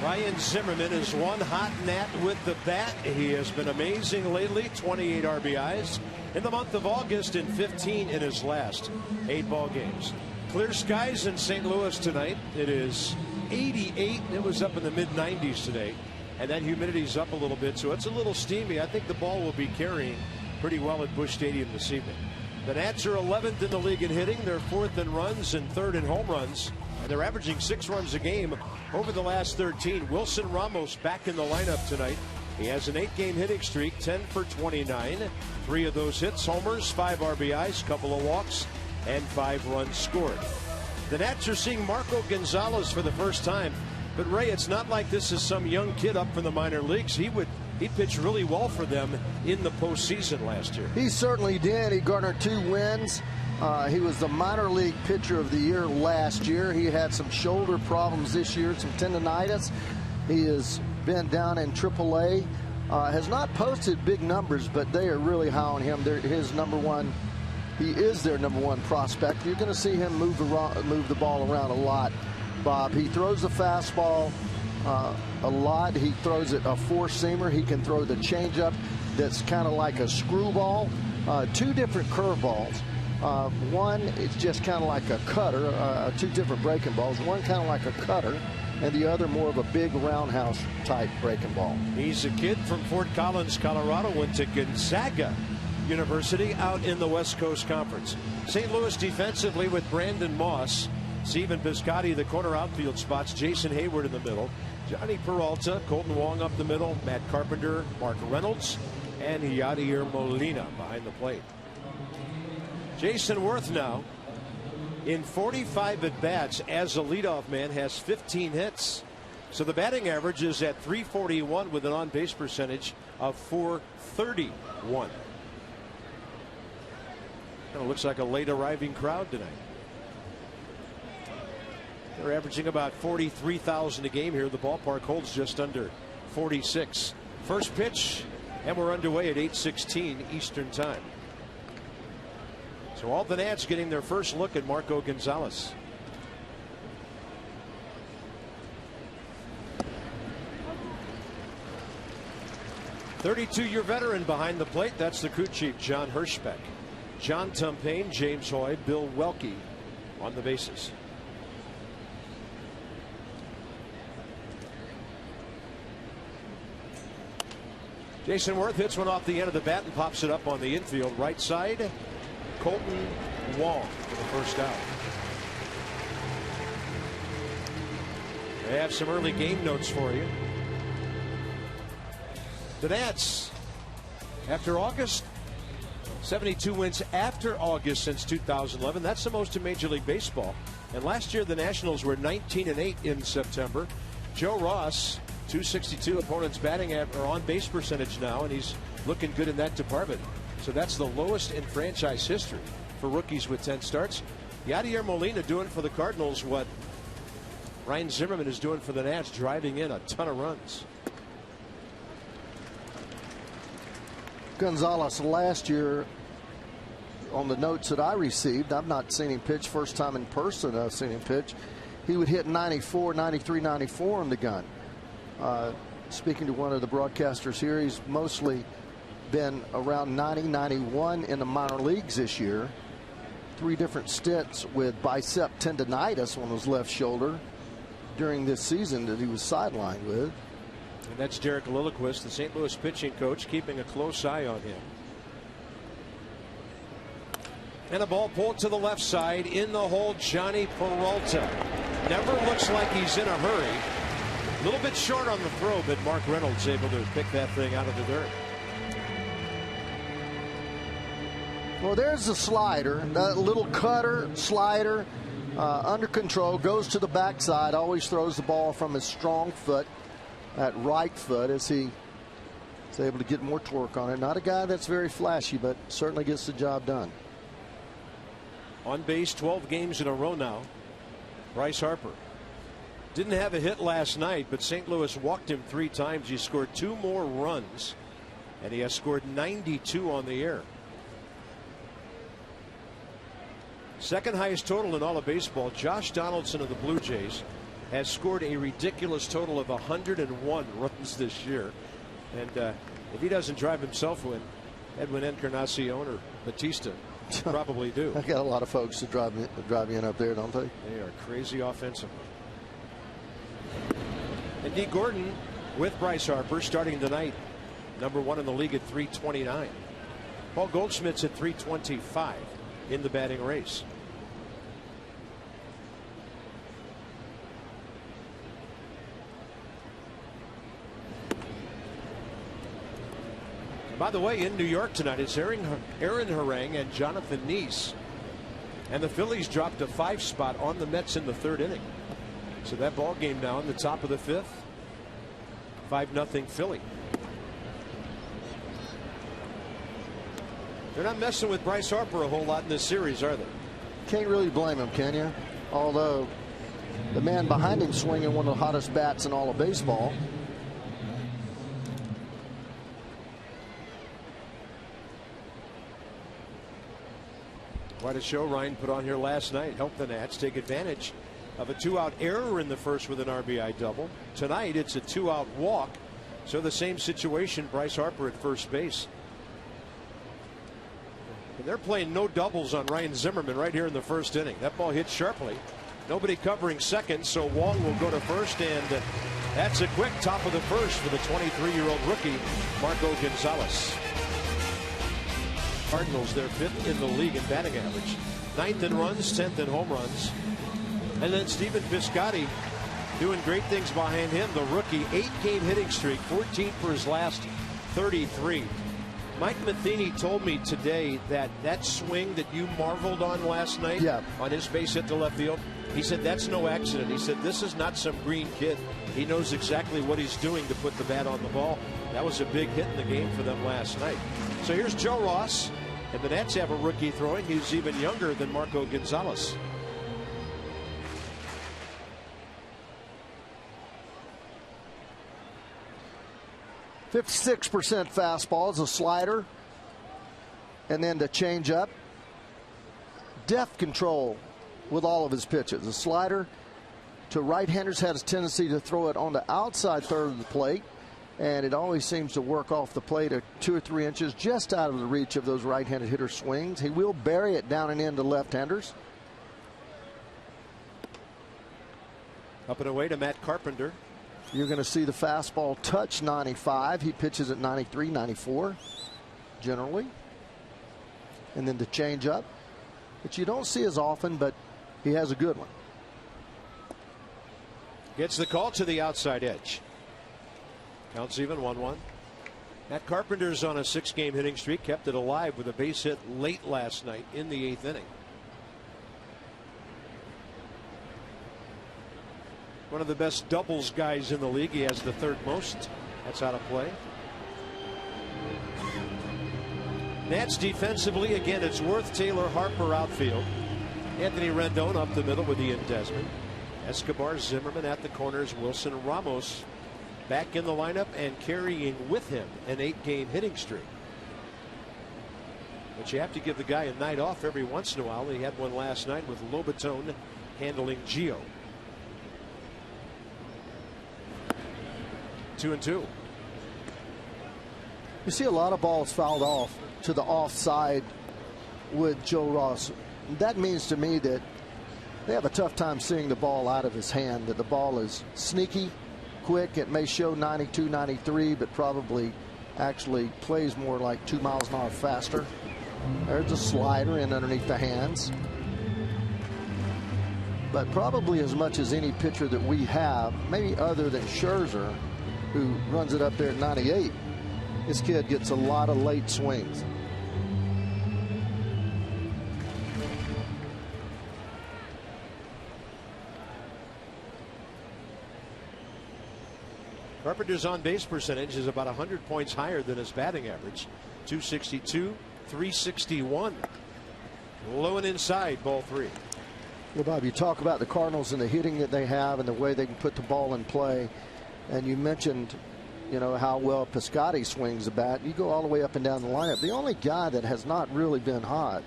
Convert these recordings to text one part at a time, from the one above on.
Ryan Zimmerman is one hot gnat with the bat. He has been amazing lately. 28 RBIs in the month of August and 15 in his last 8 ball games. Clear skies in St. Louis tonight. It is 88. It was up in the mid 90s today, and that humidity's up a little bit, so it's a little steamy. I think the ball will be carrying pretty well at Busch Stadium this evening. The Nats are 11th in the league in hitting. They're 4th in runs and 3rd in home runs. And they're averaging 6 runs a game over the last 13. Wilson Ramos back in the lineup tonight. He has an 8-game hitting streak, 10 for 29. 3 of those hits, homers, 5 RBIs, couple of walks, and 5 runs scored. The Nats are seeing Marco Gonzalez for the first time. But Ray, it's not like this is some young kid up from the minor leagues. He pitched really well for them in the postseason last year. He certainly did. He garnered 2 wins. He was the minor league pitcher of the year last year. He had some shoulder problems this year, some tendonitis. He has been down in AAA. Has not posted big numbers, but they are really high on him. He is their number one prospect. You're going to see him move the ball around a lot, Bob. He throws the fastball a lot. He throws it a 4-seamer. He can throw the changeup that's kind of like a screwball. 2 different curveballs. One is just kind of like a cutter, 2 different breaking balls. One kind of like a cutter, and the other more of a big roundhouse type breaking ball. He's a kid from Fort Collins, Colorado, went to Gonzaga University out in the West Coast Conference. St. Louis defensively with Brandon Moss, Steven Piscotty, the corner outfield spots, Jason Hayward in the middle, Johnny Peralta, Colton Wong up the middle, Matt Carpenter, Mark Reynolds, and Yadier Molina behind the plate. Jason Worth now in 45 at-bats as a leadoff man has 15 hits. So the batting average is at .341 with an on-base percentage of .431. Kind of looks like a late arriving crowd tonight. They're averaging about 43,000 a game here. The ballpark holds just under 46. First pitch, and we're underway at 8:16 Eastern Time. So all the Nats getting their first look at Marco Gonzalez. "32-year veteran behind the plate. That's the crew chief, John Hirschbeck. John Tumpain, James Hoy, Bill Welke on the bases. Jason Worth hits one off the end of the bat and pops it up on the infield right side. Colton Wong for the first out. They have some early game notes for you. The Nats, after August, 72 wins after August since 2011. That's the most in Major League Baseball. And last year the Nationals were 19-8 in September. Joe Ross, .262 opponent's batting or on base percentage now, and he's looking good in that department. So that's the lowest in franchise history for rookies with 10 starts. Yadier Molina doing for the Cardinals what Ryan Zimmerman is doing for the Nats, driving in a ton of runs. Gonzalez last year, on the notes that I received, I've not seen him pitch. First time in person I've seen him pitch. He would hit 94, 93, 94 on the gun. Speaking to one of the broadcasters here, he's mostly been around 90, 91 in the minor leagues this year. 3 different stints with bicep tendonitis on his left shoulder during this season that he was sidelined with. And that's Derek Lilliquist, the St. Louis pitching coach, keeping a close eye on him. And a ball pulled to the left side. In the hole, Johnny Peralta. Never looks like he's in a hurry. A little bit short on the throw, but Mark Reynolds able to pick that thing out of the dirt. Well, there's the slider, that little cutter slider, under control, goes to the backside, always throws the ball from his strong foot, that right foot, as he is able to get more torque on it. Not a guy that's very flashy, but certainly gets the job done. On base 12 games in a row now. Bryce Harper didn't have a hit last night, but St. Louis walked him 3 times. He scored 2 more runs, and he has scored 92 on the air. Second highest total in all of baseball. Josh Donaldson of the Blue Jays has scored a ridiculous total of 101 runs this year. And if he doesn't drive himself in, Edwin Encarnacion or Batista probably do. I got a lot of folks that drive me in up there, don't they? They are crazy offensively. And Dee Gordon with Bryce Harper starting tonight. #1 in the league at 329. Paul Goldschmidt's at 325 in the batting race. By the way, in New York tonight, it's Aaron Harang and Jonathan Neese. And the Phillies dropped a 5 spot on the Mets in the 3rd inning. So that ball game now in the top of the 5th. 5-0 Philly. They're not messing with Bryce Harper a whole lot in this series, are they? Can't really blame him, can you? Although the man behind him swinging one of the hottest bats in all of baseball. Quite a show Ryan put on here last night. Helped the Nats take advantage of a 2-out error in the first with an RBI double. Tonight it's a 2-out walk. So the same situation, Bryce Harper at first base. And they're playing no doubles on Ryan Zimmerman right here in the 1st inning. That ball hit sharply. Nobody covering second, so Wong will go to first, and that's a quick top of the 1st for the 23-year-old rookie, Marco Gonzalez. Cardinals, they're 5th in the league in batting average, 9th in runs, 10th in home runs. And then Stephen Piscotty doing great things behind him. The rookie, 8-game hitting streak, 14 for his last 33. Mike Matheny told me today that swing that you marveled on last night on his base hit to left field, he said that's no accident. He said this is not some green kid. He knows exactly what he's doing to put the bat on the ball. That was a big hit in the game for them last night. So here's Joe Ross, and the Nats have a rookie throwing. He's even younger than Marco Gonzalez. .56% fastball is a slider, and then the changeup. Deft control with all of his pitches. A slider to right-handers has a tendency to throw it on the outside third of the plate, and it always seems to work off the plate at 2 or 3 inches, just out of the reach of those right-handed hitter swings. He will bury it down and into left-handers. Up and away to Matt Carpenter. You're going to see the fastball touch 95. He pitches at 93, 94 generally. And then the changeup, which you don't see as often, but he has a good one. Gets the call to the outside edge. Counts even, 1-1. Matt Carpenter's on a 6-game hitting streak, kept it alive with a base hit late last night in the 8th inning. One of the best doubles guys in the league. He has the 3rd most. That's out of play. Nats defensively, again, it's Worth, Taylor, Harper outfield. Anthony Rendon up the middle with Ian Desmond. Escobar, Zimmerman at the corners. Wilson, Ramos back in the lineup and carrying with him an 8-game hitting streak. But you have to give the guy a night off every once in a while. He had one last night with Lobaton handling Gio. 2-2. You see a lot of balls fouled off to the offside with Joe Ross. That means to me that they have a tough time seeing the ball out of his hand, that the ball is sneaky, quick. It may show 92, 93, but probably actually plays more like 2 miles an hour faster. There's a slider in underneath the hands. But probably as much as any pitcher that we have, maybe other than Scherzer, who runs it up there at 98, this kid gets a lot of late swings. Carpenter's on base percentage is about 100 points higher than his batting average. 262, 361. Low and inside, ball 3. Well, Bob, you talk about the Cardinals and the hitting that they have and the way they can put the ball in play. And you mentioned, you know, how well Piscotty swings the bat. You go all the way up and down the lineup. The only guy that has not really been hot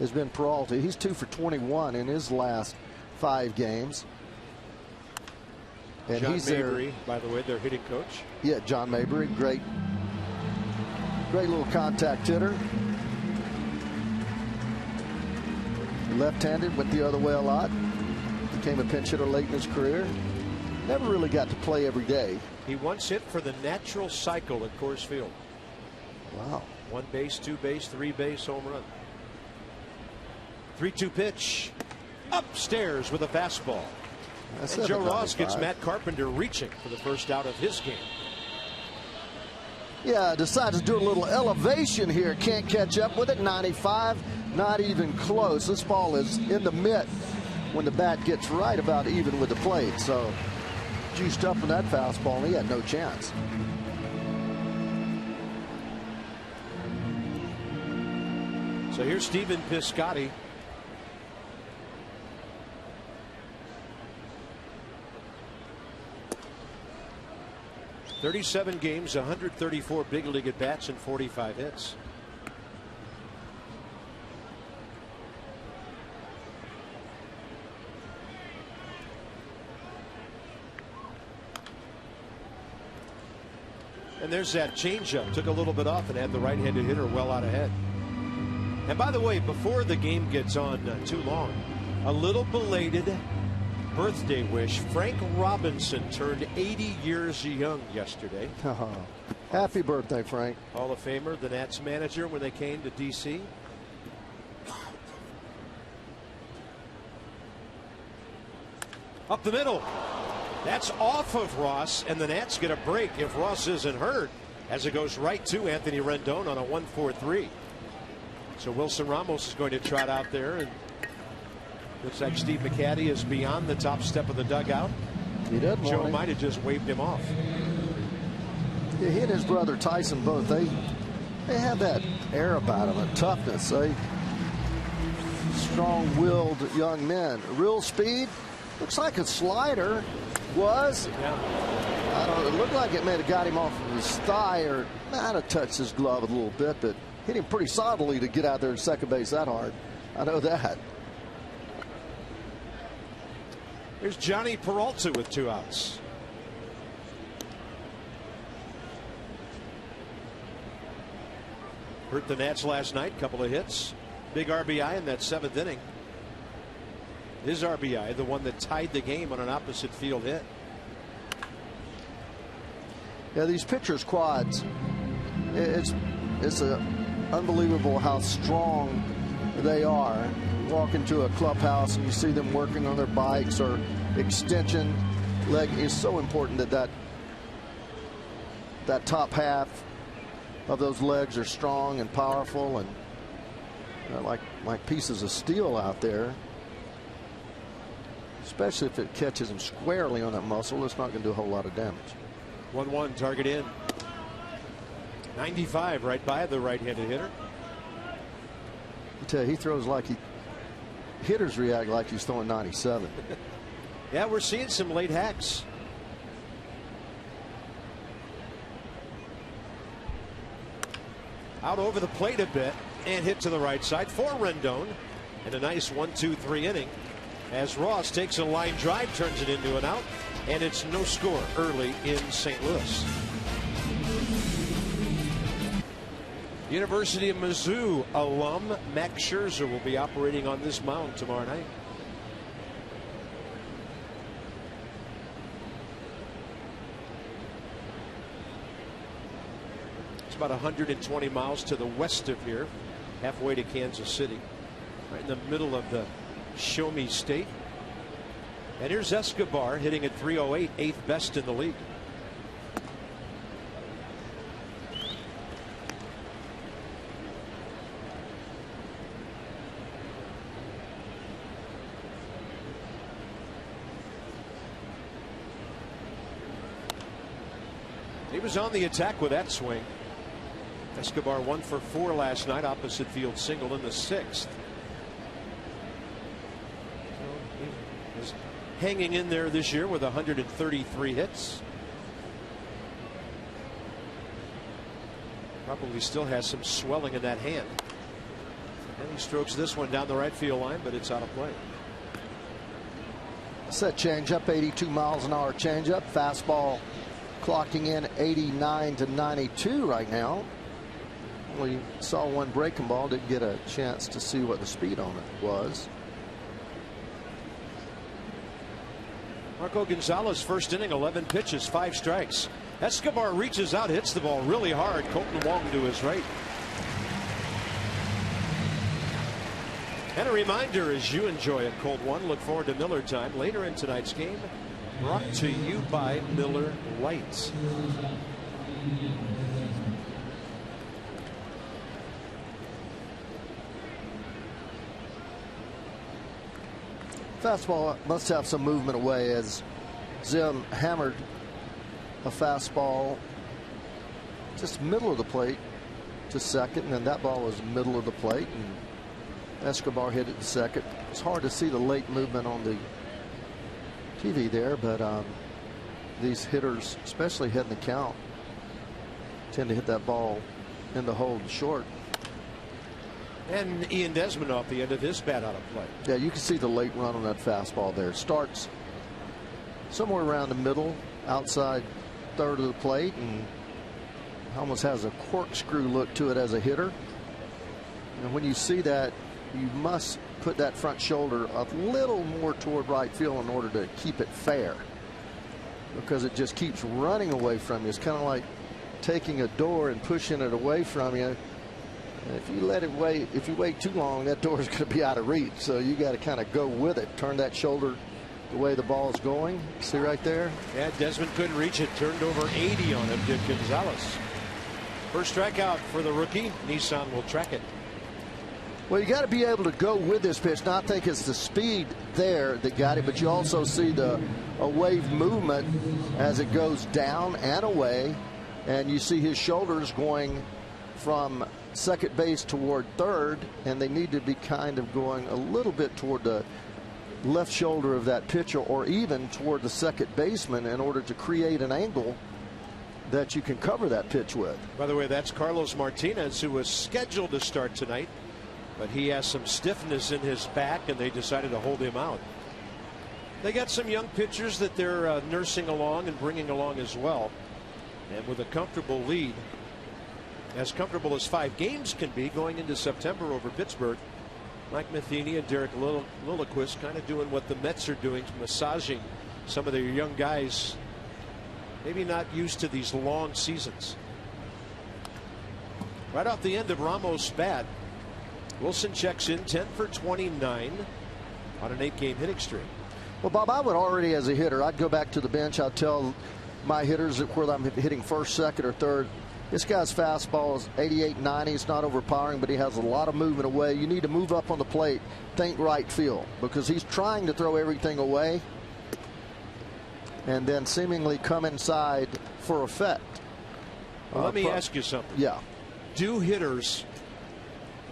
has been Peralta. He's 2 for 21 in his last 5 games. And John he's Mabry, by the way, their hitting coach. Yeah, John Mabry, great little contact hitter. Left-handed, went the other way a lot. Became a pinch hitter late in his career. Never really got to play every day. He once hit for the Natural Cycle at Coors Field. Wow. 1 base, 2 base, 3 base home run. 3-2 pitch. Upstairs with a fastball. And Joe Ross gets Matt Carpenter reaching for the first out of his game. Yeah, decides to do a little elevation here. Can't catch up with it. 95, not even close. This ball is in the mitt when the bat gets right about even with the plate. So juiced up in that fastball, and he had no chance. So here's Stephen Piscotty. .37 games, 134 big league at bats, and 45 hits. And there's that changeup. Took a little bit off and had the right-handed hitter well out ahead. And by the way, before the game gets on too long, a little belated birthday wish. Frank Robinson turned 80 years young yesterday. Happy birthday, Frank. Hall of Famer, the Nats manager when they came to D.C. Up the middle. That's off of Ross, and the Nats get a break if Ross isn't hurt, as it goes right to Anthony Rendon on a 1-4-3. So Wilson Ramos is going to trot out there, and looks like Steve McCaddy is beyond the top step of the dugout. He doesn't. Joe might have just waved him off. Yeah, he and his brother Tyson both, they have that air about them, a toughness. They strong-willed young men. Real speed. Looks like a slider. Yeah. I don't know, it looked like it may have got him off of his thigh, or might have touched his glove a little bit, but hit him pretty solidly to get out there at second base that hard. I know that. Here's Johnny Peralta with 2 outs. Hurt the Nats last night, couple of hits. Big RBI in that 7th inning. His RBI, the one that tied the game on an opposite field hit. Yeah, these pitchers' quads, it's unbelievable how strong they are. Walk into a clubhouse and you see them working on their bikes or extension leg. Is so important that top half of those legs are strong and powerful, and like pieces of steel out there. Especially if it catches him squarely on that muscle, it's not going to do a whole lot of damage. 1-1, target in. 95 right by the right-handed hitter. I tell you, he throws like hitters react like he's throwing 97. Yeah, we're seeing some late hacks. Out over the plate a bit and hit to the right side for Rendon. And a nice 1-2-3 inning as Ross takes a line drive, turns it into an out, and it's no score early in St. Louis. University of Mizzou alum Max Scherzer will be operating on this mound tomorrow night. It's about 120 miles to the west of here, halfway to Kansas City, right in the middle of the Show Me State. And here's Escobar hitting at .308, 8th best in the league. He was on the attack with that swing. Escobar 1 for 4 last night, opposite field single in the 6th. Hanging in there this year with 133 hits. Probably still has some swelling in that hand. And he strokes this one down the right field line, but it's out of play. Set changeup, 82 miles an hour changeup. Fastball clocking in 89 to 92 right now. We saw one breaking ball, didn't get a chance to see what the speed on it was. Marco Gonzalez, first inning, 11 pitches, 5 strikes. Escobar reaches out, hits the ball really hard. Colton Wong to his right. And a reminder, as you enjoy a cold one, look forward to Miller Time later in tonight's game, brought to you by Miller Lite. Fastball must have some movement away as Zim hammered a fastball just middle of the plate to second, and then that ball was middle of the plate, and Escobar hit it to second. It's hard to see the late movement on the TV there, but these hitters, especially heading the count, tend to hit that ball in the hole to short. And Ian Desmond off the end of his bat out of play. Yeah, you can see the late run on that fastball there. Starts somewhere around the middle, outside third of the plate, and almost has a corkscrew look to it as a hitter. And when you see that, you must put that front shoulder a little more toward right field in order to keep it fair, because it just keeps running away from you. It's kind of like taking a door and pushing it away from you. If you let it wait, if you wait too long, that door is going to be out of reach. So you got to kind of go with it. Turn that shoulder the way the ball is going. See right there? Yeah, Desmond couldn't reach it. Turned over 80 on him, did Gonzalez. First strikeout for the rookie. Nissan will track it. Well, you got to be able to go with this pitch. Now, I think it's the speed there that got it, but you also see a wave movement as it goes down and away, and you see his shoulders going from second base toward third, and they need to be kind of going a little bit toward the left shoulder of that pitcher, or even toward the second baseman, in order to create an angle that you can cover that pitch with. By the way, that's Carlos Martinez, who was scheduled to start tonight, but he has some stiffness in his back, and they decided to hold him out. They got some young pitchers that they're nursing along and bringing along as well, and with a comfortable lead, as comfortable as 5 games can be going into September over Pittsburgh, Mike Matheny and Derek Lilliquist kind of doing what the Mets are doing, massaging some of their young guys, maybe not used to these long seasons. Right off the end of Ramos' bat, Wilson checks in 10 for 29 on an 8-game hitting streak. Well, Bob, I would already, as a hitter, I'd go back to the bench. I'd tell my hitters that whether I'm hitting first, second, or third, this guy's fastball is 88, 90. It's not overpowering, but he has a lot of movement away. You need to move up on the plate, think right field, because he's trying to throw everything away and then seemingly come inside for effect. Well, let me ask you something. Yeah. Do hitters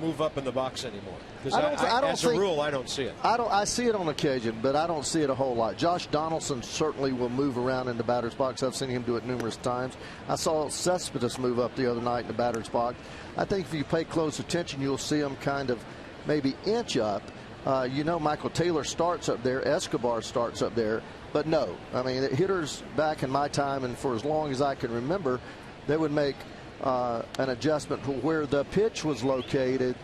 move up in the box anymore? Because as a rule, I don't see it. I see it on occasion, but I don't see it a whole lot. Josh Donaldson certainly will move around in the batter's box. I've seen him do it numerous times. I saw Cespedes move up the other night in the batter's box. I think if you pay close attention, you'll see him kind of maybe inch up. Michael Taylor starts up there. Escobar starts up there. But no, I mean, hitters back in my time, and for as long as I can remember, they would make an adjustment to where the pitch was located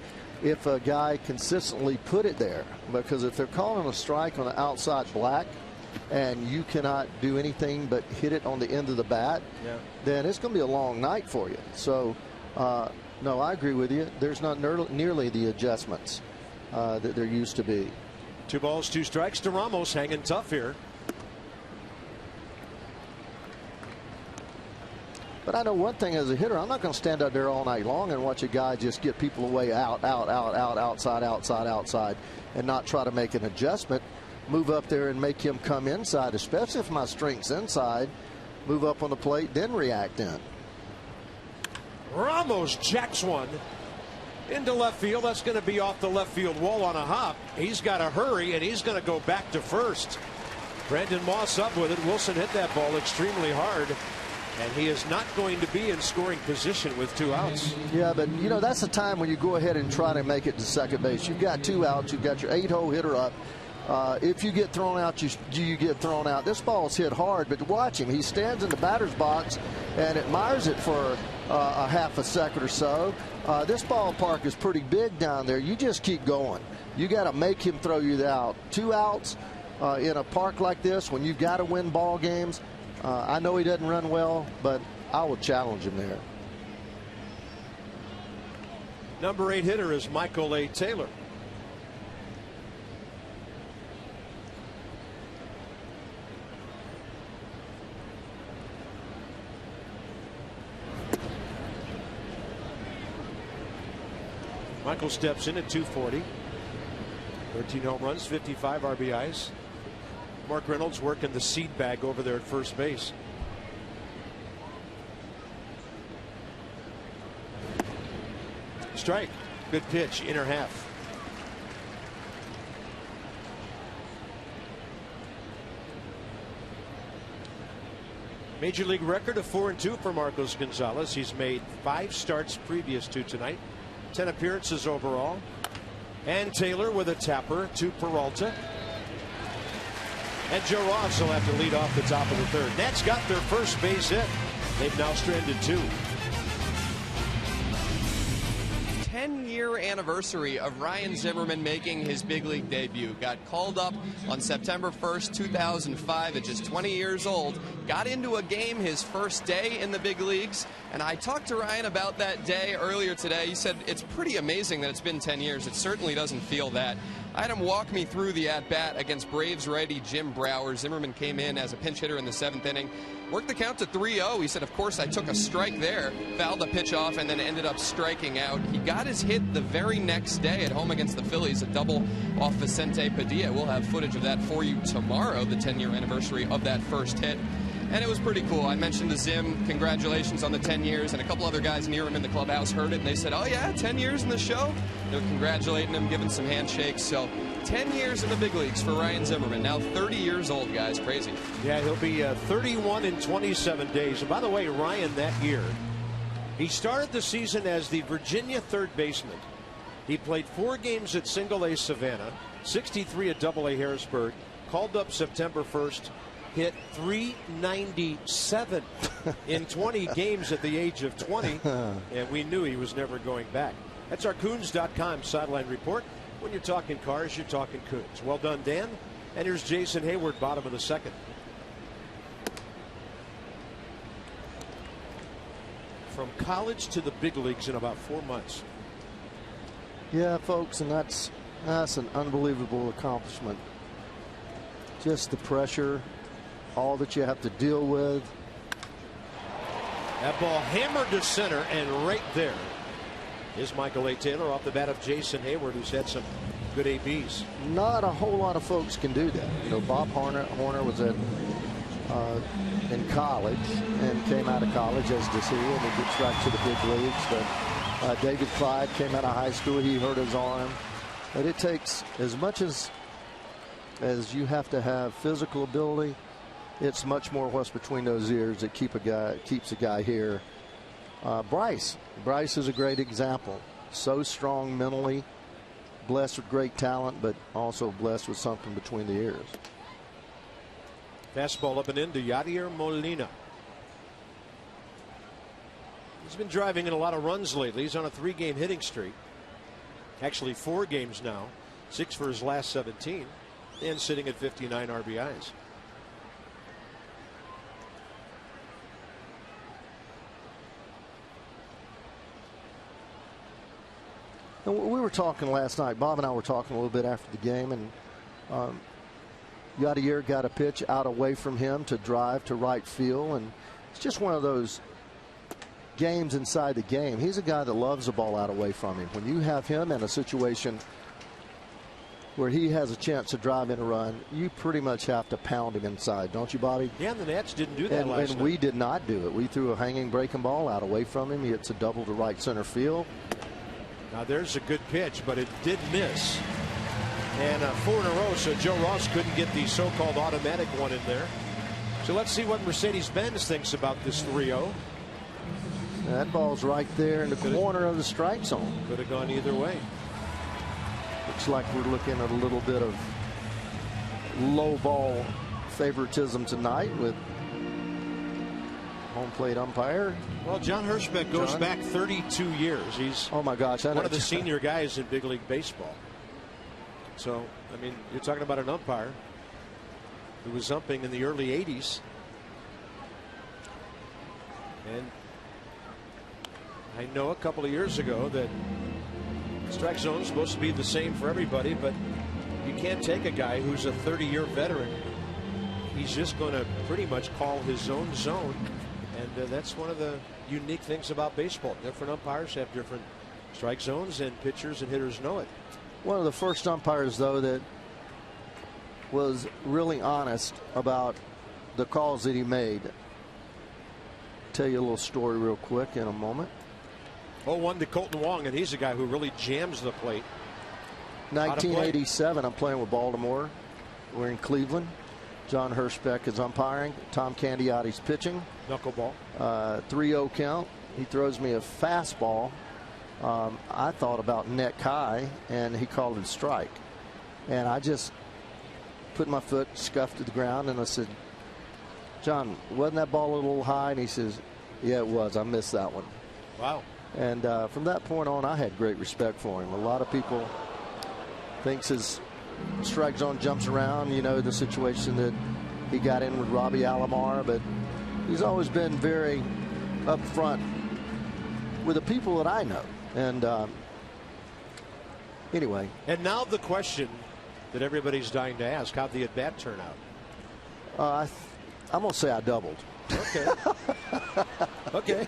if a guy consistently put it there. Because if they're calling a strike on the outside black and you cannot do anything but hit it on the end of the bat, then it's going to be a long night for you. So, no, I agree with you. There's not nearly the adjustments that there used to be. 2 balls, 2 strikes to Ramos, hanging tough here. But I know one thing as a hitter, I'm not going to stand out there all night long and watch a guy just get people away outside, and not try to make an adjustment. Move up there and make him come inside, especially if my strength's inside. Move up on the plate, then react in. Ramos jacks one into left field. That's going to be off the left field wall on a hop. He's got to hurry, and he's going to go back to first. Brandon Moss up with it. Wilson hit that ball extremely hard, and he is not going to be in scoring position with 2 outs. Yeah, but that's the time when you go ahead and try to make it to second base. You've got 2 outs. You've got your 8-hole hitter up. If you get thrown out, you get thrown out. This ball's hit hard, but watch him. He stands in the batter's box and admires it for a half a second or so. This ballpark is pretty big down there. You just keep going. You got to make him throw you out. 2 outs in a park like this when you've got to win ball games. I know he doesn't run well, but I will challenge him there. Number 8 hitter is Michael A. Taylor. Michael steps in at 240. 13 home runs, 55 RBIs. Mark Reynolds working the seed bag over there at first base. Strike. Good pitch, inner half. Major league record of 4-2 for Marcos Gonzalez. He's made 5 starts previous to tonight. 10 appearances overall. And Taylor with a tapper to Peralta. And Joe Ross will have to lead off the top of the third. Nats got their first base hit. They've now stranded 2. 10-year anniversary of Ryan Zimmerman making his big league debut. Got called up on September 1st, 2005 at just 20 years old. Got into a game his first day in the big leagues. And I talked to Ryan about that day earlier today. He said it's pretty amazing that it's been 10 years. It certainly doesn't feel that. I had him walk me through the at-bat against Braves righty Jim Brower. Zimmerman came in as a pinch hitter in the 7th inning. Worked the count to 3-0. He said, of course, I took a strike there, fouled the pitch off, and then ended up striking out. He got his hit the very next day at home against the Phillies, a double off Vicente Padilla. We'll have footage of that for you tomorrow, the 10-year anniversary of that first hit. And it was pretty cool. I mentioned to Zim, congratulations on the 10 years, and a couple other guys near him in the clubhouse heard it, and they said, oh yeah, 10 years in the show? They're congratulating him, giving some handshakes. So 10 years in the big leagues for Ryan Zimmerman. Now 30 years old, guys. Crazy. Yeah, he'll be 31 in 27 days. And by the way, Ryan, that year, he started the season as the Virginia third baseman. He played 4 games at Single-A Savannah, 63 at Double-A Harrisburg, called up September 1st, hit .397 in 20 games at the age of 20, and we knew he was never going back. That's our Coons.com sideline report. When you're talking cars, you're talking Coons. Well done, Dan. And here's Jason Hayward, bottom of the 2nd. From college to the big leagues in about 4 months. Yeah, folks, and that's an unbelievable accomplishment. Just the pressure, all that you have to deal with. That ball hammered to center, and right there is Michael A. Taylor off the bat of Jason Hayward, who's had some good ABs. Not a whole lot of folks can do that. You know, Bob Horner was in college and came out of college, as does he, and he gets right to the big leagues. But David Clyde came out of high school. He hurt his arm. But it takes as much as you have to have physical ability. It's much more what's between those ears that keeps a guy here. Bryce is a great example. So strong mentally, blessed with great talent, but also blessed with something between the ears. Fastball up and in to Yadier Molina. He's been driving in a lot of runs lately. He's on a 3-game hitting streak. Actually 4 games now. 6 for his last 17. And sitting at 59 RBIs. And we were talking last night. Bob and I were talking a little bit after the game, and Yadier got a pitch out away from him to drive to right field, and it's just one of those games inside the game. He's a guy that loves the ball out away from him. When you have him in a situation where he has a chance to drive in a run, you pretty much have to pound him inside, don't you, Bobby? Yeah, and the Nats didn't do that last night. And we did not do it. We threw a hanging breaking ball out away from him. He hits a double to right center field. Now there's a good pitch, but it did miss. And 4 in a row, so Joe Ross couldn't get the so-called automatic one in there. So let's see what Mercedes-Benz thinks about this 3-0. That ball's right there in the corner of the strike zone. Could have gone either way. Looks like we're looking at a little bit of low ball favoritism tonight with home plate umpire. Well, John Hirschbeck goes back 32 years. He's oh my gosh, one of the senior guys in big league baseball. So, I mean, you're talking about an umpire who was umping in the early 80s. And I know a couple of years ago that strike zone is supposed to be the same for everybody, but you can't take a guy who's a 30-year veteran. He's just going to pretty much call his own zone. And that's one of the unique things about baseball. Different umpires have different strike zones, and pitchers and hitters know it. One of the first umpires, though, that was really honest about the calls that he made. Tell you a little story real quick in a moment. 0-1 to Colton Wong, and he's a guy who really jams the plate. 1987, I'm playing with Baltimore. We're in Cleveland. John Hirschbeck is umpiring. Tom Candiotti's pitching. Knuckleball. 3-0 count. He throws me a fastball. I thought about neck high, and he called it a strike. And I just put my foot, scuffed to the ground, and I said, John, wasn't that ball a little high? And he says, yeah, it was. I missed that one. Wow. And from that point on, I had great respect for him. A lot of people thinks his strike zone jumps around, you know, the situation that he got in with Robbie Alomar, but he's always been very upfront with the people that I know. And anyway. And now the question that everybody's dying to ask, how'd the at-bat turn out? I'm going to say I doubled. Okay. Okay.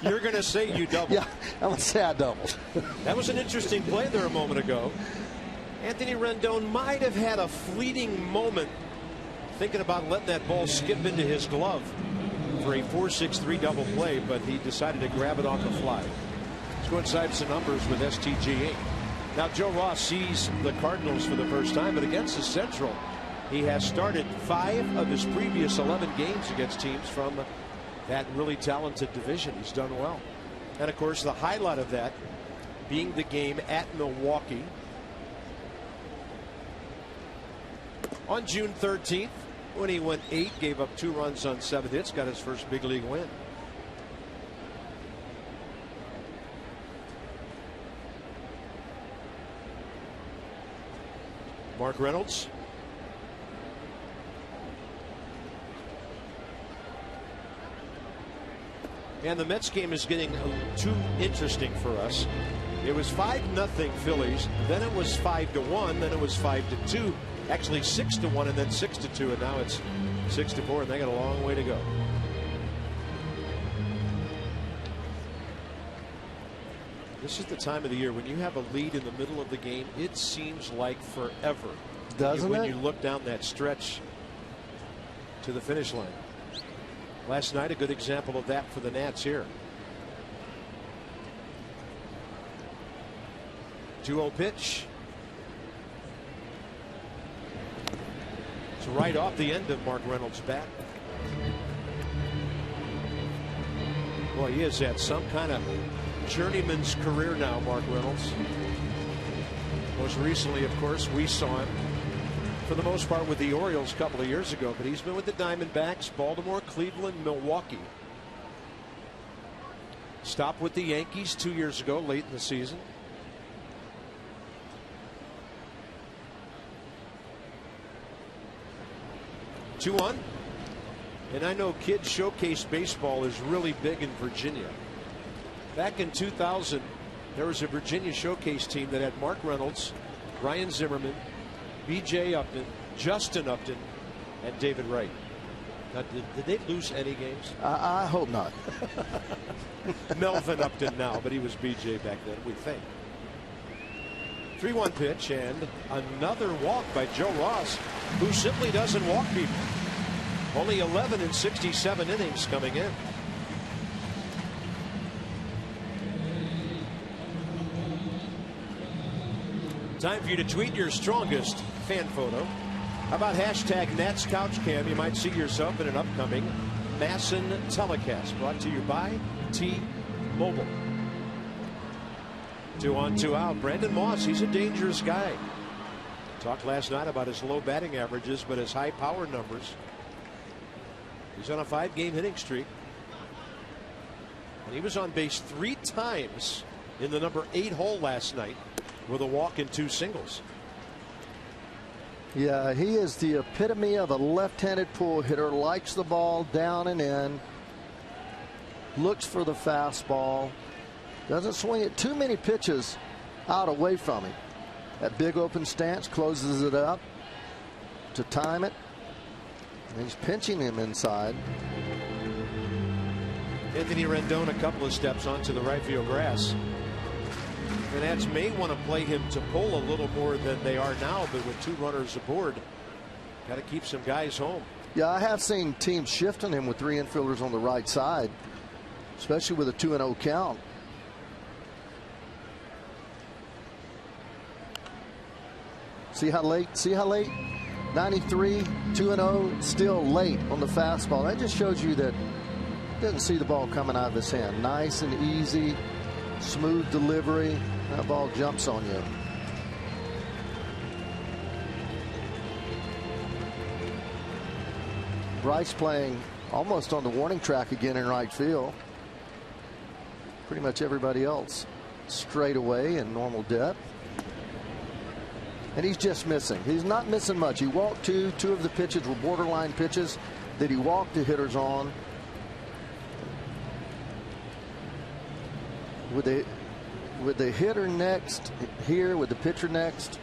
You're going to say you doubled. Yeah, I'm going to say I doubled. That was an interesting play there a moment ago. Anthony Rendon might have had a fleeting moment thinking about letting that ball skip into his glove for a 4-6-3 double play, but he decided to grab it on the fly. Let's go inside some numbers with STG Inc. Now, Joe Ross sees the Cardinals for the first time, but against the Central, he has started 5 of his previous 11 games against teams from that really talented division. He's done well. And, of course, the highlight of that being the game at Milwaukee on June 13th, when he went 8, gave up 2 runs on 7 hits, got his first big league win. Mark Reynolds. And the Mets game is getting too interesting for us. It was 5-0 Phillies, then it was 5-1, then it was 5-2, actually 6-1, and then 6-2, and now it's 6-4, and they got a long way to go. This is the time of the year when you have a lead in the middle of the game, it seems like forever. Doesn't when it? you look down that stretch to the finish line. Last night, a good example of that for the Nats here. 2-0 pitch. It's right off the end of Mark Reynolds' bat. Boy, he has had some kind of journeyman's career now, Mark Reynolds. Most recently, of course, we saw him for the most part with the Orioles a couple of years ago, but he's been with the Diamondbacks, Baltimore, Cleveland, Milwaukee. Stopped with the Yankees 2 years ago, late in the season. Two-one. And I know Kids Showcase Baseball is really big in Virginia. Back in 2000, there was a Virginia Showcase team that had Mark Reynolds, Ryan Zimmerman, B.J. Upton, Justin Upton, and David Wright. Now, did they lose any games? I hope not. Melvin Upton now, but he was B.J. back then, we think. 3-1 pitch, and another walk by Joe Ross, who simply doesn't walk people. Only 11 in 67 innings coming in. Time for you to tweet your strongest fan photo. How about hashtag NatsCouchCam? You might see yourself in an upcoming Masson telecast, brought to you by T-Mobile. 2 on, 2 out. Brandon Moss, he's a dangerous guy. Talked last night about his low batting averages, but his high power numbers. He's on a 5-game hitting streak. And he was on base 3 times in the number 8 hole last night with a walk and 2 singles. Yeah, he is the epitome of a left-handed pull hitter. Likes the ball down and in. Looks for the fastball. Doesn't swing it too many pitches out away from him. That big open stance, closes it up to time it. And he's pinching him inside. Anthony Rendon a couple of steps onto the right field grass. The Nats may want to play him to pull a little more than they are now, but with 2 runners aboard, got to keep some guys home. Yeah, I have seen teams shift on him with 3 infielders on the right side, especially with a 2-0 count. See how late? 93, 2-0, still late on the fastball. That just shows you that he doesn't see the ball coming out of his hand. Nice and easy, smooth delivery. That ball jumps on you. Bryce playing almost on the warning track again in right field. Pretty much everybody else straight away in normal depth. And he's just missing. He's not missing much. He walked 2 of the pitches were borderline pitches that he walked the hitters on. With the hitter next here, with the pitcher next,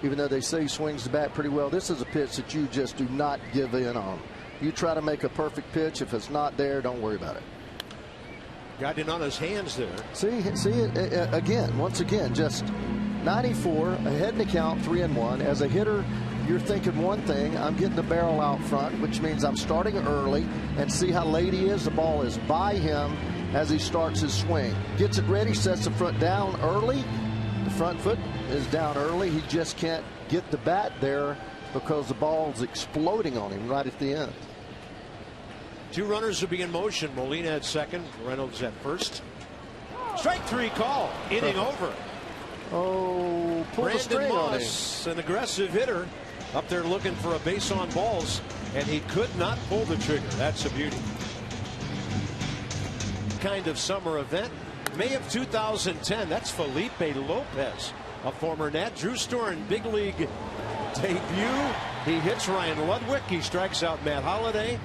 even though they say he swings the bat pretty well, this is a pitch that you just do not give in on. You try to make a perfect pitch. If it's not there, don't worry about it. Got in on his hands there. See again, once again, just 94, ahead in the count, 3-1. As a hitter, you're thinking one thing. I'm getting the barrel out front, which means I'm starting early, and see how late he is. The ball is by him as he starts his swing. Gets it ready, sets the front down early. The front foot is down early. He just can't get the bat there because the ball's exploding on him right at the end. 2 runners will be in motion. Molina at second, Reynolds at first. Strike 3 call. Inning over. Oh, pulled the string on him. Moss, an aggressive hitter, up there looking for a base on balls, and he could not pull the trigger. That's a beauty. Kind of summer event. May of 2010. That's Felipe Lopez, a former Nat. Drew Storen, big league debut. He hits Ryan Ludwig. He strikes out Matt Holliday.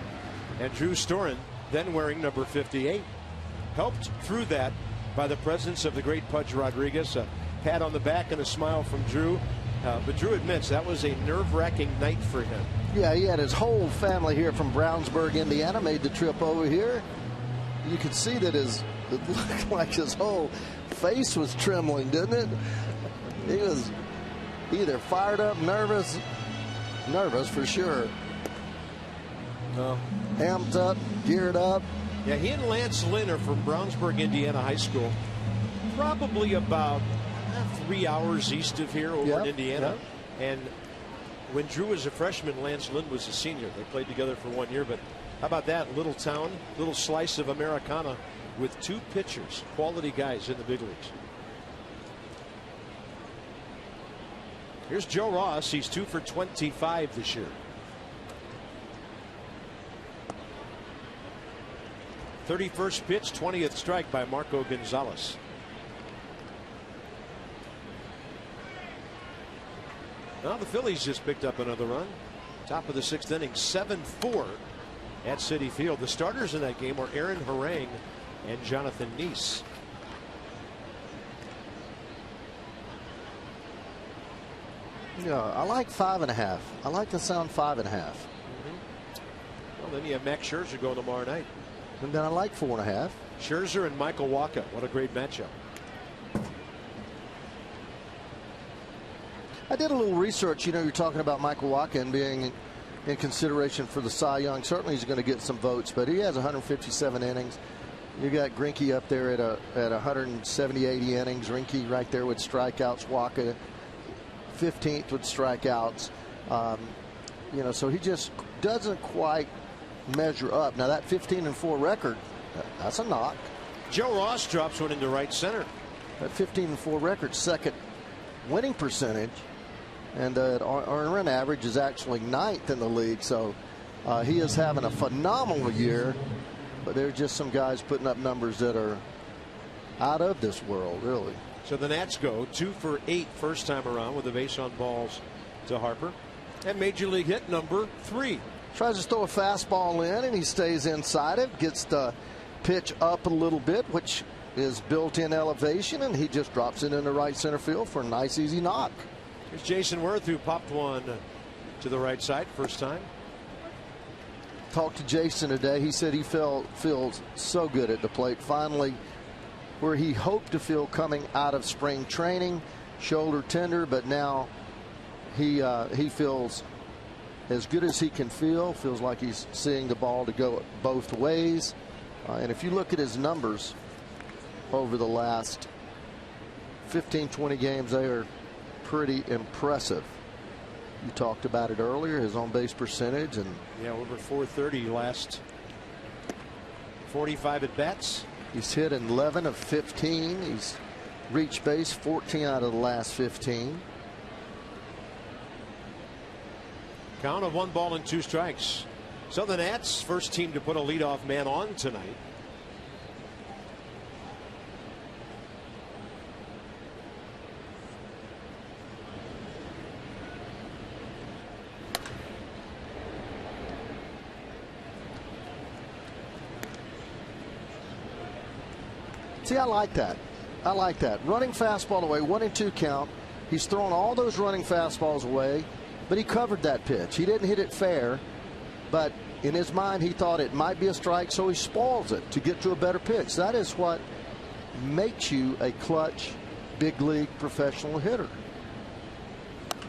And Drew Storen, then wearing number 58. Helped through that by the presence of the great Pudge Rodriguez. A pat on the back and a smile from Drew. But Drew admits that was a nerve-wracking night for him. Yeah, he had his whole family here from Brownsburg, Indiana, made the trip over here. You could see that it looked like his whole face was trembling, didn't it? He was either fired up, nervous for sure. No. Amped up, geared up. Yeah, he and Lance Lynn are from Brownsburg, Indiana High School. Probably about 3 hours east of here over in Indiana. Yep. And when Drew was a freshman, Lance Lynn was a senior. They played together for 1 year. But how about that? Little town, little slice of Americana with 2 pitchers, quality guys in the big leagues. Here's Joe Ross. He's 2 for 25 this year. 31st pitch, 20th strike by Marco Gonzalez. Now the Phillies just picked up another run. Top of the 6th inning, 7-4 at Citi Field. The starters in that game were Aaron Harang and Jonathan Neese. Yeah, I like 5.5. I like the sound 5.5. Well, then you have Max Scherzer going tomorrow night. And then I like 4.5. Scherzer and Michael Wacha. What a great matchup. I did a little research. You know, you're talking about Michael Wacha and being in consideration for the Cy Young. Certainly he's going to get some votes, but he has 157 innings. You got Greinke up there at 170, 80 innings. Greinke right there with strikeouts. Wacha 15th with strikeouts. You know, so he just doesn't quite measure up. Now that 15-4 record, that's a knock. Joe Ross drops one into right center. That 15-4 record, second winning percentage and earned run average is actually 9th in the league. So he is having a phenomenal year, but there's just some guys putting up numbers that are out of this world, really. So the Nats go 2 for 8 first time around with a base on balls to Harper. And major league hit number 3. Tries to throw a fastball in, and he stays inside it. Gets the pitch up a little bit, which is built-in elevation, and he just drops it into right center field for a nice, easy knock. Here's Jason Worth, who popped one to the right side first time. Talked to Jason today. He said he feels so good at the plate. Finally, where he hoped to feel coming out of spring training, shoulder tender, but now he feels as good as he can feel. Feels like he's seeing the ball to go both ways. And if you look at his numbers over the last 15-20 games, they are pretty impressive. You talked about it earlier, his on-base percentage, and yeah, over 430 last 45 at bats. He's hit 11 of 15. He's reached base 14 out of the last 15. Count of 1 ball and 2 strikes. So the Nats, first team to put a leadoff man on tonight. See, I like that. I like that. Running fastball away, 1-2 count. He's thrown all those running fastballs away, but he covered that pitch. He didn't hit it fair, but in his mind, he thought it might be a strike, so he spoils it to get to a better pitch. That is what makes you a clutch, big league professional hitter.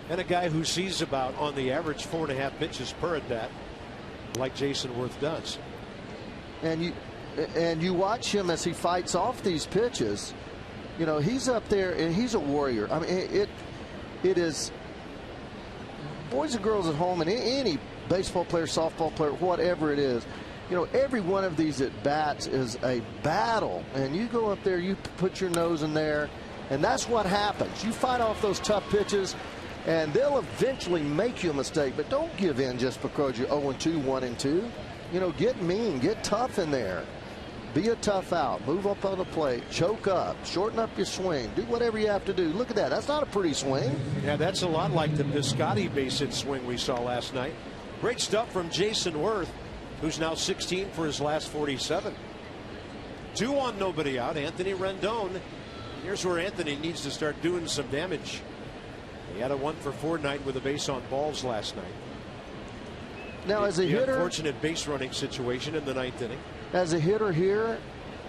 And a guy who sees about, on the average, 4.5 pitches per at bat, like Jason Worth does. And you watch him as he fights off these pitches. You know, he's up there and he's a warrior. I mean, it is, boys and girls at home, and any baseball player, softball player, whatever it is, you know, every one of these at bats is a battle. And you go up there, you put your nose in there, and that's what happens. You fight off those tough pitches, and they'll eventually make you a mistake. But don't give in just because you're 0-2, 1-2. You know, get mean, get tough in there. Be a tough out. Move up on the plate. Choke up. Shorten up your swing. Do whatever you have to do. Look at that. That's not a pretty swing. Yeah, that's a lot like the Piscotty base hit swing we saw last night. Great stuff from Jason Worth, who's now 16 for his last 47. 2 on, nobody out. Anthony Rendon. Here's where Anthony needs to start doing some damage. He had a 1-for-4 night with a base on balls last night. Now, as a hitter, unfortunate base running situation in the 9th inning. As a hitter here,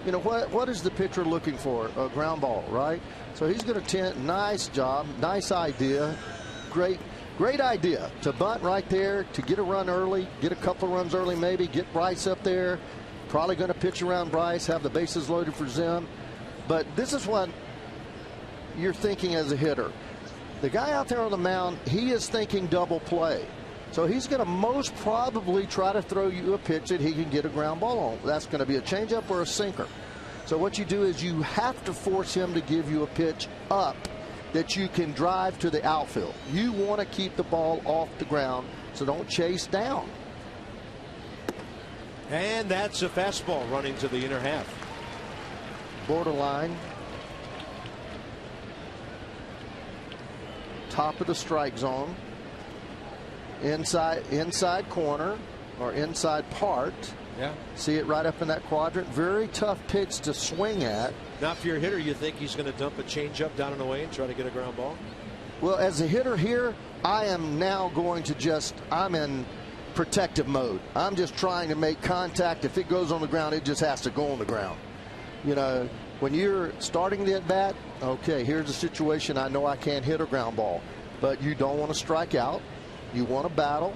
you know, what is the pitcher looking for? A ground ball, right? So he's going to nice job, nice idea, great idea to bunt right there, to get a run early, get a couple of runs early, maybe get Bryce up there. Probably going to pitch around Bryce, have the bases loaded for Zim. But this is what you're thinking as a hitter. The guy out there on the mound, he is thinking double play. So he's going to most probably try to throw you a pitch that he can get a ground ball on. That's going to be a changeup or a sinker. So what you do is you have to force him to give you a pitch up that you can drive to the outfield. You want to keep the ball off the ground, so don't chase down. And that's a fastball running to the inner half. Borderline. Top of the strike zone. Inside corner or inside part. Yeah. See it right up in that quadrant. Very tough pitch to swing at. Now, if you're a hitter, you think he's going to dump a changeup down and away and try to get a ground ball? Well, as a hitter here, I am now going to I'm in protective mode. I'm just trying to make contact. If it goes on the ground, it just has to go on the ground. You know, when you're starting the at bat, okay, here's a situation. I know I can't hit a ground ball, but you don't want to strike out. You want to battle.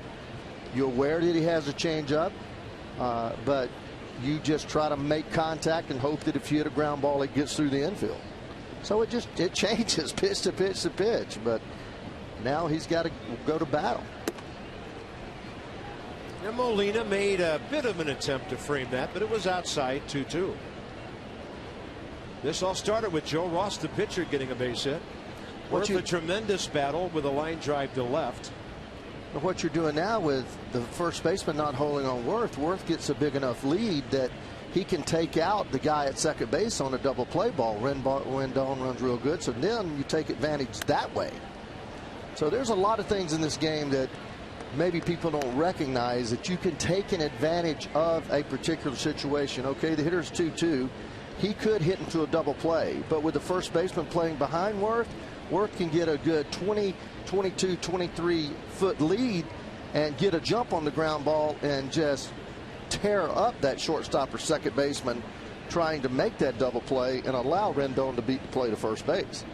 You're aware that he has a changeup, but you just try to make contact and hope that if you hit a ground ball, it gets through the infield. So it changes pitch to pitch to pitch, but now he's got to go to battle. And Molina made a bit of an attempt to frame that, but it was outside 2-2. This all started with Joe Ross, the pitcher, getting a base hit. Worth a tremendous battle with a line drive to left. What you're doing now with the first baseman not holding on Worth gets a big enough lead that he can take out the guy at second base on a double play ball. Rendon runs real good, so then you take advantage that way. So there's a lot of things in this game that maybe people don't recognize, that you can take an advantage of a particular situation. Okay, the hitter's 2-2. He could hit into a double play, but with the first baseman playing behind Worth can get a good 20, 22, 23 foot lead and get a jump on the ground ball and just tear up that shortstop or second baseman trying to make that double play and allow Rendon to beat the play to first base.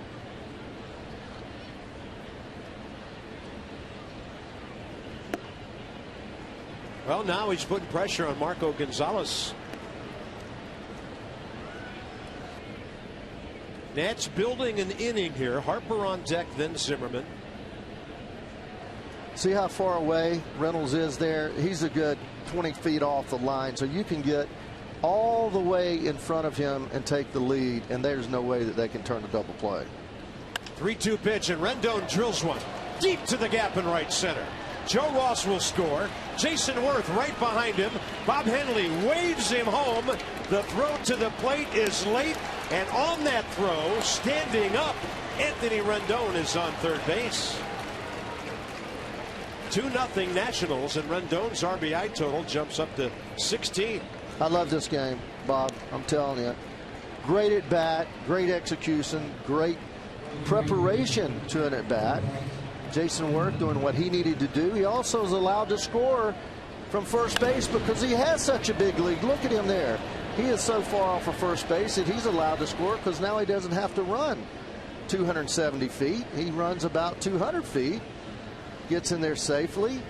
Well, now he's putting pressure on Marco Gonzalez. Nats building an inning here. Harper on deck, then Zimmerman. See how far away Reynolds is there? He's a good 20 feet off the line, so you can get all the way in front of him and take the lead, and there's no way that they can turn a double play. 3-2 pitch, and Rendon drills one deep to the gap in right center. Joe Ross will score. Jason Worth right behind him. Bob Henley waves him home. The throw to the plate is late, and on that throw, standing up, Anthony Rendon is on third base. 2-0 Nationals, and Rendon's RBI total jumps up to 16. I love this game, Bob. I'm telling you. Great at bat, great execution, great preparation to an at bat. Jason Worth doing what he needed to do. He also is allowed to score from first base because he has such a big lead. Look at him there. He is so far off of first base that he's allowed to score because now he doesn't have to run 270 feet. He runs about 200 feet. Gets in there safely.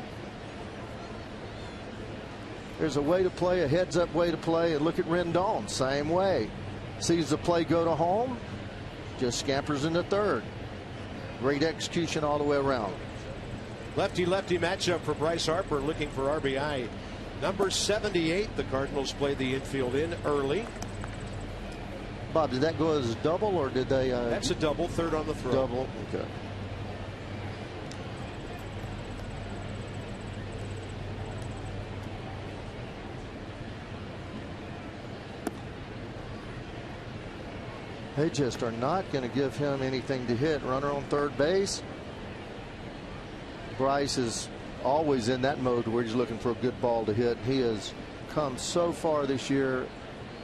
There's a way to play, a heads-up way to play, and look at Rendon, same way. Sees the play go to home, just scampers into third. Great execution all the way around. Lefty-lefty matchup for Bryce Harper, looking for RBI number 78. The Cardinals play the infield in early. Bob, did that go as a double, or did they? That's a double, third on the throw. Double, okay. They just are not going to give him anything to hit. Runner on third base. Bryce is always in that mode where he's looking for a good ball to hit. He has come so far this year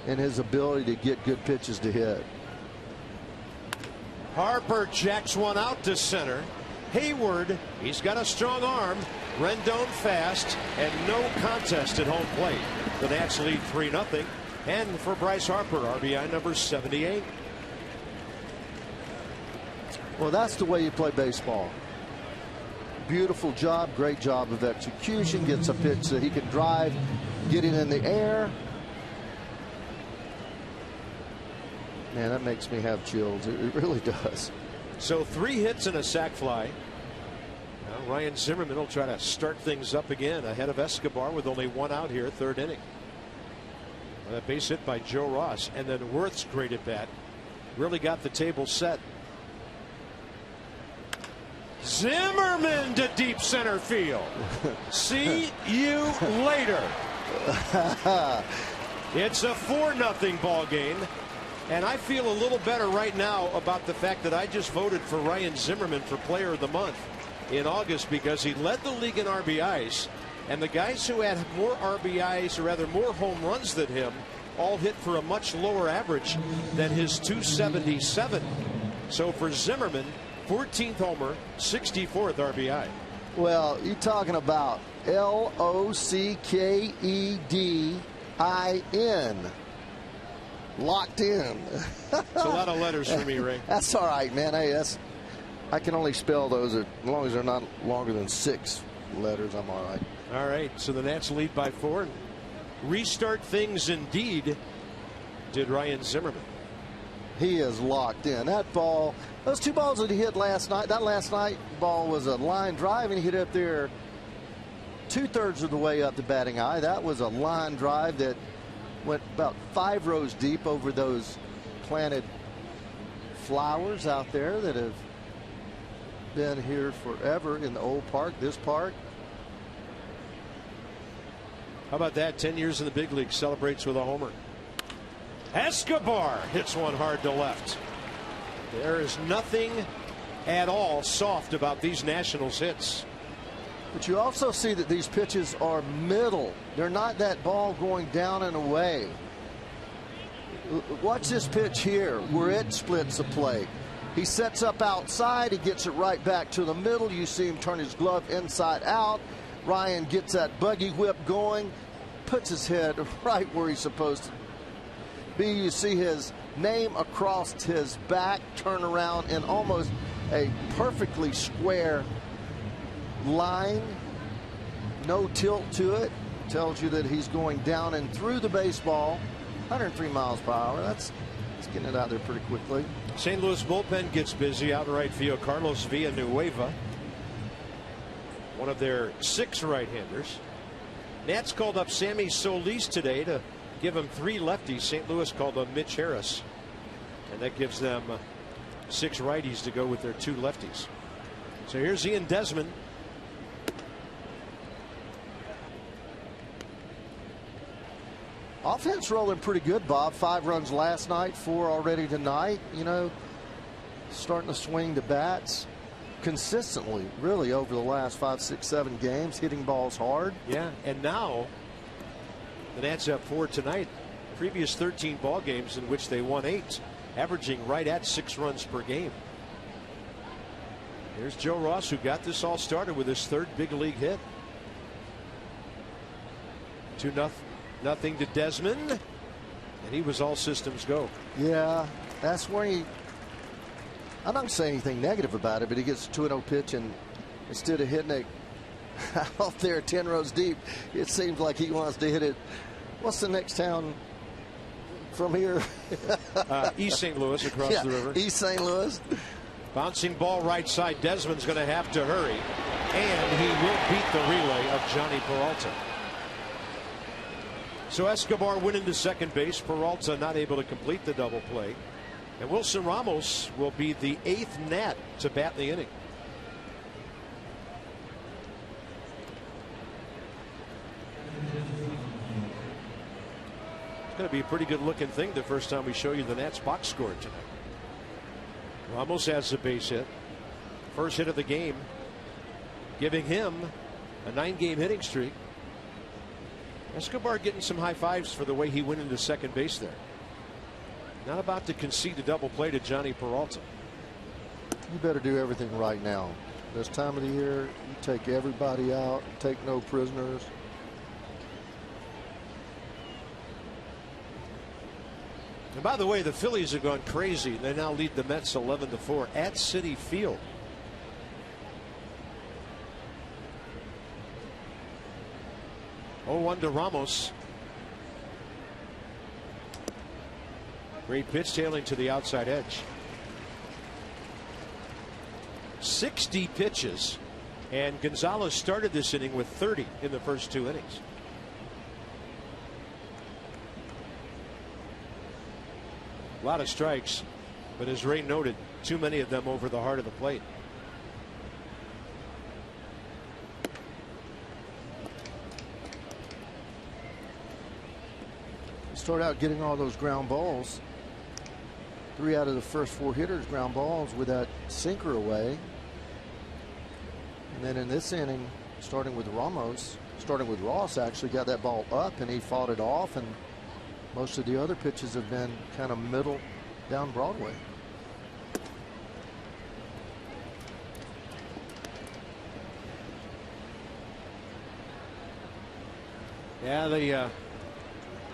in his ability to get good pitches to hit. Harper jacks one out to center. Hayward, he's got a strong arm. Rendon fast, and no contest at home plate. The Nats lead 3-0. And for Bryce Harper, RBI number 78. Well, that's the way you play baseball. Beautiful job, great job of execution. Gets a pitch that he can drive, get it in the air. Man, that makes me have chills. It really does. So 3 hits and a sac fly. Now Ryan Zimmerman will try to start things up again ahead of Escobar with only 1 out here, third inning. A base hit by Joe Ross, and then Worth's great at bat really got the table set. Zimmerman to deep center field. See you later. It's a 4-0 ball game, and I feel a little better right now about the fact that I just voted for Ryan Zimmerman for Player of the Month in August, because he led the league in RBIs, and the guys who had more RBIs, or rather more home runs than him, all hit for a much lower average than his 277. So for Zimmerman, 14th homer, 64th RBI. Well, you're talking about LOCKEDIN. Locked in. It's a lot of letters for me, Ray. That's all right, man. Hey, I can only spell those as long as they're not longer than 6 letters. I'm all right. All right, so the Nats lead by 4. And restart things indeed did Ryan Zimmerman. He is locked in. That ball, those 2 balls that he hit last night, that last night ball was a line drive, and he hit up there 2/3 of the way up the batting eye. That was a line drive that went about 5 rows deep over those planted flowers out there that have been here forever in the old park, this park. How about that? 10 years in the big league, celebrates with a homer. Escobar hits one hard to left. There is nothing at all soft about these Nationals hits. But you also see that these pitches are middle. They're not that ball going down and away. Watch this pitch here where it splits the plate. He sets up outside. He gets it right back to the middle. You see him turn his glove inside out. Ryan gets that buggy whip going, puts his head right where he's supposed to be. You see his name across his back, turn around in almost a perfectly square line. No tilt to it. Tells you that he's going down and through the baseball. 103 miles per hour. That's getting it out there pretty quickly. St. Louis bullpen gets busy out in right field. Carlos Villanueva, one of their 6 right-handers. Nats called up Sammy Solis today to give him 3 lefties. St. Louis called up Mitch Harris, and that gives them 6 righties to go with their 2 lefties. So here's Ian Desmond. Offense rolling pretty good, Bob. 5 runs last night, 4 already tonight. You know, starting to swing the bats consistently, really, over the last 5, 6, 7 games, hitting balls hard. Yeah, and now the Nats have 4 tonight. Previous 13 ball games in which they won 8, averaging right at 6 runs per game. Here's Joe Ross, who got this all started with his 3rd big league hit. 2-0 to Desmond, and he was all systems go. Yeah, that's where he, I'm not going to say anything negative about it, but he gets a 2-0 pitch, and instead of hitting it out there 10 rows deep, it seems like he wants to hit it. What's the next town from here? East St. Louis, across the river. East St. Louis. Bouncing ball right side. Desmond's going to have to hurry, and he will beat the relay of Johnny Peralta. So Escobar winning to second base. Peralta not able to complete the double play. And Wilson Ramos will be the 8th Nat to bat in the inning. It's going to be a pretty good looking thing the first time we show you the Nats box score tonight. Ramos has a base hit. First hit of the game, giving him a 9-game hitting streak. Escobar getting some high fives for the way he went into second base there. Not about to concede a double play to Johnny Peralta. You better do everything right now. This time of the year, you take everybody out, take no prisoners. And by the way, the Phillies have gone crazy. They now lead the Mets 11-4 at Citi Field. Oh, 1 to Ramos. Great pitch, tailing to the outside edge. 60 pitches, and Gonzalez started this inning with 30 in the first 2 innings. A lot of strikes, but as Ray noted, too many of them over the heart of the plate. Start out getting all those ground balls. 3 out of the first 4 hitters ground balls with that sinker away. And then in this inning, starting with Ross, actually got that ball up and he fought it off, and most of the other pitches have been kind of middle down Broadway. Yeah, the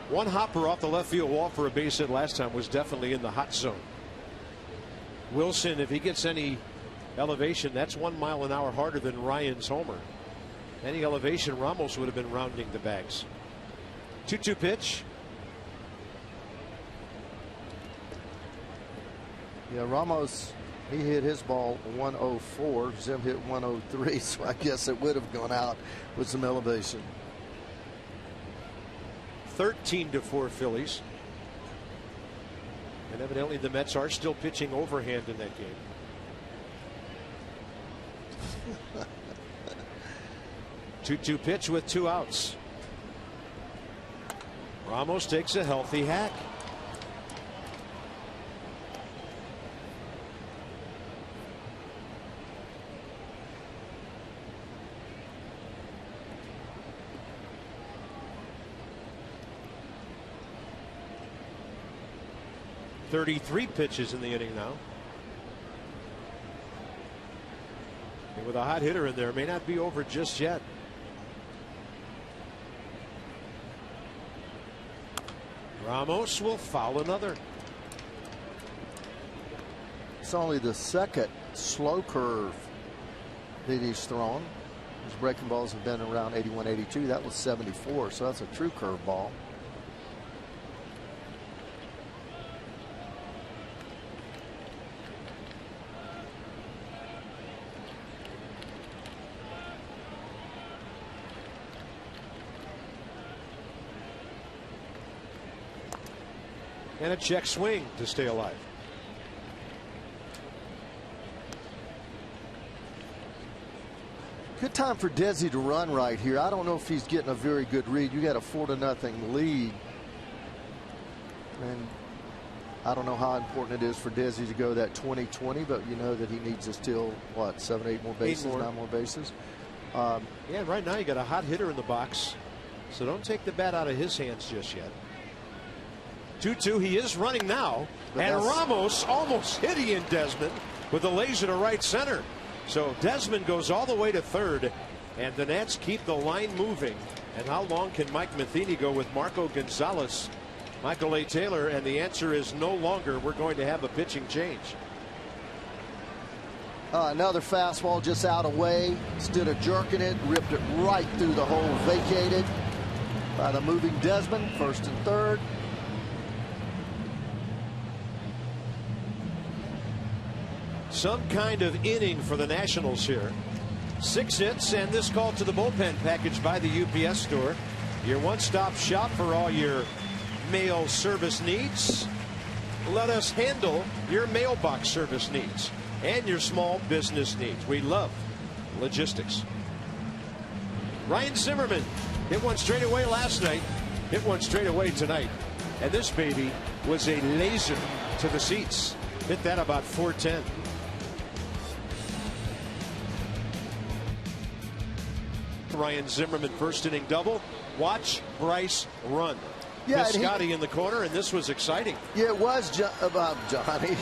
one hopper off the left field wall for a base hit last time was definitely in the hot zone. Wilson, if he gets any elevation, that's 1 mile an hour harder than Ryan's homer. Any elevation, Ramos would have been rounding the bags. 2-2 pitch. Yeah, Ramos, he hit his ball 104. Zim hit 103, so I guess it would have gone out with some elevation. 13-4 Phillies. And evidently the Mets are still pitching overhand in that game. 2-2 pitch with 2 outs. Ramos takes a healthy hack. .33 pitches in the inning now. And with a hot hitter in there, may not be over just yet. Ramos will foul another. It's only the second slow curve that he's thrown. His breaking balls have been around 81, 82. That was 74, so that's a true curve ball. And a check swing to stay alive. Good time for Desi to run right here. I don't know if he's getting a very good read. You got a 4-0 lead. And I don't know how important it is for Desi to go that 20-20, but you know that he needs to steal, what, 7, 8 more bases, 9 more bases. Yeah, right now you got a hot hitter in the box, so don't take the bat out of his hands just yet. 2-2, he is running now, and Ramos almost hit Ian Desmond with a laser to right center. So Desmond goes all the way to third, and the Nats keep the line moving. And how long can Mike Matheny go with Marco Gonzalez, Michael A. Taylor? And the answer is no longer. We're going to have a pitching change. Another fastball just out away. Instead of jerking it, ripped it right through the hole, vacated by the moving Desmond, first and third. Some kind of inning for the Nationals here. 6 hits and this call to the bullpen, packaged by the UPS store. Your one-stop shop for all your mail service needs. Let us handle your mailbox service needs and your small business needs. We love logistics. Ryan Zimmerman hit one straight away last night, hit one straight away tonight. And this baby was a laser to the seats. Hit that about 410. Ryan Zimmerman first inning double. Watch Bryce run. Yeah, Scotty in the corner, and this was exciting. Yeah, it was Johnny. It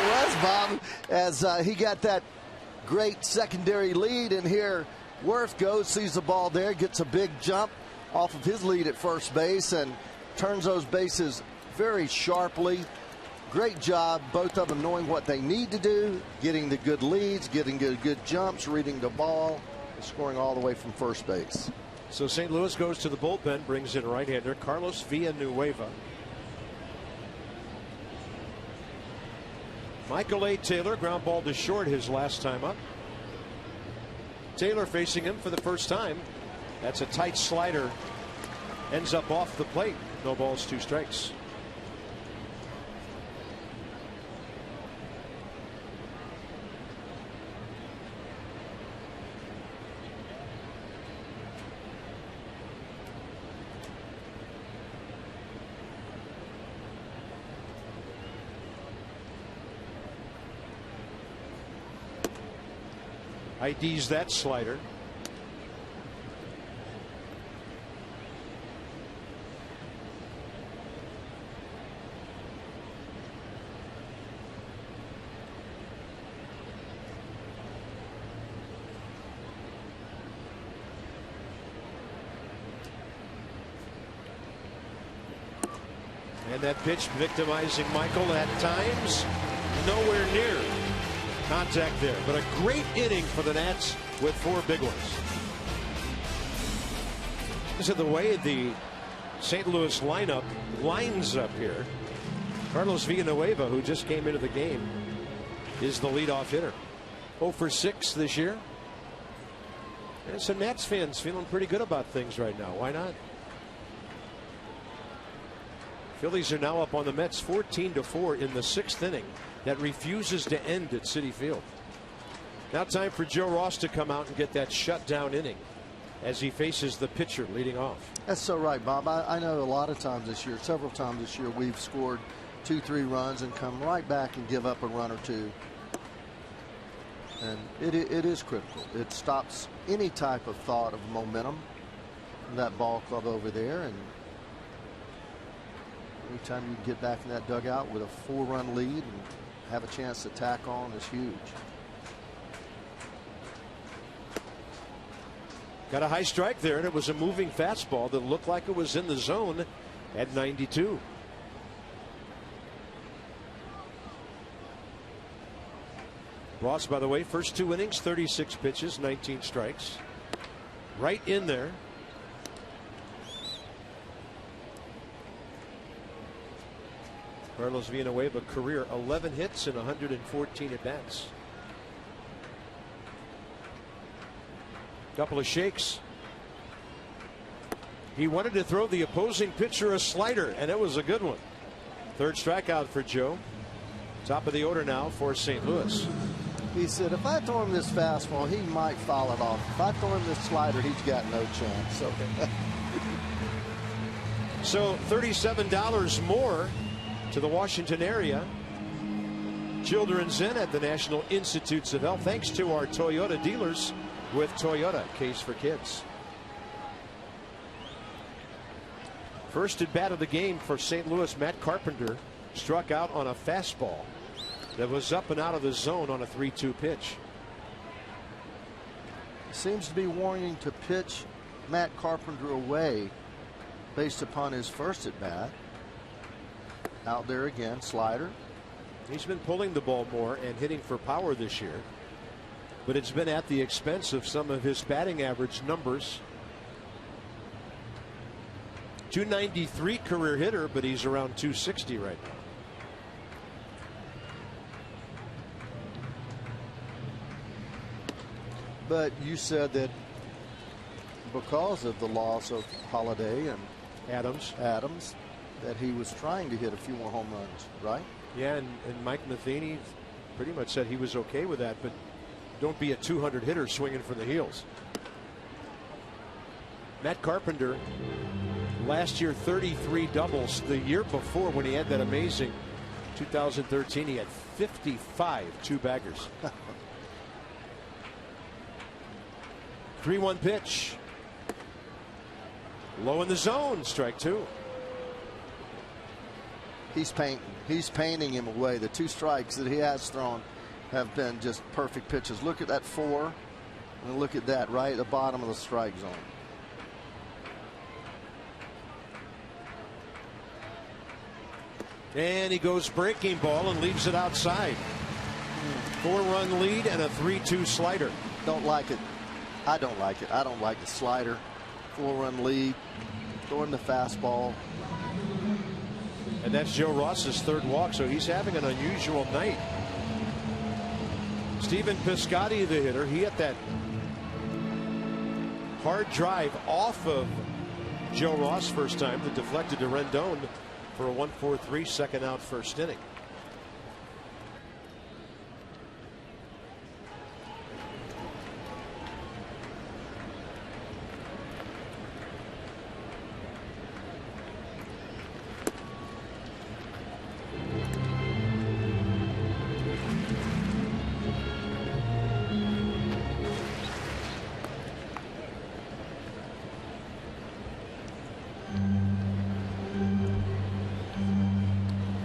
was Bob, as he got that great secondary lead, and here Worth goes, sees the ball there, gets a big jump off of his lead at first base, and turns those bases very sharply. Great job, both of them knowing what they need to do, getting the good leads, getting good jumps, reading the ball, and scoring all the way from first base. So St. Louis goes to the bullpen, brings in right-hander Carlos Villanueva. Michael A. Taylor ground ball to short his last time up. Taylor facing him for the first time. That's a tight slider. Ends up off the plate. No balls, 2 strikes. IDs that slider. And that pitch victimizing Michael at times. Nowhere near contact there, but a great inning for the Nats with 4 big ones. This is the way the St. Louis lineup lines up here. Carlos Villanueva, who just came into the game, is the leadoff hitter. 0 for 6 this year. And some Nats fans feeling pretty good about things right now. Why not? Phillies are now up on the Mets 14-4 in the 6th inning. That refuses to end at Citi Field. Now time for Joe Ross to come out and get that shutdown inning as he faces the pitcher leading off. That's so right, Bob. I know a lot of times this year, several times this year, we've scored 2-3 runs and come right back and give up a run or two. And it is critical. It stops any type of thought of momentum from that ball club over there. And anytime you can get back in that dugout with a 4-run lead and have a chance to tack on is huge. Got a high strike there, and it was a moving fastball that looked like it was in the zone at 92. Ross, by the way, first 2 innings, 36 pitches, 19 strikes. Right in there. Carlos Villanueva career 11 hits and 114 at bats. Couple of shakes. He wanted to throw the opposing pitcher a slider, and it was a good one. Third strikeout for Joe. Top of the order now for St. Louis. He said, if I throw him this fastball, he might foul it off. If I throw him this slider, he's got no chance. So $37 more to the Washington area. Children's Inn at the National Institutes of Health, thanks to our Toyota dealers with Toyota, Case for Kids. First at bat of the game for St. Louis, Matt Carpenter struck out on a fastball that was up and out of the zone on a 3-2 pitch. Seems to be wanting to pitch Matt Carpenter away based upon his first at bat. Out there again, slider. He's been pulling the ball more and hitting for power this year, but it's been at the expense of some of his batting average numbers. .293 career hitter, but he's around .260 right now. But you said that because of the loss of Holiday and Adams, that he was trying to hit a few more home runs, right? Yeah, and Mike Matheny pretty much said he was okay with that, but don't be a 200 hitter swinging from the heels. Matt Carpenter, last year 33 doubles. The year before, when he had that amazing 2013, he had 55 two-baggers. 3-1 pitch. Low in the zone, strike 2. He's painting him away. The 2 strikes that he has thrown have been just perfect pitches. Look at that 4, and look at that right at the bottom of the strike zone. And he goes breaking ball and leaves it outside. 4-run lead and a 3-2 slider. Don't like it. I don't like it. I don't like the slider. 4-run lead, throwing the fastball. And that's Joe Ross's 3rd walk, so he's having an unusual night. Stephen Piscotty, the hitter, he hit that hard drive off of Joe Ross first time that deflected to Rendon for a 1-4-3 second out first inning.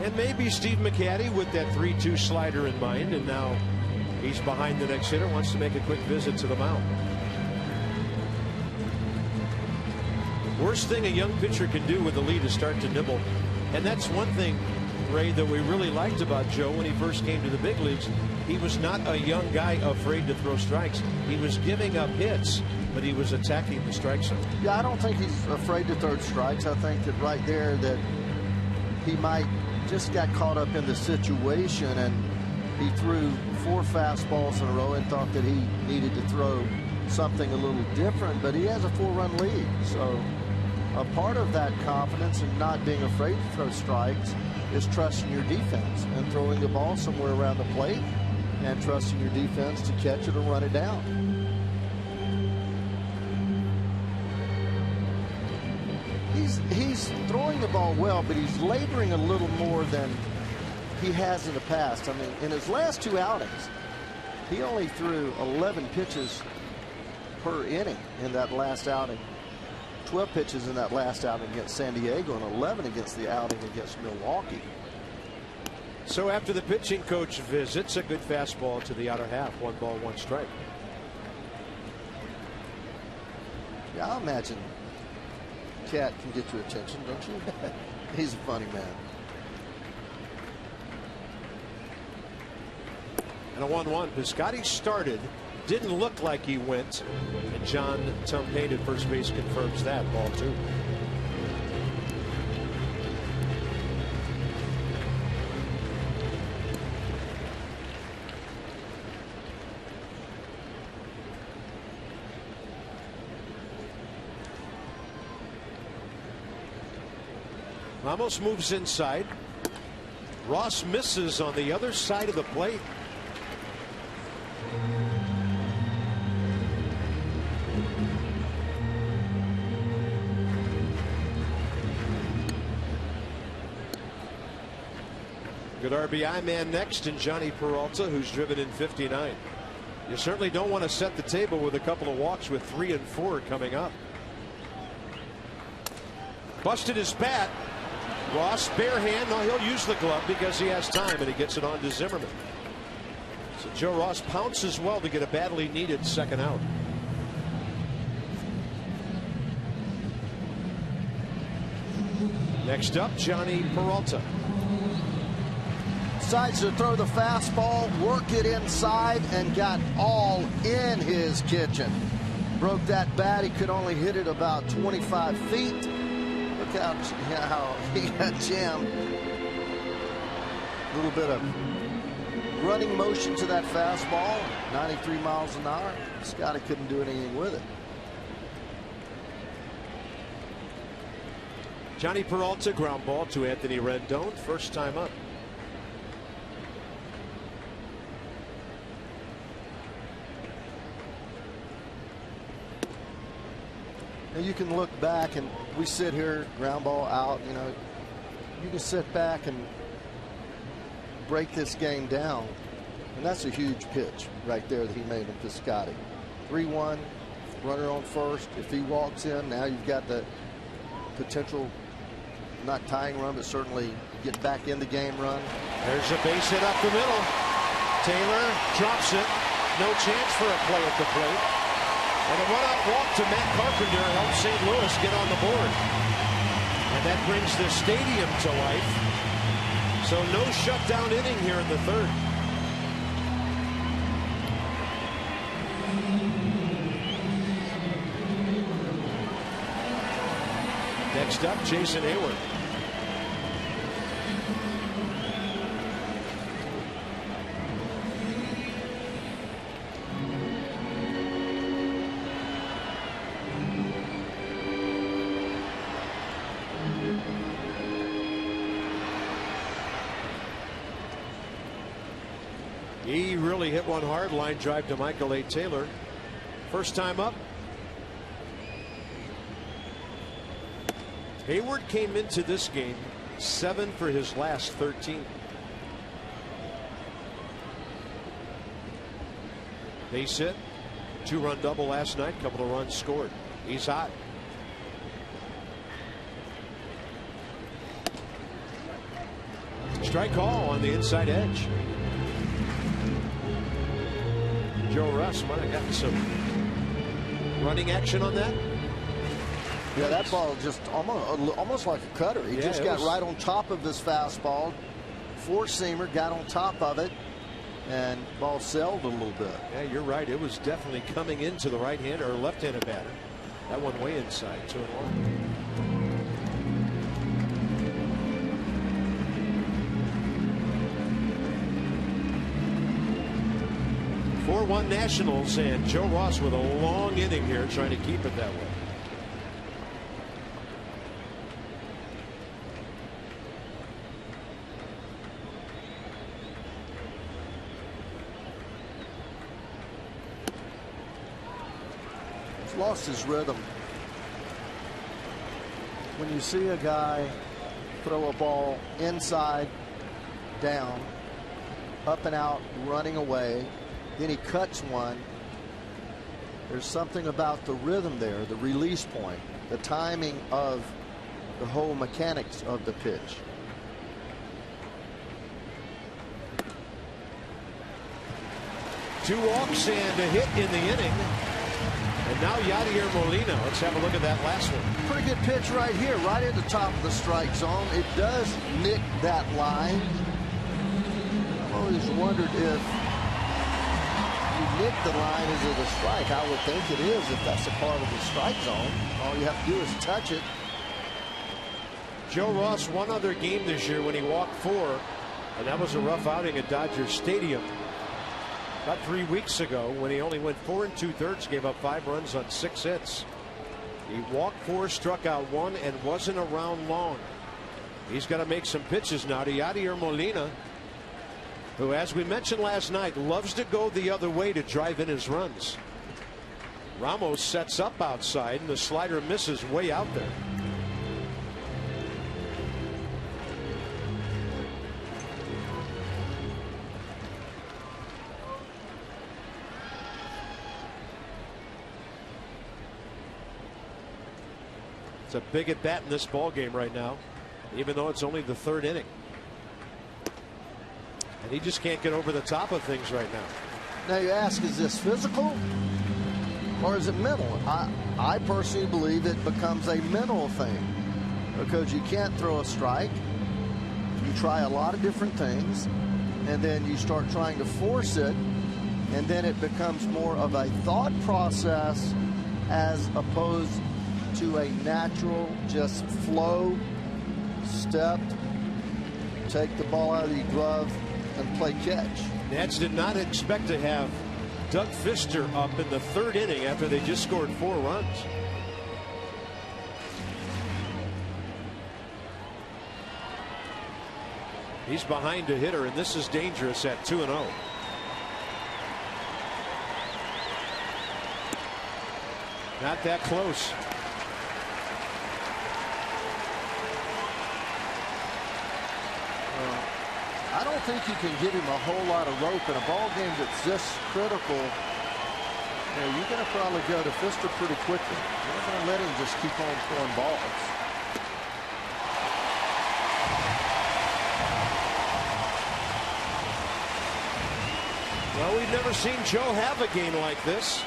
And maybe Steve McCaddy with that 3-2 slider in mind, and now he's behind the next hitter, wants to make a quick visit to the mound. Worst thing a young pitcher can do with the lead is start to nibble. And that's one thing, Ray, that we really liked about Joe when he first came to the big leagues. He was not a young guy afraid to throw strikes. He was giving up hits, but he was attacking the strike zone. Yeah, I don't think he's afraid to throw strikes. I think that right there that he might just got caught up in the situation, and he threw 4 fastballs in a row and thought that he needed to throw something a little different, but he has a 4-run lead. So a part of that confidence and not being afraid to throw strikes is trusting your defense and throwing the ball somewhere around the plate and trusting your defense to catch it or run it down. He's throwing the ball well, but he's laboring a little more than he has in the past. I mean, in his last 2 outings, he only threw 11 pitches per inning in that last outing. 12 pitches in that last outing against San Diego and 11 against the outing against Milwaukee. So after the pitching coach visits, a good fastball to the outer half. 1 ball, 1 strike. Yeah, I imagine Cat can get your attention, don't you? He's a funny man. And a 1-1. Piscotty started. Didn't look like he went. And John Tumpane at first base confirms that. Ball 2. Ramos moves inside. Ross misses on the other side of the plate. Good RBI man next in Johnny Peralta, who's driven in 59. You certainly don't want to set the table with a couple of walks with 3 and 4 coming up. Busted his bat. Ross bare hand. No, he'll use the glove because he has time, and he gets it on to Zimmerman. So Joe Ross pounces well to get a badly needed second out. Next up, Johnny Peralta. Decides to throw the fastball, work it inside, and got all in his kitchen. Broke that bat. He could only hit it about 25 feet. Look how he got jammed. A little bit of running motion to that fastball. 93 miles an hour. Scotty couldn't do anything with it. Johnny Peralta, ground ball to Anthony Rendon. First time up. Now you can look back, and we sit here, ground ball out, you know, you can sit back and break this game down. And that's a huge pitch right there that he made in Piscotty. 3-1, runner on first. If he walks in, now you've got the potential, not tying run, but certainly get back in the game run. There's a base hit up the middle. Taylor drops it. No chance for a play at the plate. And a run-out walk to Matt Carpenter helps St. Louis get on the board. And that brings the stadium to life. So no shutdown inning here in the 3rd. Next up, Jason Hayward. He really hit one hard. Line drive to Michael A. Taylor. First time up. Hayward came into this game 7 for his last 13. Base hit. 2-run double last night. Couple of runs scored. He's hot. Strike call on the inside edge. Joe Russ might have gotten some running action on that. Yeah, that ball just almost like a cutter. He just got right on top of this fastball. Four-seamer, got on top of it, and ball sailed a little bit. Yeah, you're right. It was definitely coming into the right-handed or left-handed batter. That one way inside, 2-1. 4-1 Nationals, and Joe Ross with a long inning here trying to keep it that way. He's lost his rhythm. When you see a guy throw a ball inside, down, up and out, running away, then he cuts one, there's something about the rhythm there, the release point, the timing of the whole mechanics of the pitch. Two walks and a hit in the inning. And now Yadier Molina. Let's have a look at that last one. Pretty good pitch right here, right at the top of the strike zone. It does nick that line. I've always wondered if you nick the line, is it a strike? I would think it is if that's a part of the strike zone. All you have to do is touch it. Joe Ross, one other game this year when he walked 4, and that was a rough outing at Dodger Stadium. About 3 weeks ago when he only went 4 2/3, gave up 5 runs on 6 hits. He walked 4, struck out 1, and wasn't around long. He's got to make some pitches now to Yadier Molina, who, as we mentioned last night, loves to go the other way to drive in his runs. Ramos sets up outside, and the slider misses way out there. It's a big at bat in this ball game right now, even though it's only the 3rd inning. And he just can't get over the top of things right now. Now you ask, is this physical or is it mental? I personally believe it becomes a mental thing, because you can't throw a strike. You try a lot of different things, and then you start trying to force it, and then it becomes more of a thought process as opposed to a natural just flow, step, take the ball out of your glove and play catch. Nats did not expect to have Doug Fister up in the 3rd inning after they just scored 4 runs. He's behind a hitter, and this is dangerous at 2-0. Not that close. I don't think you can give him a whole lot of rope in a ball game that's this critical. You're going to probably go to Fister pretty quickly. You're not going to let him just keep on throwing balls. Well, we've never seen Joe have a game like this.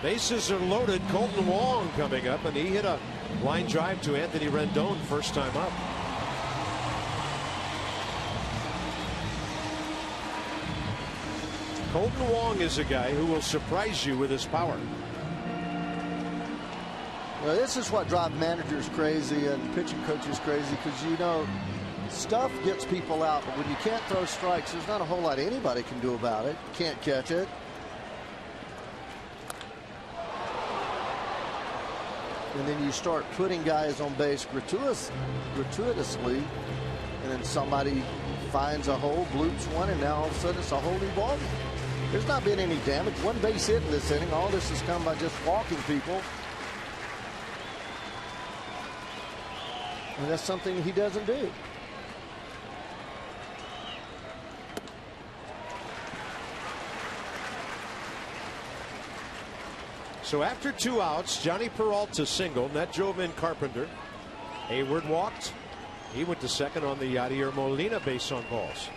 Bases are loaded. Colton Wong coming up, and he hit a line drive to Anthony Rendon first time up. Colton Wong is a guy who will surprise you with his power. Well, this is what drives managers crazy and pitching coaches crazy, because stuff gets people out, but when you can't throw strikes, there's not a whole lot anybody can do about it. Can't catch it. And then you start putting guys on base gratuitously, and then somebody finds a hole, bloops one, and now all of a sudden it's a whole new ball game. There's not been any damage. One base hit in this inning. All this has come by just walking people. And that's something he doesn't do. So after 2 outs, Johnny Peralta singled, and that drove in Carpenter. Hayward walked. He went to second on the Yadier Molina base on balls.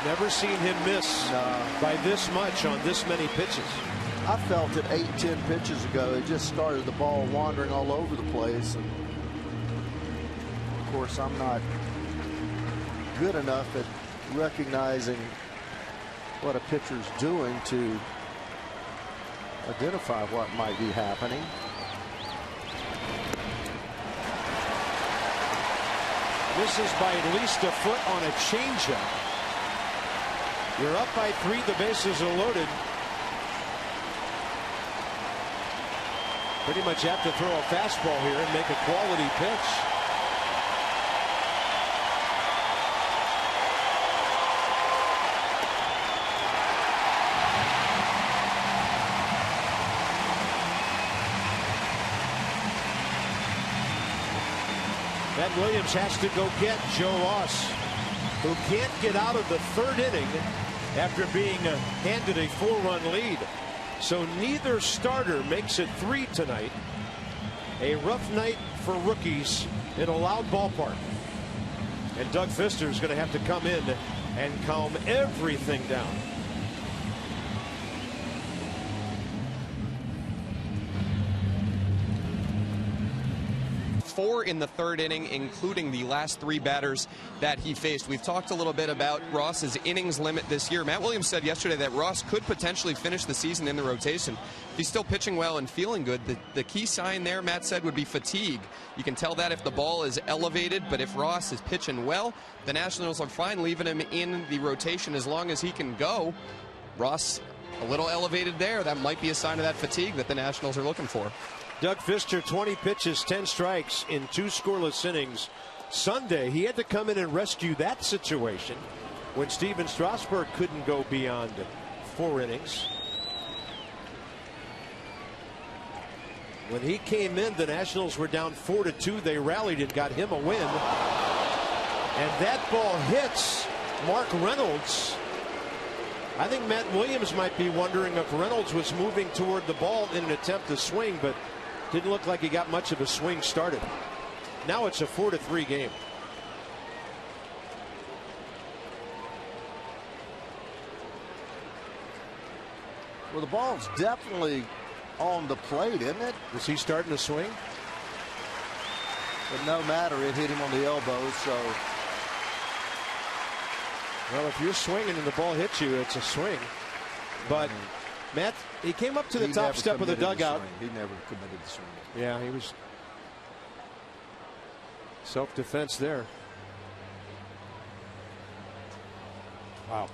Never seen him miss by this much on this many pitches. I felt it 8-10 pitches ago. It just started the ball wandering all over the place. And of course, I'm not good enough at recognizing what a pitcher's doing to identify what might be happening. Misses by at least a foot on a changeup. You're up by 3. The bases are loaded. Pretty much have to throw a fastball here and make a quality pitch. Matt Williams has to go get Joe Ross, who can't get out of the third inning after being handed a 4-run lead. So neither starter makes it 3 tonight. A rough night for rookies in a loud ballpark. And Doug Fister is going to have to come in and calm everything down. Four in the third inning, including the last 3 batters that he faced. We've talked a little bit about Ross's innings limit this year. Matt Williams said yesterday that Ross could potentially finish the season in the rotation. If he's still pitching well and feeling good, the key sign there, Matt said, would be fatigue. You can tell that if the ball is elevated, but if Ross is pitching well, the Nationals are fine leaving him in the rotation as long as he can go. Ross a little elevated there. That might be a sign of that fatigue that the Nationals are looking for. Doug Fister, 20 pitches, 10 strikes in 2 scoreless innings. Sunday, he had to come in and rescue that situation when Steven Strasburg couldn't go beyond 4 innings. When he came in, the Nationals were down 4-2. They rallied and got him a win. And that ball hits Mark Reynolds. I think Matt Williams might be wondering if Reynolds was moving toward the ball in an attempt to swing, but didn't look like he got much of a swing started. Now it's a 4-3 game. Well, the ball's definitely on the plate, isn't it? Is he starting to swing? But no matter, it hit him on the elbow, so. Well, if you're swinging and the ball hits you, it's a swing. But Matt, he came up to the top step of the dugout. He never committed the swing. Yeah, he was self-defense there. Wow.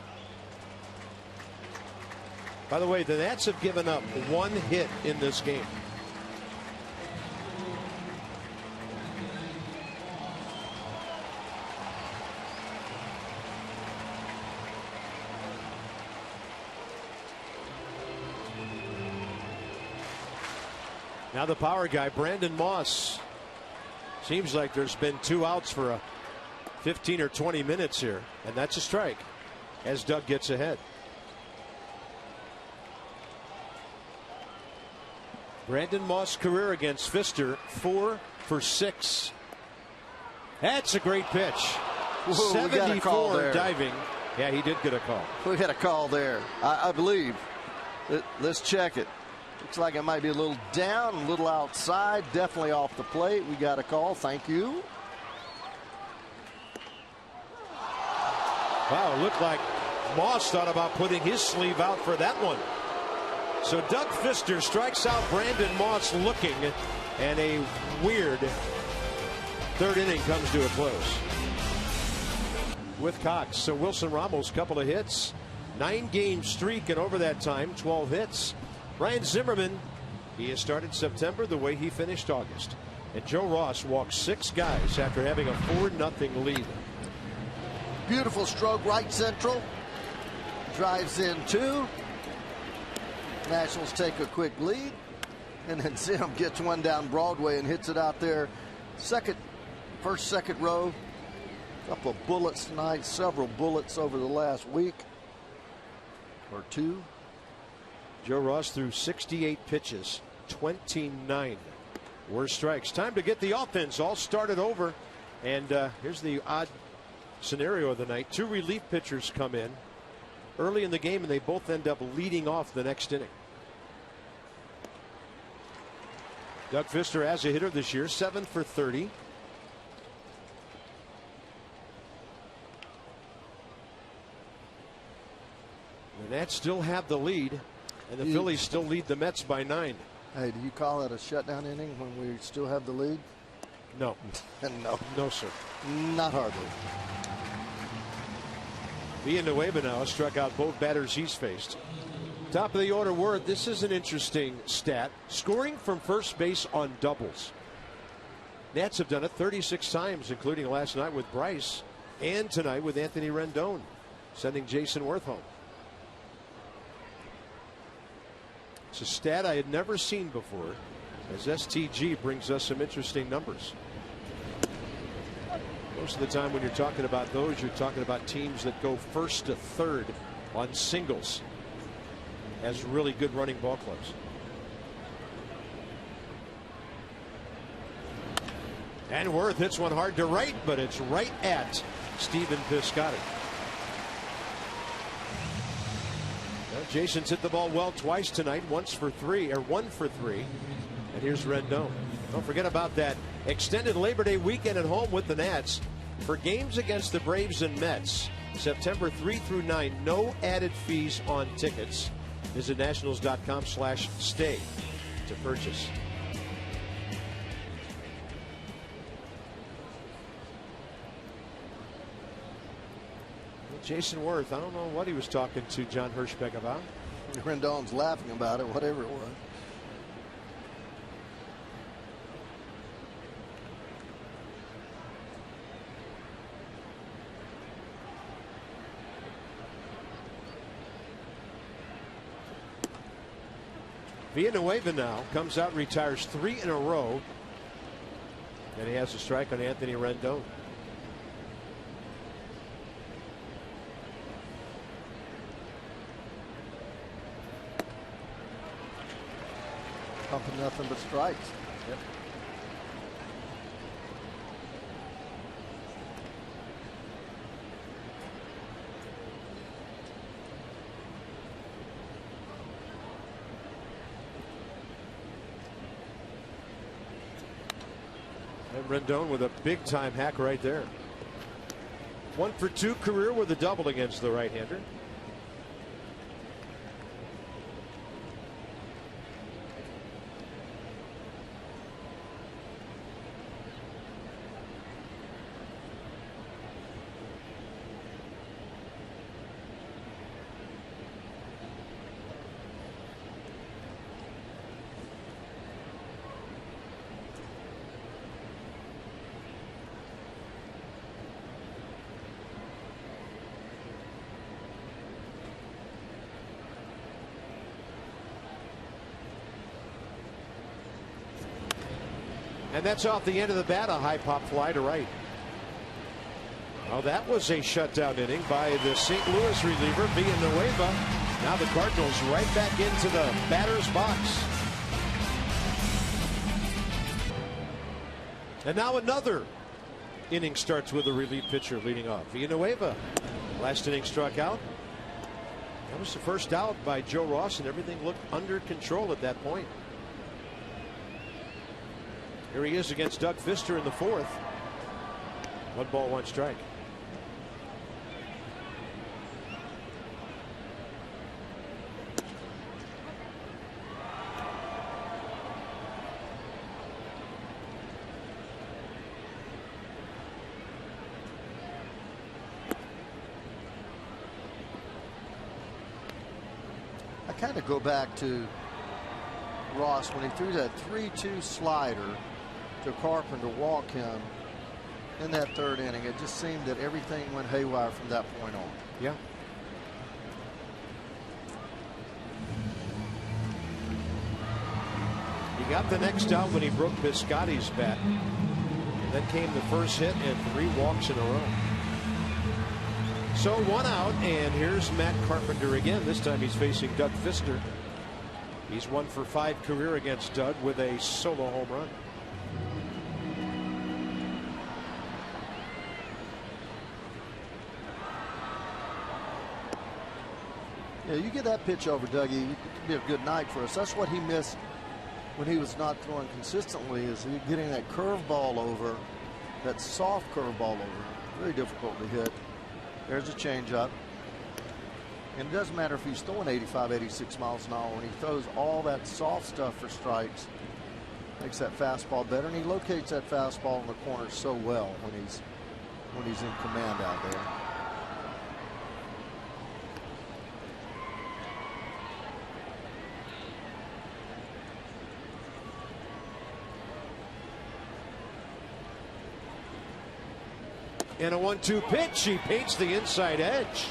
By the way, the Nats have given up 1 hit in this game. Now the power guy, Brandon Moss. Seems like there's been 2 outs for a 15 or 20 minutes here, and that's a strike as Doug gets ahead. Brandon Moss' career against Fister, 4 for 6. That's a great pitch. Whoa, 74 diving. Yeah, he did get a call. We had a call there, I believe. Let's check it. Looks like it might be a little down, a little outside, definitely off the plate. We got a call. Thank you. Wow, it looked like Moss thought about putting his sleeve out for that one. So Doug Fister strikes out Brandon Moss looking, and a weird 3rd inning comes to a close with Cox. So Wilson Ramos, couple of hits, 9-game streak, and over that time 12 hits. Ryan Zimmerman, he has started September the way he finished August. And Joe Ross walked 6 guys after having a 4-0 lead. Beautiful stroke, right central. Drives in 2. Nationals take a quick lead. And then Zim gets one down Broadway and hits it out there. First, second row. Couple of bullets tonight, several bullets over the last week or 2. Joe Ross threw 68 pitches, 29 were strikes. Time to get the offense all started over. And here's the odd scenario of the night. 2 relief pitchers come in early in the game, and they both end up leading off the next inning. Doug Fister as a hitter this year, 7 for 30. The Nats still have the lead, and the Phillies still lead the Mets by 9. Hey, do you call that a shutdown inning when we still have the lead? No. No. No, sir. Not hardly. Villanueva now struck out both batters he's faced. Top of the order word. This is an interesting stat. Scoring from first base on doubles. Nats have done it 36 times, including last night with Bryce and tonight with Anthony Rendon, sending Jason Worth home. It's a stat I had never seen before, as STG brings us some interesting numbers. Most of the time when you're talking about those, you're talking about teams that go first to third on singles as really good running ball clubs. And Worth hits one hard to right, but it's right at Stephen Piscotty. Well, Jason's hit the ball well twice tonight, one for three. And here's Rendon. Don't forget about that extended Labor Day weekend at home with the Nats. For games against the Braves and Mets, September 3 through 9, no added fees on tickets. Visit nationals.com/stay to purchase. Jason Worth, I don't know what he was talking to John Hirschbeck about. Rendon's laughing about it, whatever it was. Villanueva now comes out, retires 3 in a row. And he has a strike on Anthony Rendon. Pumping nothing but strikes. Yep. And Rendon with a big time hack right there. 1 for 2 career with a double against the right-hander. And that's off the end of the bat, a high pop fly to right. Well, that was a shutdown inning by the St. Louis reliever, Villanueva. Now the Cardinals right back into the batter's box. And now another inning starts with a relief pitcher leading off. Villanueva, last inning, struck out. That was the first out by Joe Ross, and everything looked under control at that point. Here he is against Doug Fister in the 4th. 1 ball, 1 strike. I kind of go back to Ross when he threw that 3-2 slider to Carpenter, walk him in that 3rd inning. It just seemed that everything went haywire from that point on. Yeah. He got the next out when he broke Piscotty's bat. Then came the first hit and 3 walks in a row. So 1 out, and here's Matt Carpenter again. This time he's facing Doug Fister. He's 1 for 5 career against Doug with a solo home run. Yeah, you get that pitch over, Dougie, it could be a good night for us. That's what he missed when he was not throwing consistently, is he getting that curveball over, that soft curveball over. Very difficult to hit. There's a changeup. And it doesn't matter if he's throwing 85, 86 miles an hour. When he throws all that soft stuff for strikes, makes that fastball better. And he locates that fastball in the corner so well when he's in command out there. And a 1-2 pitch. He paints the inside edge.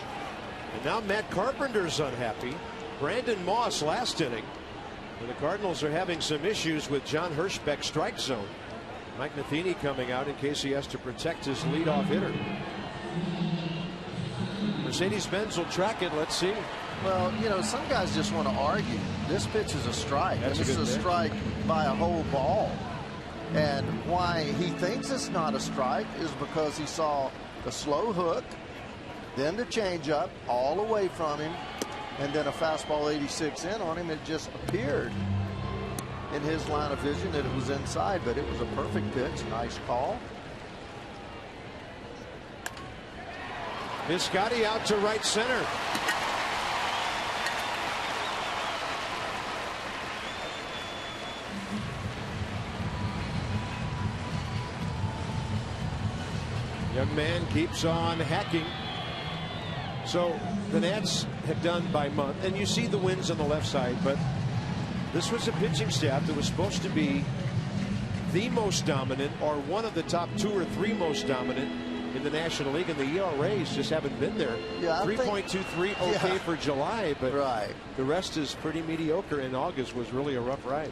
And now Matt Carpenter's unhappy. Brandon Moss last inning. And the Cardinals are having some issues with John Hirschbeck's strike zone. Mike Matheny coming out in case he has to protect his leadoff hitter. Mercedes-Benz will track it. Let's see. Well, you know, some guys just want to argue. This pitch is a strike. That's and this is a pitch. strike by a whole ball. And why he thinks it's not a strike is because he saw the slow hook, then the changeup all away from him, and then a fastball 86 in on him. It just appeared in his line of vision that it was inside, but it was a perfect pitch. Nice call. Piscotty out to right center. Young man keeps on hacking. So the Nats have done by month, and you see the wins on the left side, but this was a pitching staff that was supposed to be the most dominant, or one of the top 2 or 3 most dominant in the National League, and the ERAs just haven't been there. Yeah, 3.23 okay for July, but the rest is pretty mediocre, and August was really a rough ride.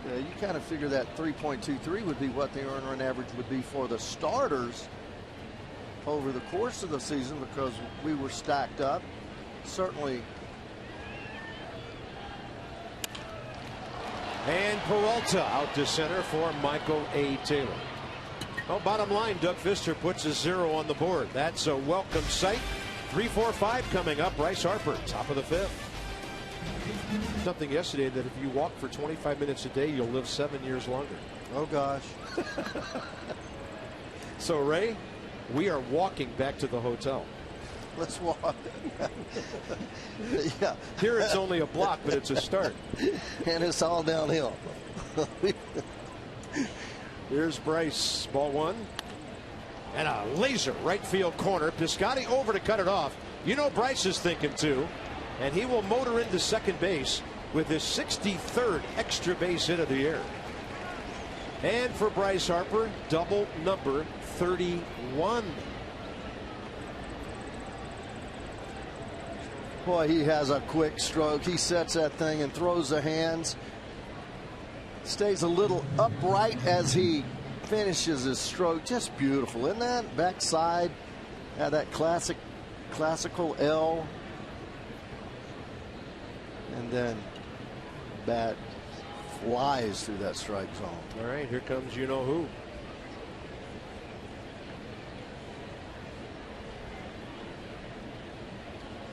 Yeah, you kind of figure that 3.23 would be what the earned run average would be for the starters over the course of the season, because we were stacked up. Certainly. And Peralta out to center for Michael A. Taylor. Well, bottom line, Doug Fister puts a 0 on the board. That's a welcome sight. 3-4-5 coming up. Bryce Harper, top of the 5th. Something yesterday that if you walk for 25 minutes a day, you'll live 7 years longer. Oh, gosh. So, Ray, we are walking back to the hotel. Let's walk. Yeah. Here it's only a block, but it's a start. And it's all downhill. Here's Bryce, ball 1. And a laser right field corner. Piscotty over to cut it off. You know Bryce is thinking too. And he will motor into second base with his 63rd extra base hit of the year. And for Bryce Harper, double number 31. Boy, he has a quick stroke. He sets that thing and throws the hands. Stays a little upright as he finishes his stroke. Just beautiful, isn't that? Backside, that classical L. And then bat flies through that strike zone. All right, here comes you know who.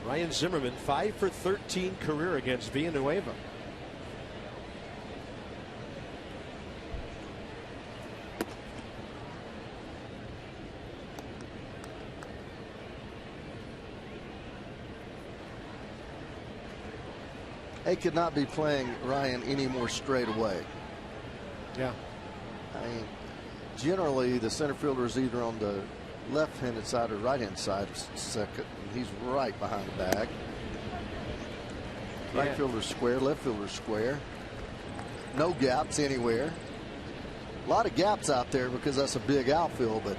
Ryan Zimmerman, 5 for 13 career against Villanueva. They could not be playing Ryan any more straight away. Yeah. I mean, generally the center fielder is either on the left-handed side or right-hand side of second, and he's right behind the bag. Right fielder square, left fielder square. No gaps anywhere. A lot of gaps out there because that's a big outfield, but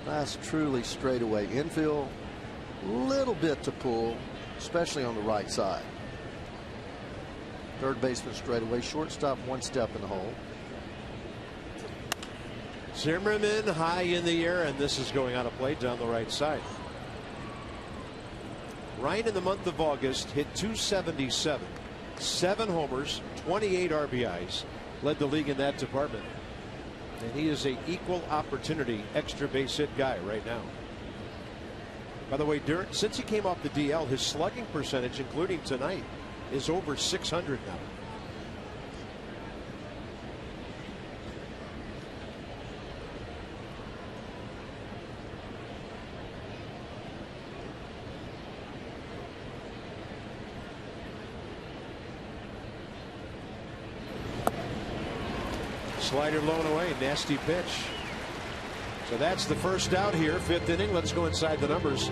that's truly straightaway infield. Little bit to pull, especially on the right side. Third baseman straightaway, shortstop 1 step in the hole. Zimmerman high in the air, and this is going out of play down the right side. Ryan in the month of August hit .277, 7 homers, 28 RBIs, led the league in that department. And he is a equal opportunity extra base hit guy right now. By the way, since he came off the DL, his slugging percentage, including tonight, is over 600 now. Slider blown away, nasty pitch. So that's the first out here, 5th inning. Let's go inside the numbers.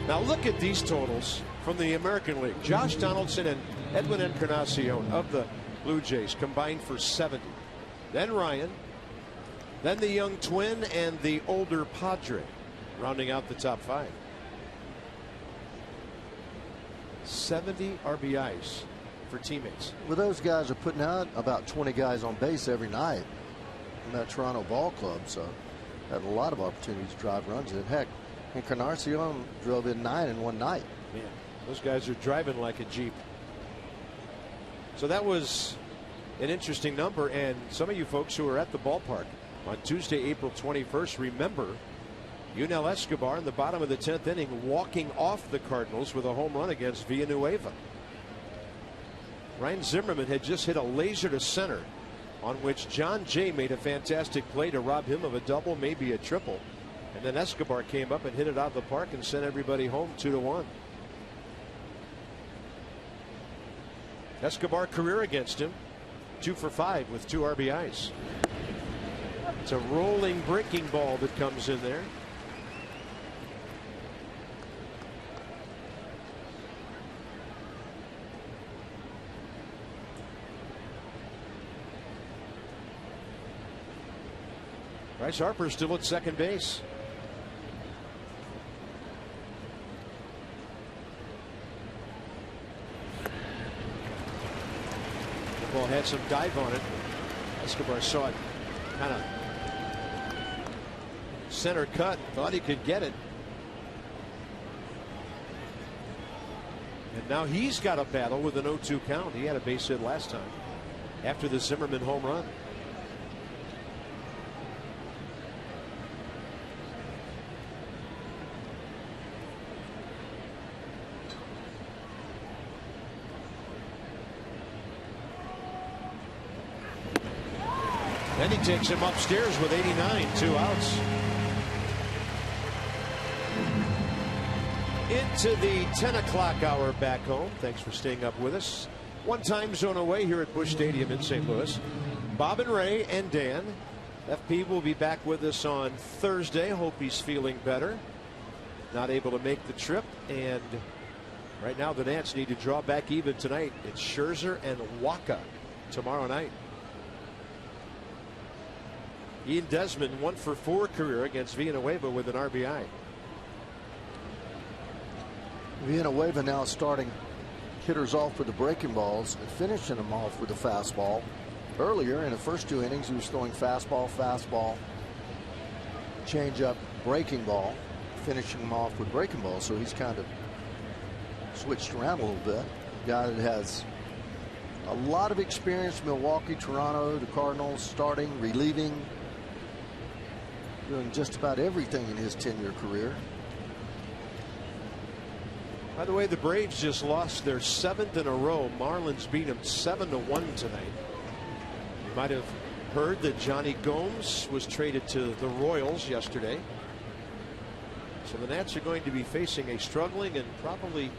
Now look at these totals from the American League. Josh Donaldson and Edwin Encarnacion of the Blue Jays combined for 70. Then Ryan, then the young twin and the older Padre, rounding out the top 5. 70 RBIs for teammates. Well, those guys are putting out about 20 guys on base every night in that Toronto ball club, so had a lot of opportunities to drive runs in. Heck, Encarnacion drove in 9 in one night. Man, those guys are driving like a Jeep. So that was an interesting number, and some of you folks who were at the ballpark on Tuesday, April 21st, remember Yunel Escobar in the bottom of the 10th inning walking off the Cardinals with a home run against Villanueva. Ryan Zimmerman had just hit a laser to center on which John Jay made a fantastic play to rob him of a double, maybe a triple. And then Escobar came up and hit it out of the park and sent everybody home 2-1. Escobar career against him, 2 for 5 with 2 RBIs. It's a rolling breaking ball that comes in there. Bryce Harper still at second base. The ball had some dive on it. Escobar saw it kind of center cut, thought he could get it. And now he's got a battle with an 0-2 count. He had a base hit last time after the Zimmerman home run. Then he takes him upstairs with 89, 2 outs. Into the 10 o'clock hour back home. Thanks for staying up with us. One time zone away here at Busch Stadium in St. Louis. Bob and Ray and Dan. FP will be back with us on Thursday. Hope he's feeling better. Not able to make the trip. And right now the Nats need to draw back even tonight. It's Scherzer and Waka tomorrow night. Ian Desmond 1 for 4 career against Villanueva with an RBI. Villanueva now starting hitters off with the breaking balls and finishing them off with the fastball. Earlier in the first 2 innings, he was throwing fastball, changeup, breaking ball, finishing them off with breaking balls. So he's kind of switched around a little bit. A guy that has a lot of experience: Milwaukee, Toronto, the Cardinals, starting, relieving, doing just about everything in his 10-year career. By the way, the Braves just lost their 7th in a row. Marlins beat them 7-1 tonight. You might have heard that Johnny Gomes was traded to the Royals yesterday. So the Nats are going to be facing a struggling and probably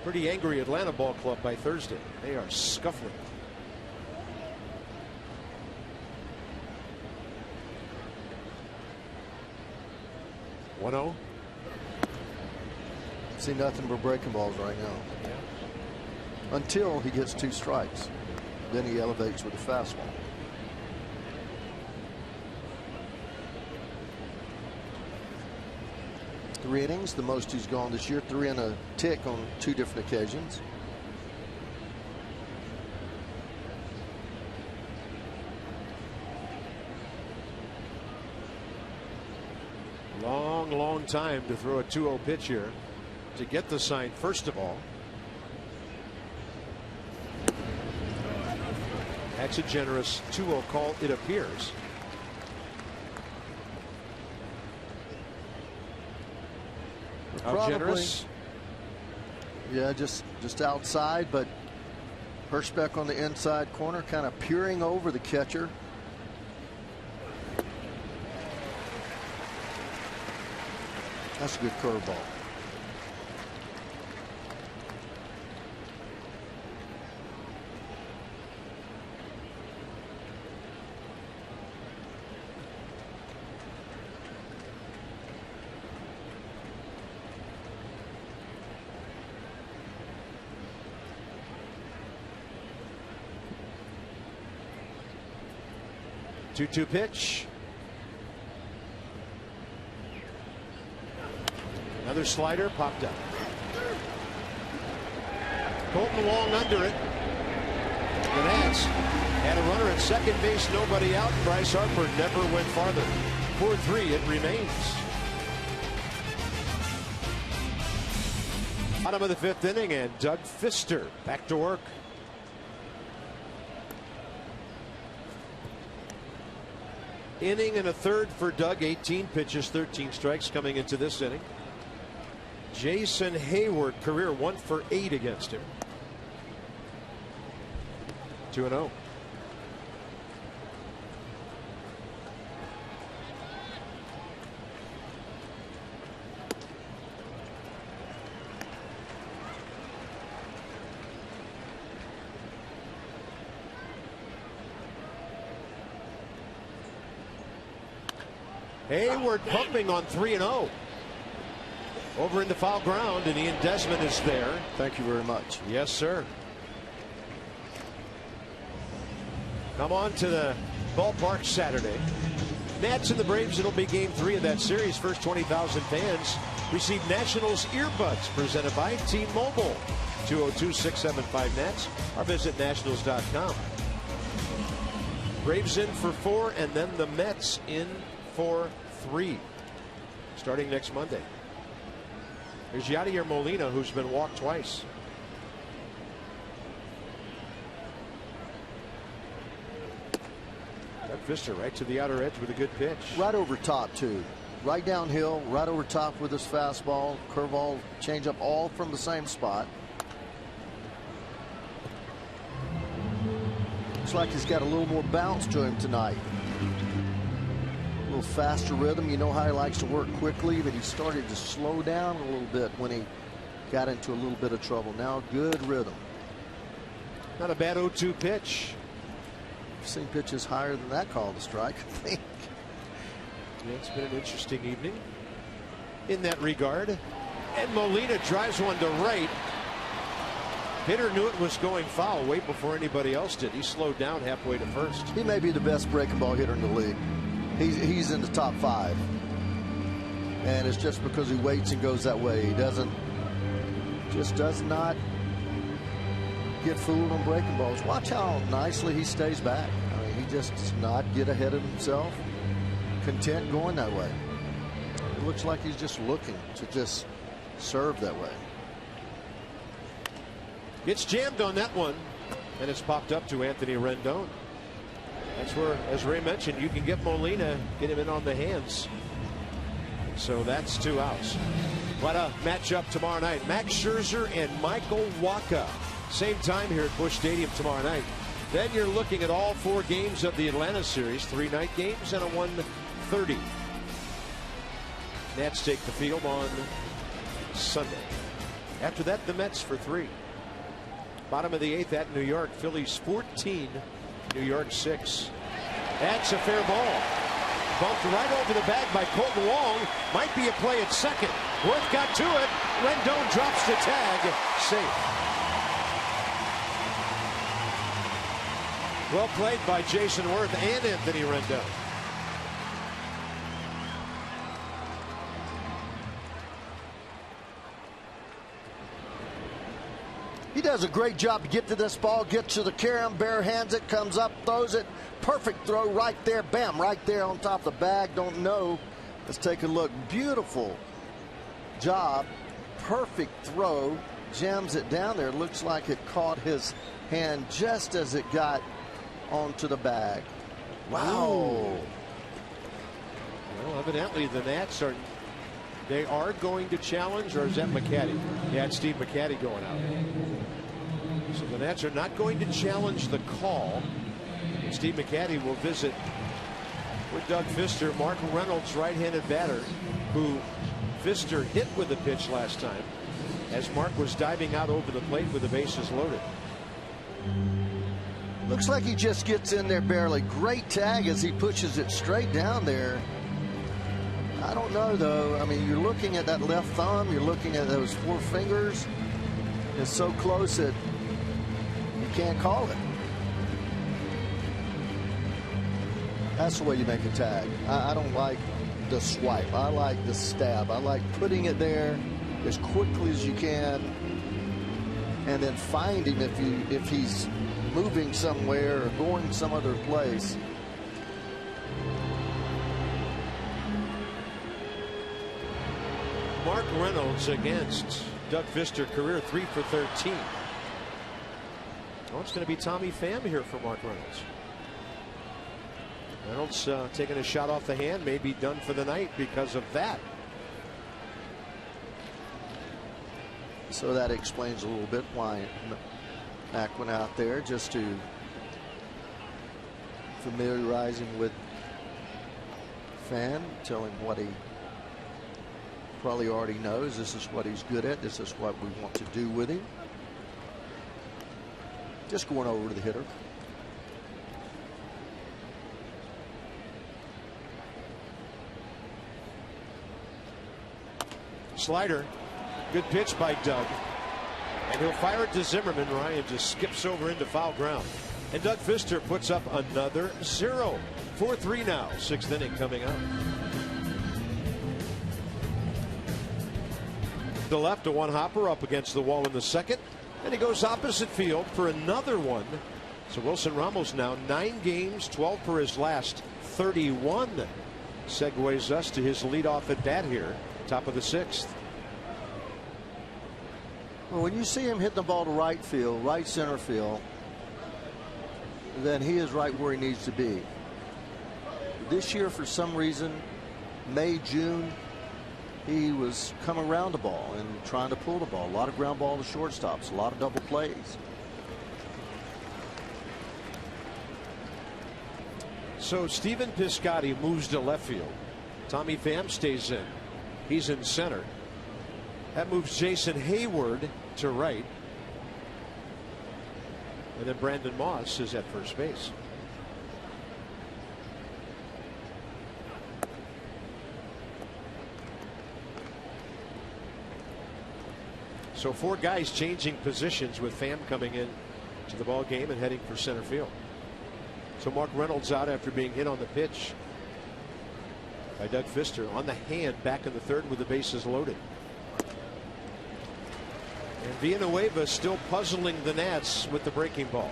pretty angry Atlanta ball club by Thursday. They are scuffling. One-oh. See nothing but breaking balls right now. Yeah. Until he gets 2 strikes. Then he elevates with a fastball. Three innings, the most he's gone this year. 3 and a tick on 2 different occasions. Long time to throw a 2-0 pitch here to get the sign first of all. That's a generous 2-0 call, it appears. How generous? Yeah, just outside, but Hirschbeck on the inside corner, kind of peering over the catcher. That's a good curveball. Two-two pitch. Another slider popped up. Colton Wong under it. The Nats had a runner at second base, nobody out. Bryce Harper never went farther. 4-3 it remains. Bottom of the fifth inning, and Doug Fister back to work. Inning and a third for Doug. 18 pitches, 13 strikes coming into this inning. Jason Hayward, career 1 for 8 against him. 2-0. Hayward pumping on 3-0. Over into foul ground, and Ian Desmond is there. Thank you very much. Yes, sir. Come on to the ballpark Saturday. Nats and the Braves, it'll be game 3 of that series. First 20,000 fans receive Nationals earbuds presented by T-Mobile. 202-675-NATS or visit nationals.com. Braves in for 4, and then the Mets in for 3 starting next Monday. There's Yadier Molina, who's been walked twice. Doug Fister right to the outer edge with a good pitch. Right over top, too. Right downhill, right over top with his fastball, curveball, changeup, all from the same spot. Looks like he's got a little more bounce to him tonight. A little faster rhythm. You know how he likes to work quickly, but he started to slow down a little bit when he got into a little bit of trouble. Now good rhythm. Not a bad 0-2 pitch. I've seen pitches higher than that called a strike, I think. Yeah, it's been an interesting evening in that regard. And Molina drives one to right. Hitter knew it was going foul way before anybody else did. He slowed down halfway to first. He may be the best breaking ball hitter in the league. He's in the top 5. And it's just because he waits and goes that way. He does not get fooled on breaking balls. Watch how nicely he stays back. I mean, he just does not get ahead of himself. Content going that way. It looks like he's just looking to just serve that way. Gets jammed on that one, and it's popped up to Anthony Rendon. That's where, as Ray mentioned, you can get Molina, get him in on the hands. So that's 2 outs. What a matchup tomorrow night. Max Scherzer and Michael Wacha. Same time here at Busch Stadium tomorrow night. Then you're looking at all 4 games of the Atlanta series, 3 night games and a 1:30. Nats take the field on Sunday. After that, the Mets for 3. Bottom of the 8th at New York. Phillies 14, New York 6. That's a fair ball. Bumped right over the bag by Colton Wong. Might be a play at second. Worth got to it. Rendon drops the tag. Safe. Well played by Jason Worth and Anthony Rendon. He does a great job to get to this ball, get to the carom, bare hands it, comes up, throws it. Perfect throw right there. Bam, right there on top of the bag. Don't know. Let's take a look. Beautiful job. Perfect throw. Jams it down there. Looks like it caught his hand just as it got onto the bag. Wow. Ooh. Well, evidently the Nats are going to challenge, or is that McCaddy? Yeah, it's Steve McCaddy going out. So the Nats are not going to challenge the call. And Steve McCaddy will visit with Doug Fister. Mark Reynolds, right-handed batter, who Fister hit with the pitch last time as Mark was diving out over the plate with the bases loaded. Looks like he just gets in there barely. Great tag as he pushes it straight down there. I don't know, though. I mean, you're looking at that left thumb. You're looking at those 4 fingers. It's so close that you can't call it. That's the way you make a tag. I don't like the swipe. I like the stab. I like putting it there as quickly as you can. and then find him if he's moving somewhere or going some other place. Mark Reynolds against Doug Fister, career 3 for 13. Oh, it's going to be Tommy Pham here for Mark Reynolds. Reynolds taking a shot off the hand, may be done for the night because of that. So that explains a little bit why Mac went out there, just to familiarize him with Pham, tell him what he probably already knows. This is what he's good at. This is what we want to do with him. Just going over to the hitter. Slider. Good pitch by Doug. And he'll fire it to Zimmerman. Ryan just skips over into foul ground. And Doug Fister puts up another 0. 4-3 now. 6th inning coming up. The left, a one hopper up against the wall in the second. And he goes opposite field for another one. So Wilson Ramos now 9 games, 12 per his last 31. Segues us to his leadoff at bat here, top of the 6th. Well, when you see him hitting the ball to right field, right center field, then he is right where he needs to be. This year, for some reason, May, June, he was coming around the ball and trying to pull the ball. A lot of ground ball to shortstops, a lot of double plays. So Stephen Piscotty moves to left field. Tommy Pham stays in. He's in center. That moves Jason Hayward to right. And then Brandon Moss is at first base. So 4 guys changing positions, with Pham coming in to the ball game and heading for center field. So Mark Reynolds out after being hit on the pitch by Doug Fister, on the hand back in the 3rd with the bases loaded. And Villanueva still puzzling the Nats with the breaking ball.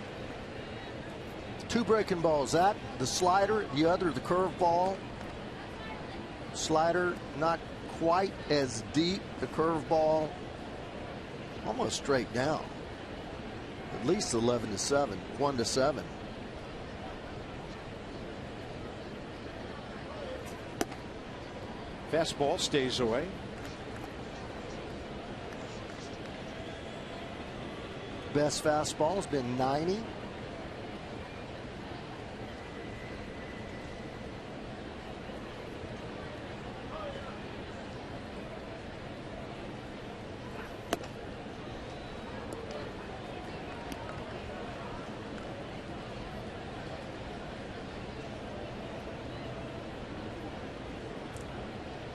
2 breaking balls. That, the slider, the other, the curve ball. Slider not quite as deep. The curve ball almost straight down. At least 11-7, 1-7. Fastball stays away. Best fastball has been 90.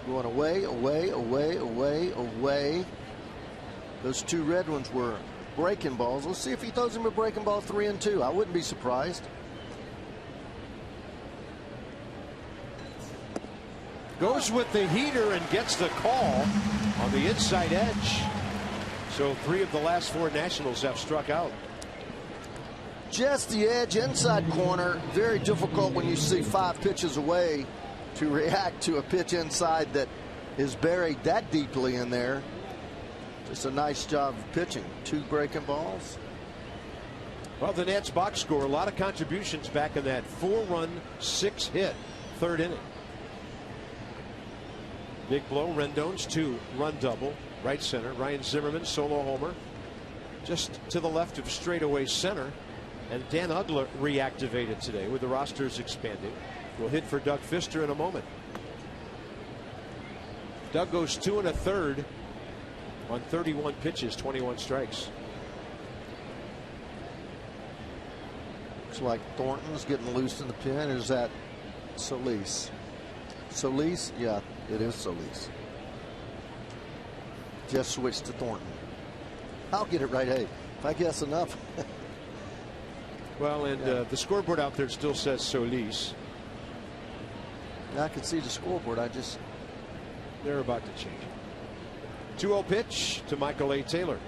Going away, away, away, away, away. Those 2 red ones were breaking balls. Let's see if he throws him a breaking ball 3-2. I wouldn't be surprised. Goes with the heater and gets the call on the inside edge. So 3 of the last 4 Nationals have struck out. Just the edge, inside corner. Very difficult when you see 5 pitches away to react to a pitch inside that is buried that deeply in there. Just a nice job of pitching. 2 breaking balls. Well, the Nats box score, a lot of contributions back in that 4-run, 6-hit 3rd inning. Big blow, Rendon's 2-run double, right center. Ryan Zimmerman, solo homer. Just to the left of straightaway center. And Dan Uggla reactivated today with the rosters expanding. Will hit for Doug Fister in a moment. Doug goes 2 1/3 on 31 pitches, 21 strikes. Looks like Thornton's getting loose in the pen. Is that Solis? Solis? Yeah, it is Solis. Just switched to Thornton. I'll get it right. Hey, if I guess enough. Well, and the scoreboard out there still says Solis. I can see the scoreboard. They're about to change it. 2-0 pitch to Michael A. Taylor.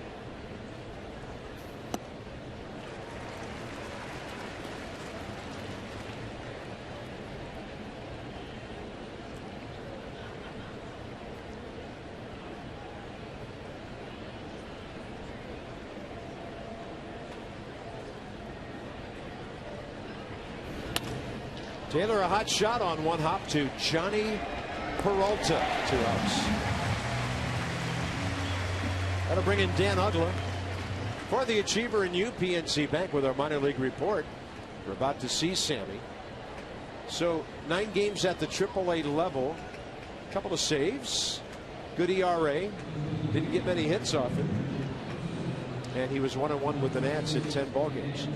Taylor, a hot shot on one hop to Johnny Peralta, 2 outs. That'll bring in Dan Ugla for the Achiever and you, PNC Bank, with our minor league report. We're about to see Sammy. So 9 games at the AAA level, a couple of saves, good ERA, didn't get many hits off it, and he was 1-1 with the Nats in 10 ball games.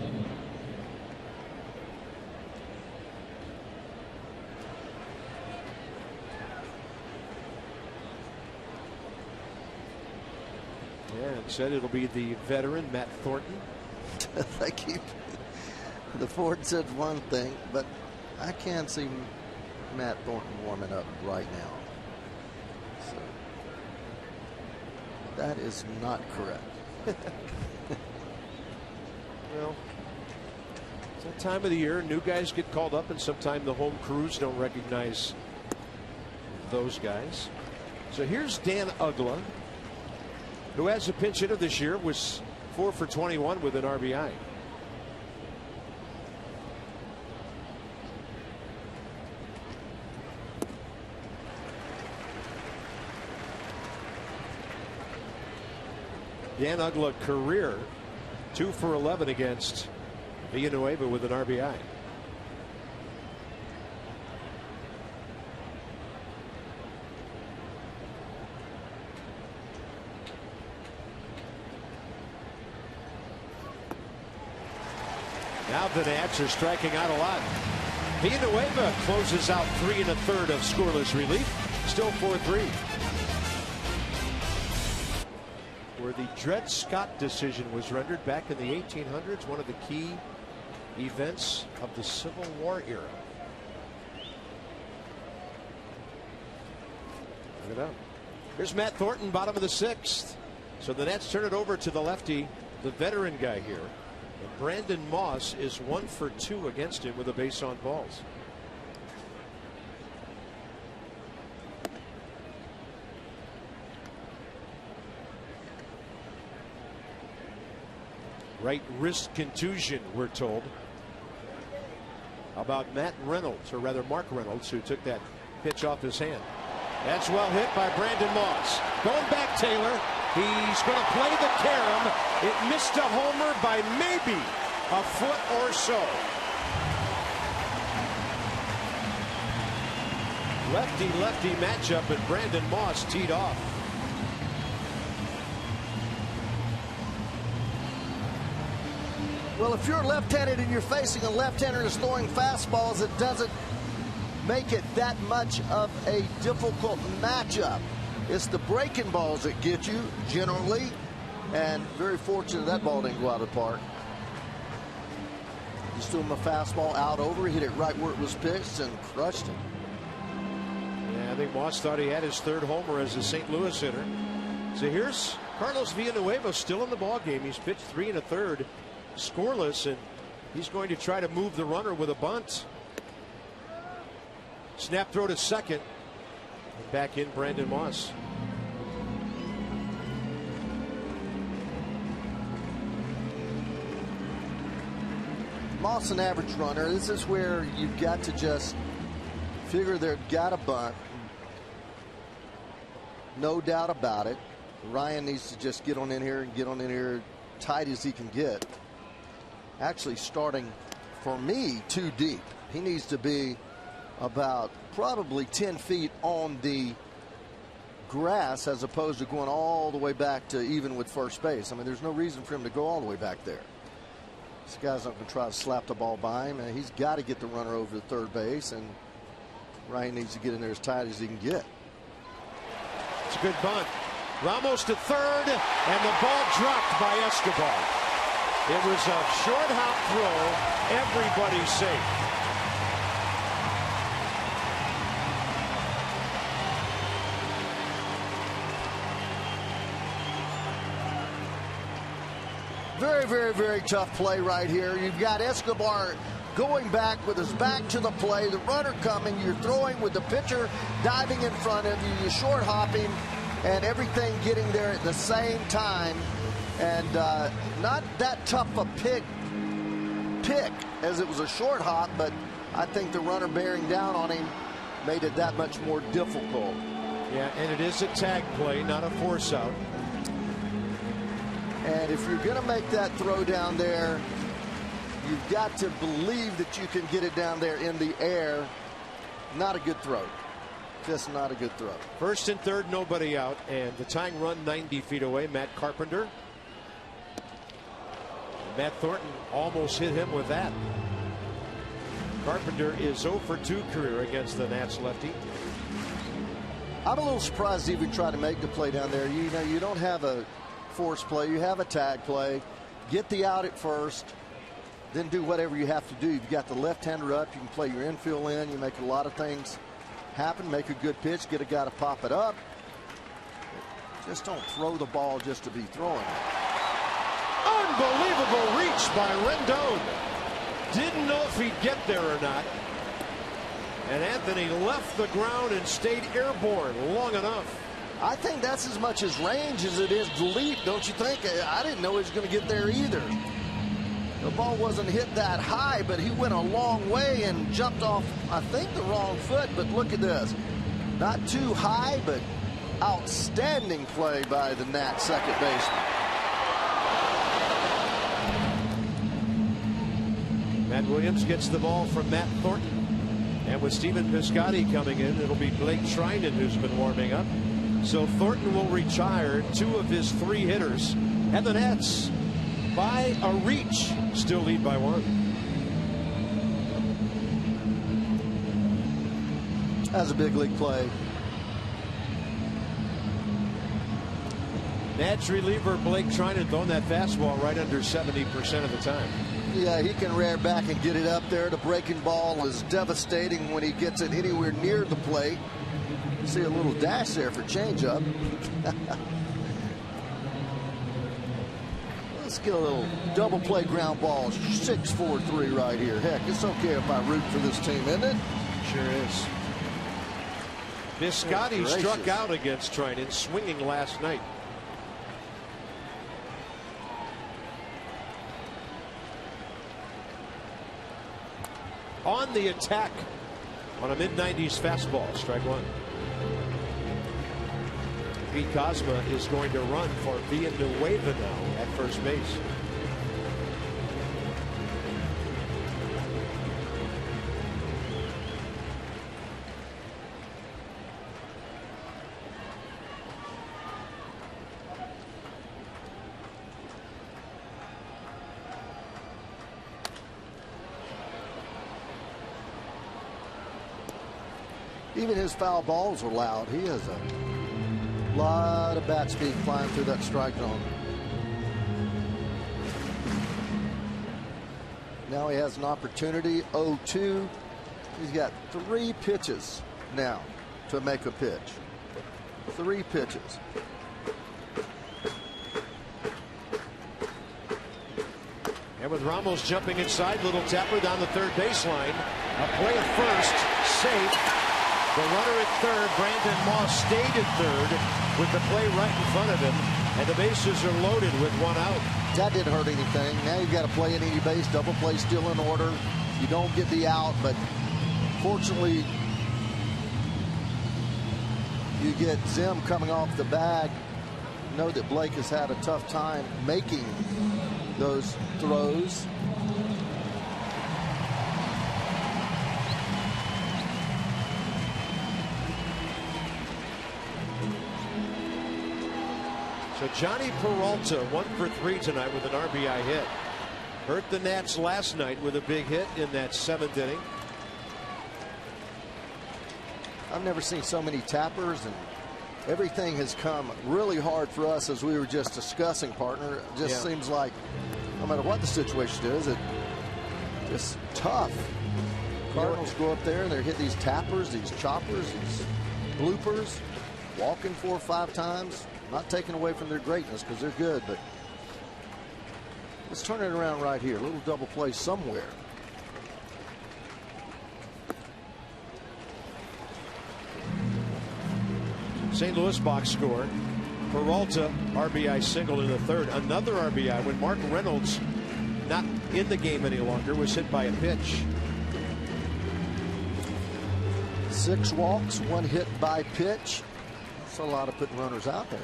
And said it'll be the veteran Matt Thornton. The Ford said one thing, but I can't see Matt Thornton warming up right now. So that is not correct. Well, it's that time of the year. New guys get called up, and sometimes the home crews don't recognize those guys. So here's Dan Ugla, who has a pinch hitter this year, was 4 for 21 with an RBI. Dan Ugla career 2 for 11 against Villanueva with an RBI. Now the Nats are striking out a lot. Villanueva closes out 3 1/3 of scoreless relief. Still 4-3. Where the Dred Scott decision was rendered back in the 1800s, one of the key events of the Civil War era. Look at that. Here's Matt Thornton, bottom of the 6th. So the Nats turn it over to the lefty, the veteran guy here. And Brandon Moss is 1 for 2 against him with a base on balls. Right wrist contusion, we're told. How about Matt Reynolds, or rather Mark Reynolds, who took that pitch off his hand. That's well hit by Brandon Moss. Going back, Taylor. He's going to play the carom. It missed a homer by maybe a foot or so. Lefty-lefty matchup, and Brandon Moss teed off. Well, if you're left-handed and you're facing a left-hander that's throwing fastballs, it doesn't make it that much of a difficult matchup. It's the breaking balls that get you generally, and very fortunate that ball didn't go out of the park. Just threw him a fastball out over, hit it right where it was pitched, and crushed it. Yeah, I think Moss thought he had his 3rd homer as a St. Louis hitter. So here's Carlos Villanueva still in the ball game. He's pitched 3 1/3, scoreless, and he's going to try to move the runner with a bunt. Snap throw to second. And back in Brandon Moss. Moss, an average runner. This is where you've got to just figure they've got a bunt. No doubt about it. Ryan needs to just get on in here and get on in here tight as he can get. Actually starting, for me, too deep. He needs to be about probably 10 feet on the grass as opposed to going all the way back to even with first base. I mean, there's no reason for him to go all the way back there. This guy's not going to try to slap the ball by him, and he's got to get the runner over to third base, and Ryan needs to get in there as tight as he can get. It's a good bunt. Ramos to third, and the ball dropped by Escobar. It was a short hop throw. Everybody's safe. Very, very, very tough play right here. You've got Escobar going back with his back to the play. The runner coming. You're throwing with the pitcher diving in front of you. You're short hopping, and everything getting there at the same time. And not that tough a pick as it was a short hop, but I think the runner bearing down on him made it that much more difficult. Yeah, and it is a tag play, not a force out. And if you're going to make that throw down there, you've got to believe that you can get it down there in the air. Not a good throw. Just not a good throw. First and third, nobody out, and the tying run 90 feet away, Matt Carpenter. Matt Thornton almost hit him with that. Carpenter is 0 for 2 career against the Nats lefty. I'm a little surprised he even tried to make the play down there. You know, you don't have a force play, you have a tag play. Get the out at first, then do whatever you have to do. You've got the left-hander up, you can play your infield in, you make a lot of things happen, make a good pitch, get a guy to pop it up. Just don't throw the ball just to be throwing it. Unbelievable reach by Rendon. Didn't know if he'd get there or not. And Anthony left the ground and stayed airborne long enough. I think that's as much as range as it is the leap, don't you think? I didn't know he was going to get there either. The ball wasn't hit that high, but he went a long way and jumped off, I think, the wrong foot. But look at this. Not too high, but outstanding play by the Nats second baseman. Matt Williams gets the ball from Matt Thornton. And with Stephen Piscotty coming in, it'll be Blake Trinan who's been warming up. So Thornton will retire 2 of his 3 hitters. And the Nats, by a reach, still lead by 1. That's a big league play. Nats reliever Blake Trinan throwing that fastball right under 70% of the time. Yeah, he can rear back and get it up there. The breaking ball is devastating when he gets it anywhere near the plate. You see a little dash there for changeup. Let's get a little double play ground ball. 6-4-3 right here. Heck, it's okay if I root for this team, isn't it? Sure is. Piscotty struck out against Trinan, swinging last night. On the attack on a mid-90s fastball, strike 1. Pete Kozma is going to run for Villanueva now at first base. Even his foul balls are loud. He has a lot of bat speed flying through that strike zone. Now he has an opportunity. 0-2. He's got 3 pitches now to make a pitch. 3 pitches. And with Ramos jumping inside, little tapper down the third baseline. A play at first, safe. The runner at third, Brandon Moss, stayed at third with the play right in front of him, and the bases are loaded with 1 out. That didn't hurt anything. Now you've got to play an any base, double play still in order. You don't get the out, but fortunately you get Zim coming off the bag. You know that Blake has had a tough time making those throws. So Johnny Peralta 1 for 3 tonight with an RBI hit. Hurt the Nats last night with a big hit in that 7th inning. I've never seen so many tappers, and everything has come really hard for us, as we were just discussing, partner. It just seems like no matter what the situation is, it's just tough. Cardinals go up there and they hit these tappers, these choppers, these bloopers, walking 4 or 5 times. Not taking away from their greatness, because they're good, but let's turn it around right here. A little double play somewhere. St. Louis box score. Peralta RBI single in the 3rd. Another RBI when Mark Reynolds, not in the game any longer, was hit by a pitch. 6 walks, 1 hit by pitch. That's a lot of putting runners out there.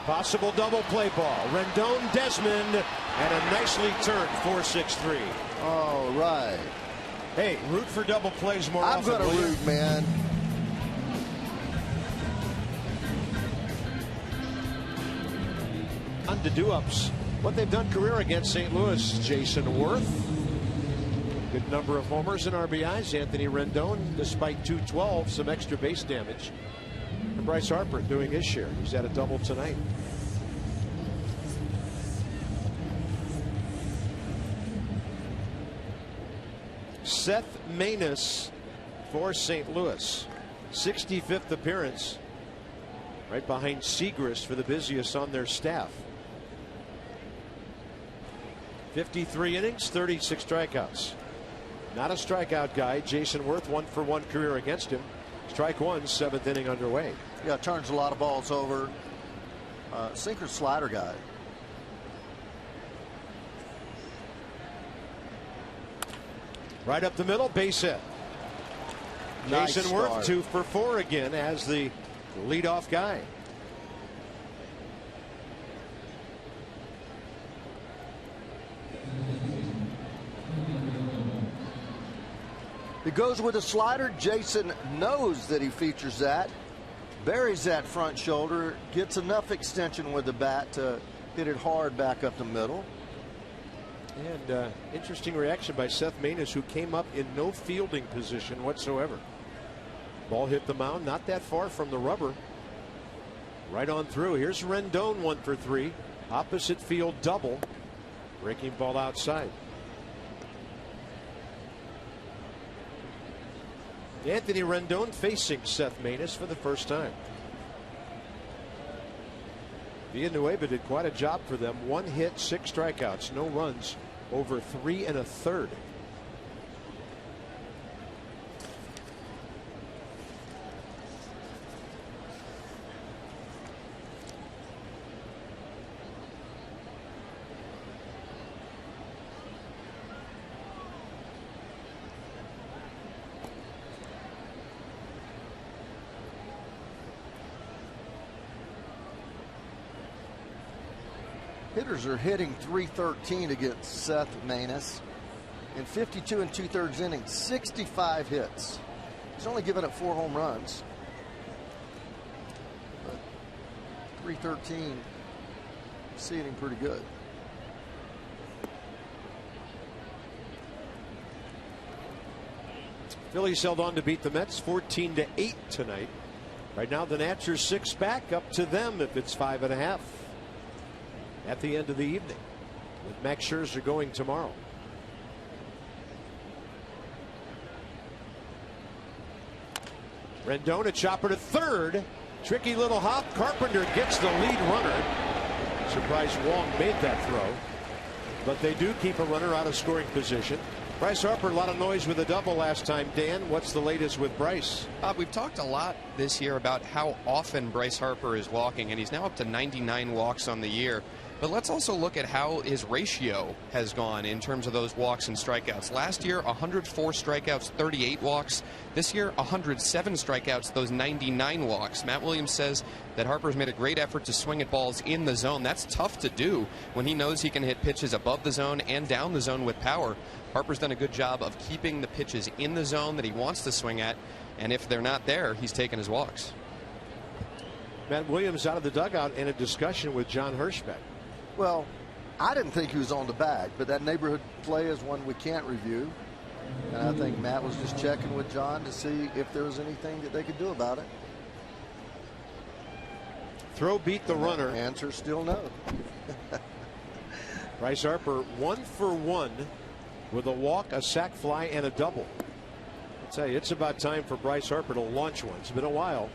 Possible double play ball. Rendon, Desmond, and a nicely turned 4-6-3. All right. Hey, root for double plays more I'm often. going to root, man. On to do-ups. What they've done career against St. Louis. Jason Worth. Good number of homers and RBIs. Anthony Rendon, despite 212, some extra base damage. And Bryce Harper doing his share. He's at a double tonight. Seth Maness for St. Louis. 65th appearance. Right behind Segrist for the busiest on their staff. 53 innings, 36 strikeouts. Not a strikeout guy. Jason Worth, 1-for-1 career against him. Strike one, 7th inning underway. Yeah, turns a lot of balls over. Sinker slider guy. Right up the middle, base hit. Nice Jason Worth, start. 2-for-4 again as the leadoff guy. He goes with a slider. Jason knows that he features that. Buries that front shoulder. Gets enough extension with the bat to hit it hard back up the middle. And interesting reaction by Seth Maness, who came up in no fielding position whatsoever. Ball hit the mound, not that far from the rubber. Right on through. Here's Rendon, 1-for-3. Opposite field double. Breaking ball outside. Anthony Rendon facing Seth Maness for the first time. Villanueva did quite a job for them. 1 hit, 6 strikeouts, no runs over 3 1/3. Hitters are hitting .313 against Seth Maness. In 52 2/3 innings, 65 hits. He's only given up 4 home runs. But .313, seeing him pretty good. Phillies held on to beat the Mets 14-8 tonight. Right now the Nats are 6 back, up to them if it's 5.5 at the end of the evening, with Max Scherzer going tomorrow. Rendon, a chopper to third. Tricky little hop. Carpenter gets the lead runner. Surprised Wong made that throw. But they do keep a runner out of scoring position. Bryce Harper, a lot of noise with a double last time. Dan, what's the latest with Bryce? We've talked a lot this year about how often Bryce Harper is walking, and he's now up to 99 walks on the year. But let's also look at how his ratio has gone in terms of those walks and strikeouts. Last year, 104 strikeouts, 38 walks. This year, 107 strikeouts, those 99 walks. Matt Williams says that Harper's made a great effort to swing at balls in the zone. That's tough to do when he knows he can hit pitches above the zone and down the zone with power. Harper's done a good job of keeping the pitches in the zone that he wants to swing at, and if they're not there, he's taking his walks. Matt Williams out of the dugout in a discussion with John Hirschbeck. Well, I didn't think he was on the bag, but that neighborhood play is one we can't review. And I think Matt was just checking with John to see if there was anything that they could do about it. Throw beat the runner. Answer still no. Bryce Harper 1-for-1 with a walk, a sac fly, and a double. I'll tell you, it's about time for Bryce Harper to launch one. It's been a while.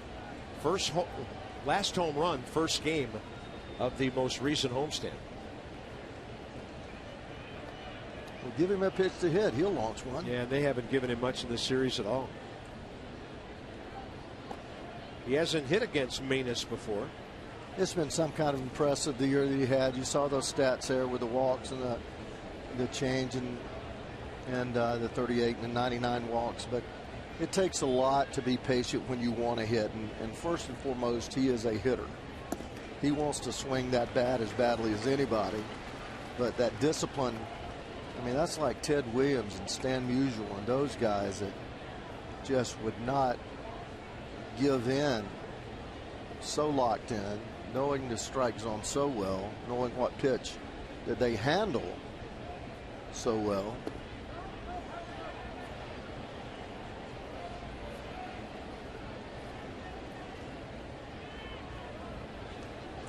Last home run, first game of the most recent homestand. Well, give him a pitch to hit. He'll launch one. Yeah, they haven't given him much in this series at all. He hasn't hit against Maness before. It's been some kind of impressive the year that he had. You saw those stats there with the walks and the change and the 38 and the 99 walks. But it takes a lot to be patient when you want to hit. And first and foremost, he is a hitter. He wants to swing that bat as badly as anybody. But that discipline, I mean, that's like Ted Williams and Stan Musial and those guys that just would not give in, so locked in, knowing the strike zone so well, knowing what pitch that they handle so well.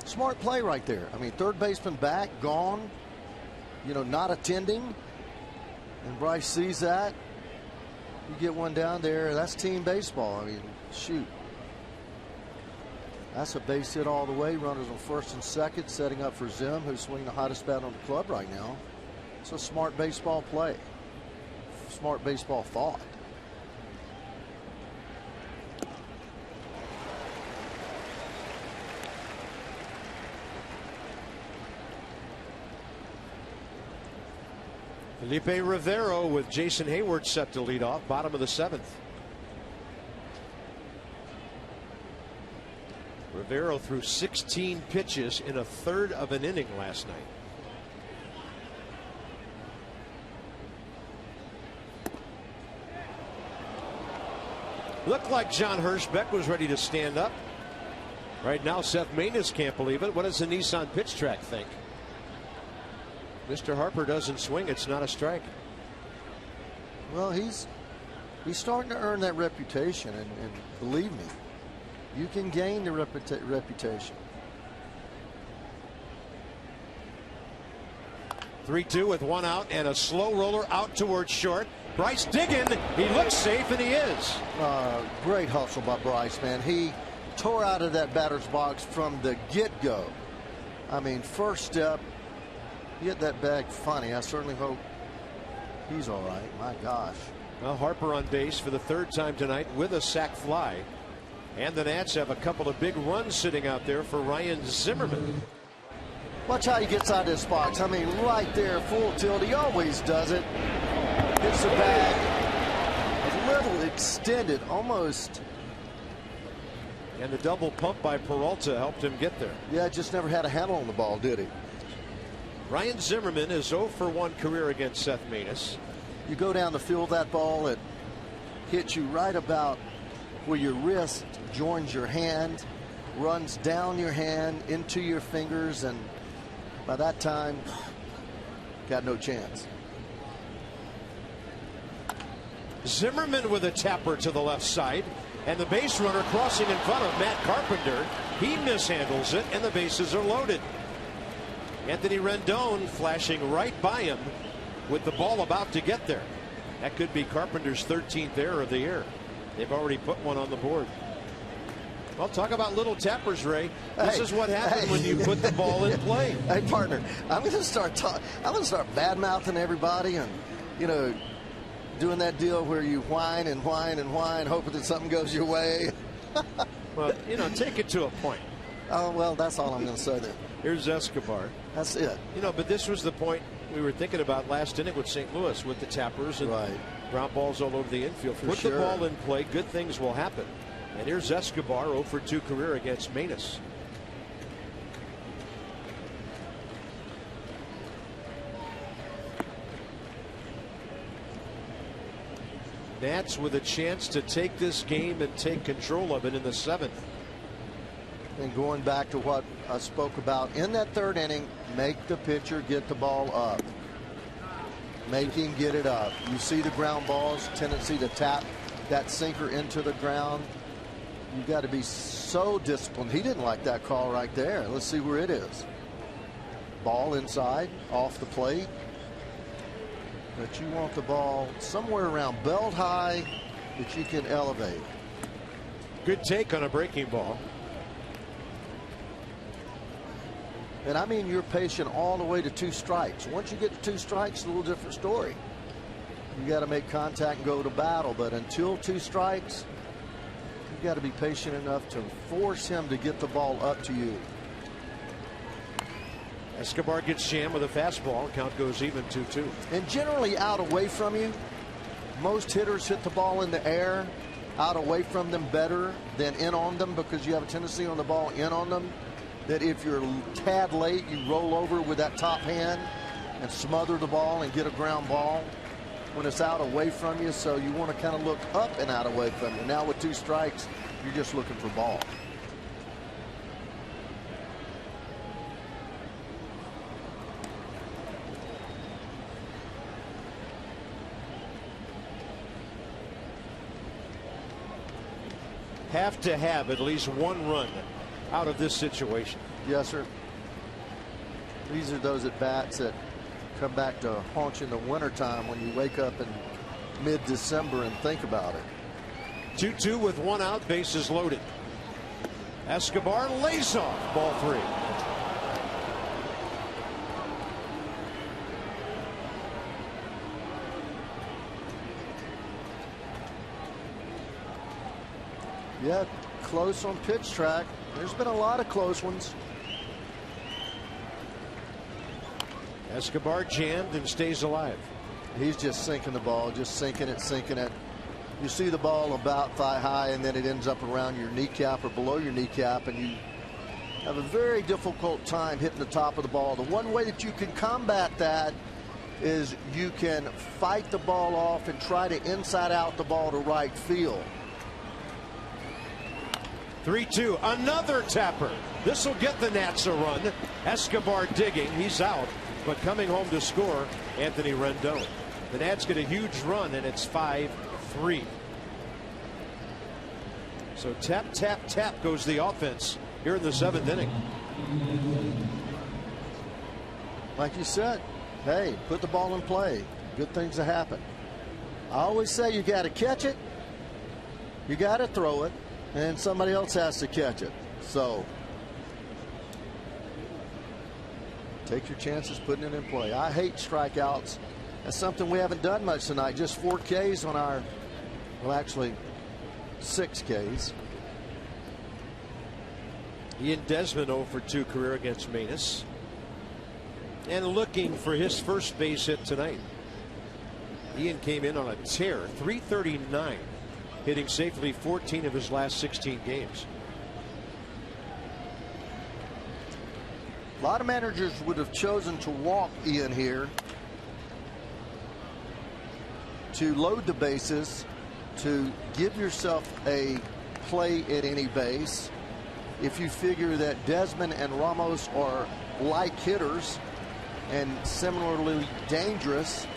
Smart play right there. I mean, third baseman back, gone, you know, not attending. And Bryce sees that. You get one down there, that's team baseball. I mean, shoot. That's a base hit all the way. Runners on first and second, setting up for Zim, who's swinging the hottest bat on the club right now. It's a smart baseball play. Smart baseball thought. Felipe Rivero with Jason Hayward set to lead off, bottom of the 7th. Rivero threw 16 pitches in a third of an inning last night. Looked like John Hirschbeck was ready to stand up. Right now, Seth Maness can't believe it. What does the Nissan pitch track think? Mr. Harper doesn't swing. It's not a strike. Well, he's starting to earn that reputation, and believe me, you can gain the reputation. 3-2 with one out and a slow roller out towards short. Bryce digging. He looks safe, and he is. Great hustle by Bryce, man. He tore out of that batter's box from the get-go. I mean, first step. Hit that bag funny. I certainly hope he's all right. My gosh. Well, Harper on base for the third time tonight with a sac fly. And the Nats have a couple of big runs sitting out there for Ryan Zimmerman. Watch how he gets out of this box. I mean, right there, full tilt. He always does it. Hits the bag a little extended, almost. And the double pump by Peralta helped him get there. Yeah, just never had a handle on the ball, did he? Ryan Zimmerman is 0 for 1 career against Seth Maness. You go down the field, that ball, it hits you right about where your wrist joins your hand, runs down your hand into your fingers, and by that time, got no chance. Zimmerman with a tapper to the left side, and the base runner crossing in front of Matt Carpenter. He mishandles it, and the bases are loaded. Anthony Rendon flashing right by him with the ball about to get there. That could be Carpenter's 13th error of the year. They've already put one on the board. Well, talk about little tappers, Ray. This is what happens when you put the ball in play. Hey, partner, I'm going to start bad mouthing everybody, and you know, doing that deal where you whine and whine and whine, hoping that something goes your way. Well, you know, take it to a point. Oh, well, that's all I'm going to say then. Here's Escobar. That's it. You know, but this was the point we were thinking about last inning with St. Louis with the tappers and ground balls all over the infield. Put the ball in play, good things will happen. And here's Escobar, 0 for 2 career against Maness. Nats with a chance to take this game and take control of it in the 7th. And going back to what I spoke about in that third inning, make the pitcher get the ball up. Make him get it up. You see the ground balls, tendency to tap that sinker into the ground. You got to be so disciplined. He didn't like that call right there. Let's see where it is. Ball inside, off the plate. But you want the ball somewhere around belt high that you can elevate. Good take on a breaking ball. And I mean, you're patient all the way to 2 strikes. Once you get to 2 strikes, it's a little different story. You got to make contact and go to battle. But until 2 strikes, you got to be patient enough to force him to get the ball up to you. Escobar gets jammed with a fastball. Count goes even 2-2. And generally out away from you. Most hitters hit the ball in the air out away from them better than in on them, because you have a tendency on the ball in on them that if you're a tad late, you roll over with that top hand and smother the ball and get a ground ball when it's out away from you. So you want to kind of look up and out away from you. Now with 2 strikes, you're just looking for ball. Have to have at least 1 run out of this situation. Yes, sir. These are those at bats that come back to haunt you in the wintertime when you wake up in mid-December and think about it. 2-2 with 1 out, bases loaded. Escobar lays off, ball 3. Yeah, close on pitch track. There's been a lot of close ones. Escobar jammed and stays alive. He's just sinking the ball, just sinking it, sinking it. You see the ball about thigh high, and then it ends up around your kneecap or below your kneecap, and you have a very difficult time hitting the top of the ball. The one way that you can combat that is you can fight the ball off and try to inside out the ball to right field. 3-2, another tapper. This will get the Nats a run. Escobar digging, he's out, but coming home to score, Anthony Rendon. The Nats get a huge run, and it's 5-3. So tap, tap, tap goes the offense here in the 7th inning. Like you said, hey, put the ball in play. Good things will happen. I always say you got to catch it, you got to throw it, and somebody else has to catch it. So take your chances putting it in play. I hate strikeouts. That's something we haven't done much tonight. Just 4 Ks on our, well, actually 6 Ks. Ian Desmond 0 for 2 career against Manus, and looking for his first base hit tonight. Ian came in on a tear, 339, hitting safely 14 of his last 16 games. A lot of managers would have chosen to walk Ian here to load the bases, to give yourself a play at any base. If you figure that Desmond and Ramos are like hitters and similarly dangerous,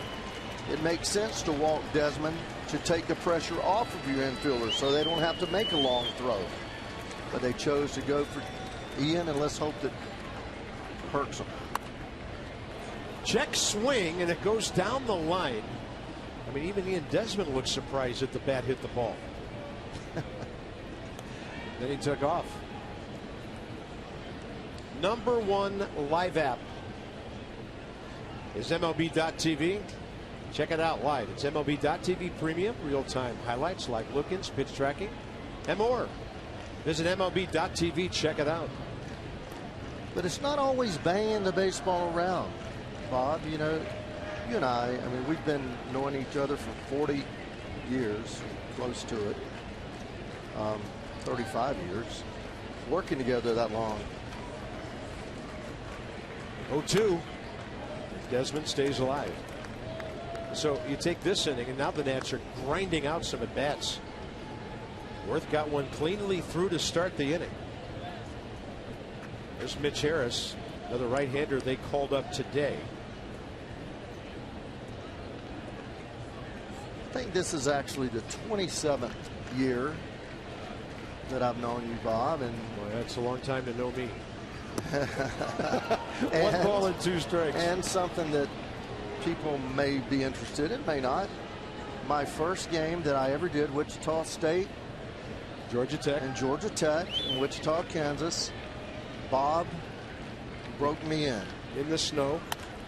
it makes sense to walk Desmond to take the pressure off of your infielder so they don't have to make a long throw. But they chose to go for Ian, and let's hope that hurts him. Check swing, and it goes down the line. I mean, even Ian Desmond looks surprised that the bat hit the ball. Then he took off. #1 live app is MLB.tv. Check it out live. It's MLB.tv Premium, real-time highlights, live look-ins, pitch tracking, and more. Visit MLB.tv. Check it out. But it's not always banging the baseball around, Bob. You know, you and I mean, we've been knowing each other for 40 years, close to it, 35 years, working together that long. 0-2. Desmond stays alive. So you take this inning, and now the Nats are grinding out some at-bats. Worth got one cleanly through to start the inning. There's Mitch Harris, another right-hander they called up today. I think this is actually the 27th year that I've known you, Bob, and well, that's a long time to know me. 1 ball and 2 strikes. And something that people may be interested in, may not. My first game that I ever did, Wichita State, Georgia Tech, and Georgia Tech in Wichita, Kansas. Bob broke me in the snow.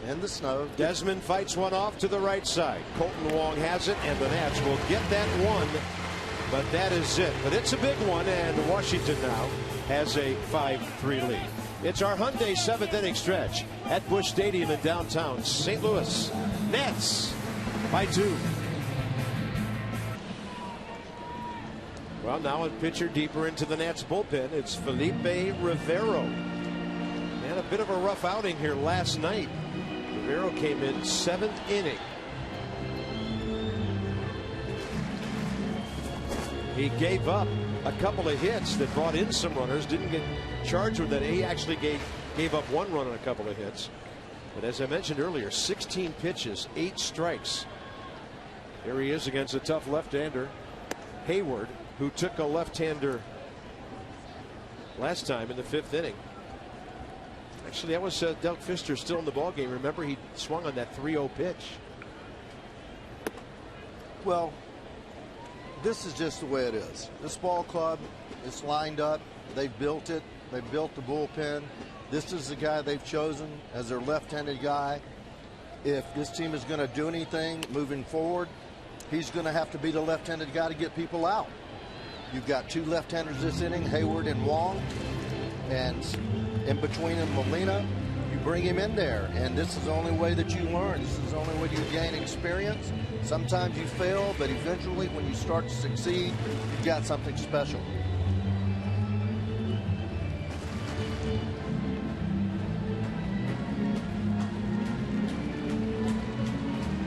In the snow. Desmond fights one off to the right side. Colton Wong has it, and the Nats will get that one. But that is it. But it's a big one, and Washington now has a 5-3 lead. It's our Hyundai 7th inning stretch. at Busch Stadium in downtown St. Louis. Nats by 2. Well, now a pitcher deeper into the Nats bullpen. It's Felipe Rivero. And a bit of a rough outing here last night. Rivero came in 7th inning. He gave up a couple of hits that brought in some runners. Didn't get charged with that. He actually gave up 1 run on a couple of hits. But as I mentioned earlier, 16 pitches, 8 strikes. Here he is against a tough left-hander, Hayward, who took a left-hander last time in the 5th inning. Actually, that was Doug Fister still in the ballgame. Remember, he swung on that 3-0 pitch. Well, this is just the way it is. This ball club is lined up. They've built it. They've built the bullpen. This is the guy they've chosen as their left-handed guy. If this team is going to do anything moving forward, he's going to have to be the left-handed guy to get people out. You've got 2 left-handers this inning, Hayward and Wong, and in between them, Molina. You bring him in there, and this is the only way that you learn. This is the only way you gain experience. Sometimes you fail, but eventually when you start to succeed, you've got something special.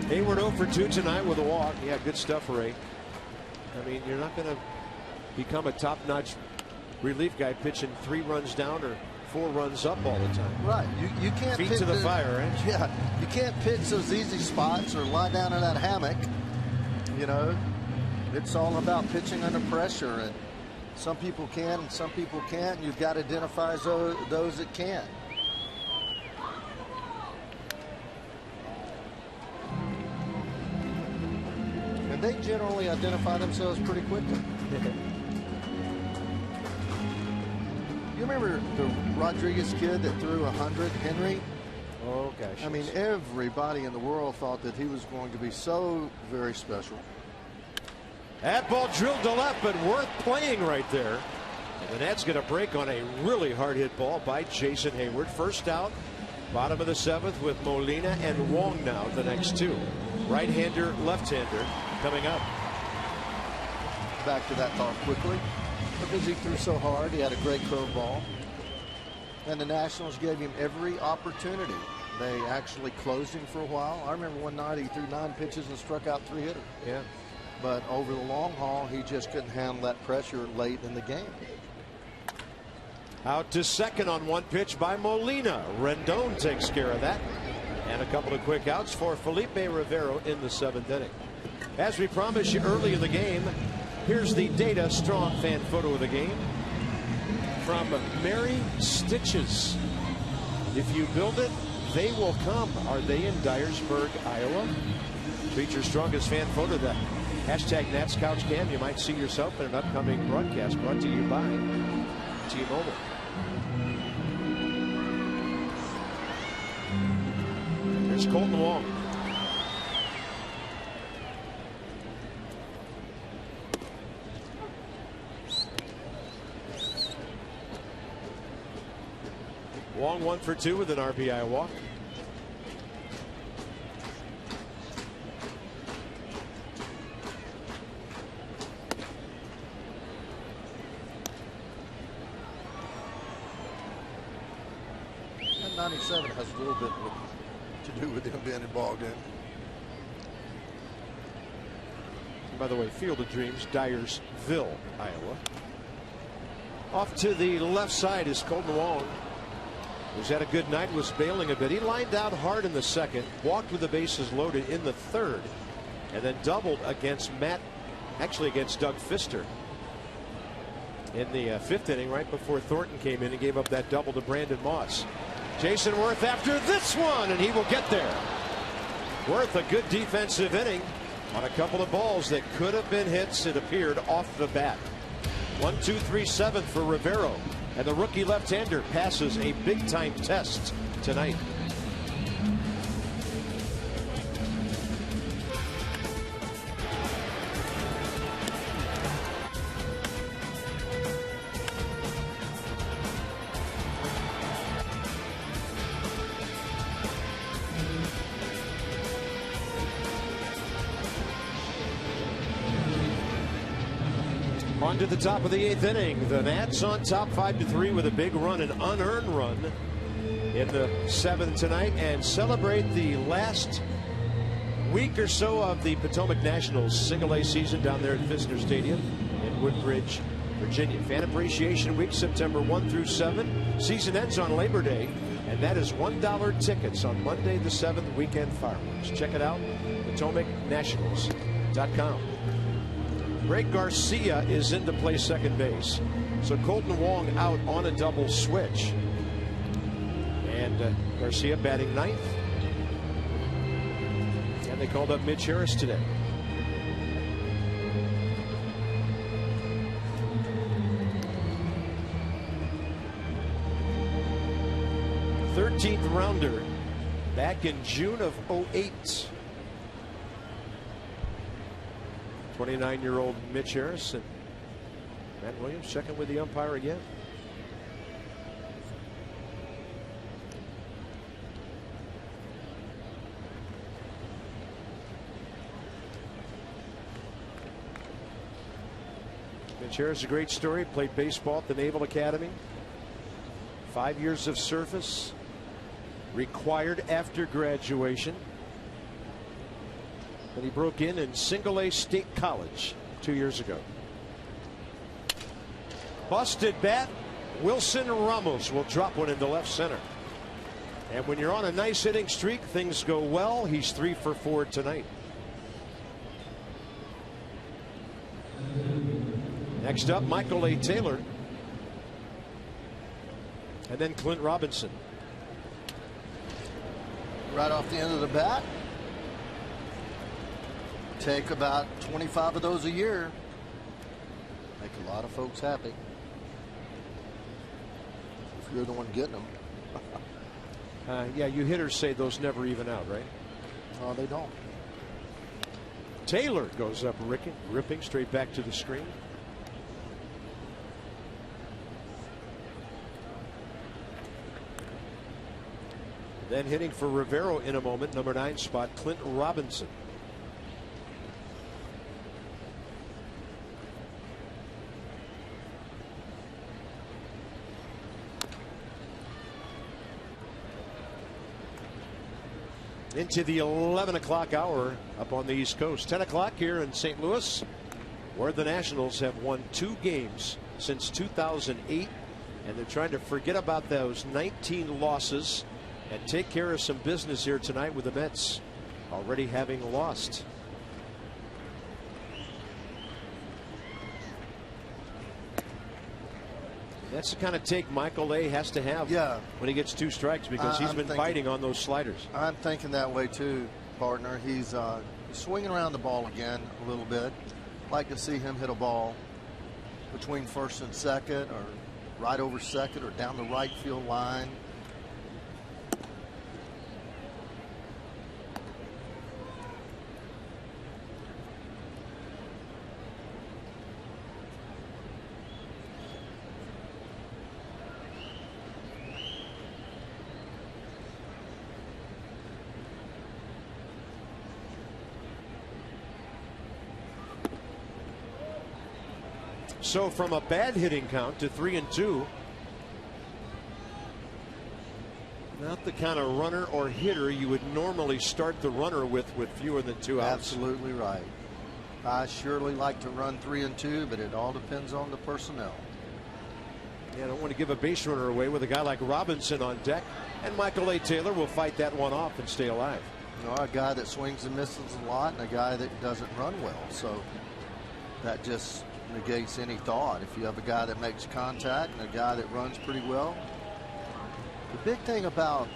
Hayward 0 for 2 tonight with a walk. Yeah, good stuff, Ray. I mean, you're not going to become a top-notch relief guy pitching 3 runs down or 4 runs up all the time. Right. You can't feet to the fire, right? Yeah. You can't pitch those easy spots or lie down in that hammock. You know, it's all about pitching under pressure, and some people can and some people can't. You've got to identify those that can. And they generally identify themselves pretty quickly. You remember the Rodriguez kid that threw 100, Henry? Oh, gosh. I mean, everybody in the world thought that he was going to be so very special. That ball drilled to left, but worth playing right there. And the Nats get a break on a really hard hit ball by Jason Hayward. First out, bottom of the 7th with Molina and Wong now the next 2. Right-hander, left-hander coming up. Back to that thought quickly. Because he threw so hard, he had a great curveball. And the Nationals gave him every opportunity. They actually closed him for a while. I remember one night he threw 9 pitches and struck out 3 hitters. Yeah. But over the long haul, he just couldn't handle that pressure late in the game. Out to second on 1 pitch by Molina. Rendon takes care of that. And a couple of quick outs for Felipe Rivero in the 7th inning. As we promised you early in the game, here's the Data Strong fan photo of the game from Mary Stitches. If you build it, they will come. Are they in Dyersburg, Iowa? Feature strongest fan photo. The hashtag NatsCouchCam. You might see yourself in an upcoming broadcast brought to you by T-Mobile. Here's Colton Wong. Wong 1 for 2 with an RBI walk. And 97 has a little bit to do with him being in ball game. By the way, Field of Dreams, Dyersville, Iowa. Off to the left side is Colton Wong, who's had a good night, was bailing a bit. He lined out hard in the 2nd, walked with the bases loaded in the 3rd, and then doubled against against Doug Fister in the 5th inning, right before Thornton came in and gave up that double to Brandon Moss. Jason Worth after this one, and he will get there. Worth a good defensive inning on a couple of balls that could have been hits, it appeared, off the bat. 1-2-3 7th for Rivero. And the rookie left-hander passes a big-time test tonight. On to the top of the 8th inning. The Nats on top 5-3 with a big run, an unearned run in the 7th tonight, and celebrate the last week or so of the Potomac Nationals single-A season down there at Visner Stadium in Woodbridge, Virginia. Fan Appreciation Week, September 1 through 7. Season ends on Labor Day, and that is $1 tickets on Monday the 7th, weekend fireworks. Check it out, PotomacNationals.com. Greg Garcia is in to play second base. So Colton Wong out on a double switch. And Garcia batting ninth. And they called up Mitch Harris today. '13th rounder back in June of '08. 29-year-old Mitch Harris, and Matt Williams checking with the umpire again. Mitch Harris, a great story. Played baseball at the Naval Academy. 5 years of service required after graduation. But he broke in single-A state college 2 years ago. Busted bat. Wilson Ramos will drop one into left center. And when you're on a nice hitting streak, things go well. He's 3 for 4 tonight. Next up, Michael A. Taylor. And then Clint Robinson. Right off the end of the bat. Take about 25 of those a year. Make a lot of folks happy. If you're the one getting them. Yeah, you hitters say those never even out, right? No, they don't. Taylor goes up ripping straight back to the screen. Then hitting for Rivero in a moment, number 9 spot, Clint Robinson. Into the 11 o'clock hour up on the East Coast. 10 o'clock here in St. Louis, where the Nationals have won 2 games since 2008, and they're trying to forget about those 19 losses and take care of some business here tonight with the Mets already having lost. That's the kind of take Michael A. has to have when he gets 2 strikes, because he's been biting on those sliders. I'm thinking that way too, partner. He's swinging around the ball again a little bit. Like to see him hit a ball between first and second, or right over second, or down the right field line. So from a bad hitting count to 3-2. Not the kind of runner or hitter you would normally start the runner with fewer than 2 outs. Absolutely right. I surely like to run 3-2, but it all depends on the personnel. Yeah, I don't want to give a base runner away with a guy like Robinson on deck, and Michael A. Taylor will fight that one off and stay alive. You know, a guy that swings and misses a lot, and a guy that doesn't run well. So that just negates any thought. If you have a guy that makes contact and a guy that runs pretty well. The big thing about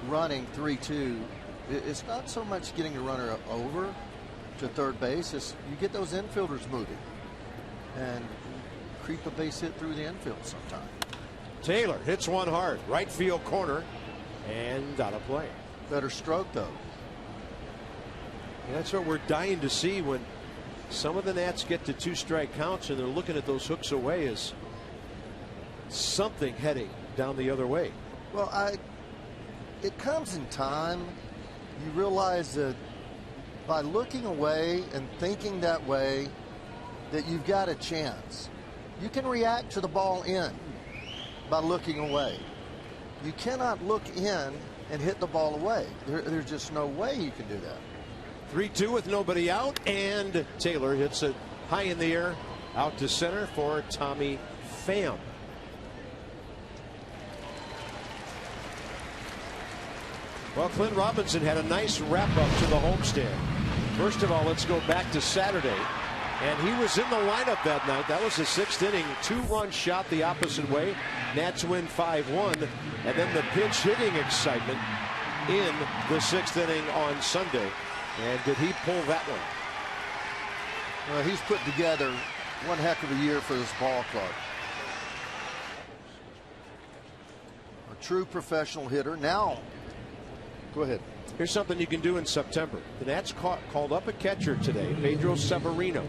running 3-2, it's not so much getting the runner over to third base, it's you get those infielders moving and creep a base hit through the infield sometime. Taylor hits one hard, right field corner, and out of play. Better stroke though. And that's what we're dying to see when some of the Nats get to 2-strike counts and they're looking at those hooks away as something heading down the other way. Well, it comes in time. You realize that by looking away and thinking that way, that you've got a chance. You can react to the ball in by looking away. You cannot look in and hit the ball away. There's just no way you can do that. 3-2 with nobody out, and Taylor hits it high in the air out to center for Tommy Pham. Well, Clint Robinson had a nice wrap up to the homestand. First of all, let's go back to Saturday. And he was in the lineup that night. That was the 6th inning, 2-run shot the opposite way. Nats win 5-1. And then the pinch hitting excitement in the 6th inning on Sunday. And did he pull that one? Well, he's put together one heck of a year for this ball club. A true professional hitter. Now, go ahead. Here's something you can do in September. The Nats called up a catcher today, Pedro Severino.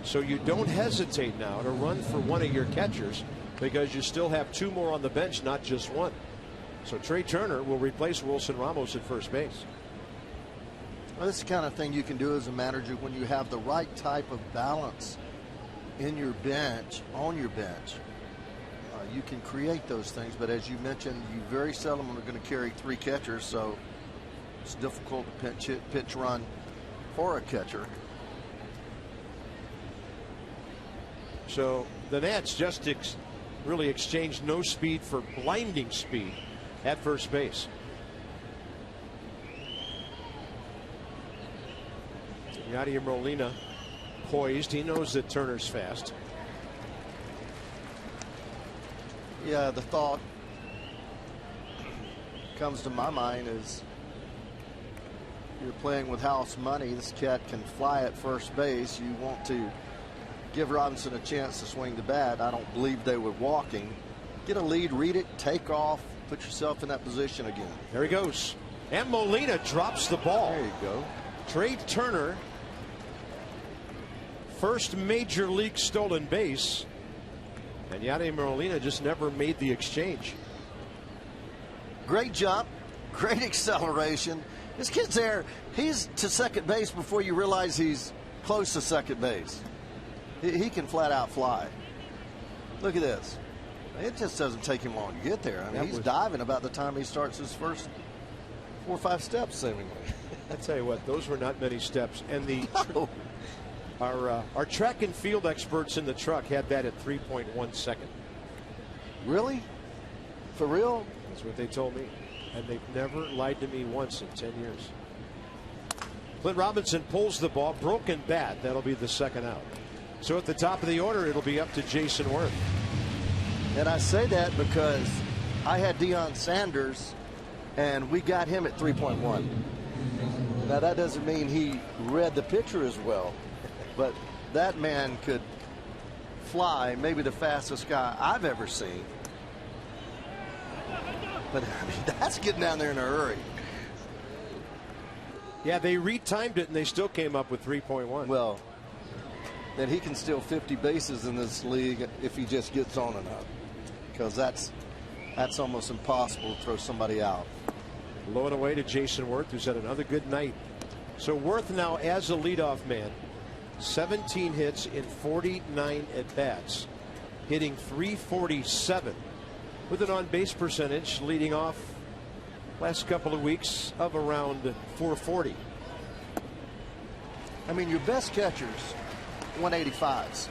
So you don't hesitate now to run for one of your catchers because you still have 2 more on the bench, not just 1. So Trey Turner will replace Wilson Ramos at first base. Well, this is the kind of thing you can do as a manager when you have the right type of balance in your bench, on your bench. You can create those things, but as you mentioned, you very seldom are going to carry 3 catchers, so it's difficult to pitch run for a catcher. So the Nats just really exchanged no speed for blinding speed at first base. Yadier Molina poised. He knows that Turner's fast. Yeah, the thought comes to my mind is you're playing with house money. This cat can fly at first base. You want to give Robinson a chance to swing the bat. I don't believe they were walking. Get a lead, read it, take off, put yourself in that position again. There he goes. And Molina drops the ball. There you go. Trey Turner, first major league stolen base. And Yadier Molina just never made the exchange. Great jump, great acceleration. This kid's there. He's to second base before you realize he's close to second base. He can flat out fly. Look at this. It just doesn't take him long to get there. I mean, he's diving about the time he starts his first 4 or 5 steps, seemingly. I tell you what, those were not many steps. And the our track and field experts in the truck had that at 3.1 second. Really? For real? That's what they told me. And they've never lied to me once in 10 years. Clint Robinson pulls the ball, broken bat. That'll be the second out. So at the top of the order, it'll be up to Jason Worth. And I say that because I had Deion Sanders, and we got him at 3.1. Now, that doesn't mean he read the picture as well, but that man could fly, maybe the fastest guy I've ever seen. But I mean, that's getting down there in a hurry. Yeah, they retimed it, and they still came up with 3.1. Well, then he can steal 50 bases in this league if he just gets on enough, because that's almost impossible to throw somebody out. Low and away to Jason Worth, who's had another good night. So Worth now as a leadoff man, 17 hits in 49 at bats, hitting .347 with an on-base percentage leading off last couple of weeks of around .440. I mean, your best catchers 185s.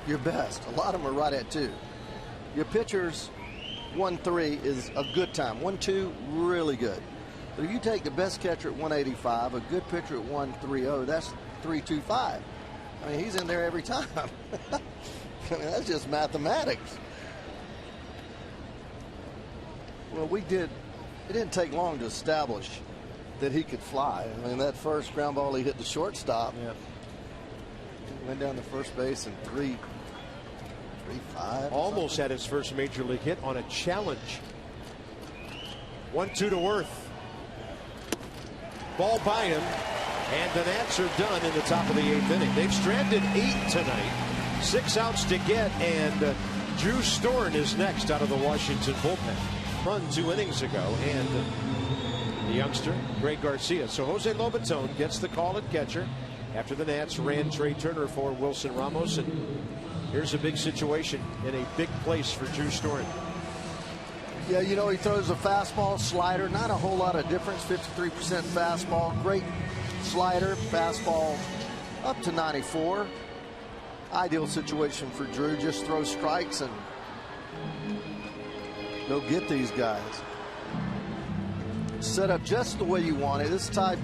Your best. A lot of them are right at 2. Your pitchers 1-3 is a good time. 1-2 really good. But if you take the best catcher at 185, a good pitcher at 130, that's 325. I mean, he's in there every time. I mean, that's just mathematics. Well, it didn't take long to establish that he could fly. I mean, that first ground ball he hit the shortstop. Yeah. Went down to first base in 3.5. Almost had his first major league hit on a challenge. 1-2 to Worth. Ball by him, and the Nats are done in the top of the 8th inning. They've stranded 8 tonight. 6 outs to get, and Drew Storen is next out of the Washington bullpen. Run 2 innings ago, and the youngster, Greg Garcia. So Jose Lobaton gets the call at catcher. after the Nats ran Trey Turner for Wilson Ramos. And here's a big situation in a big place for Drew Storen. Yeah, you know, he throws a fastball, slider, not a whole lot of difference. 53% fastball, great slider, fastball up to 94. Ideal situation for Drew. Just throw strikes and go get these guys. Set up just the way you want it. This type,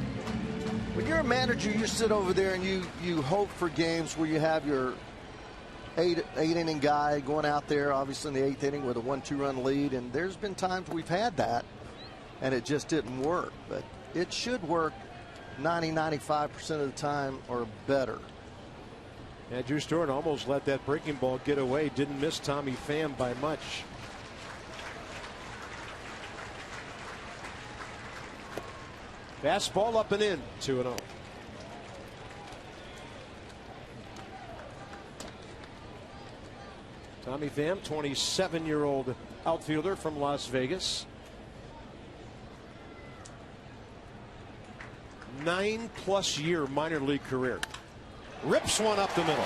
when you're a manager, you sit over there and you hope for games where you have your eight inning guy going out there, obviously in the 8th inning with a 1-2 run lead. And there's been times we've had that and it just didn't work. But it should work 90-95% of the time or better. Yeah, Drew Storen almost let that breaking ball get away. Didn't miss Tommy Pham by much. Fastball up and in, 2-0. Tommy Pham, 27-year-old outfielder from Las Vegas. 9+ year minor league career. Rips one up the middle.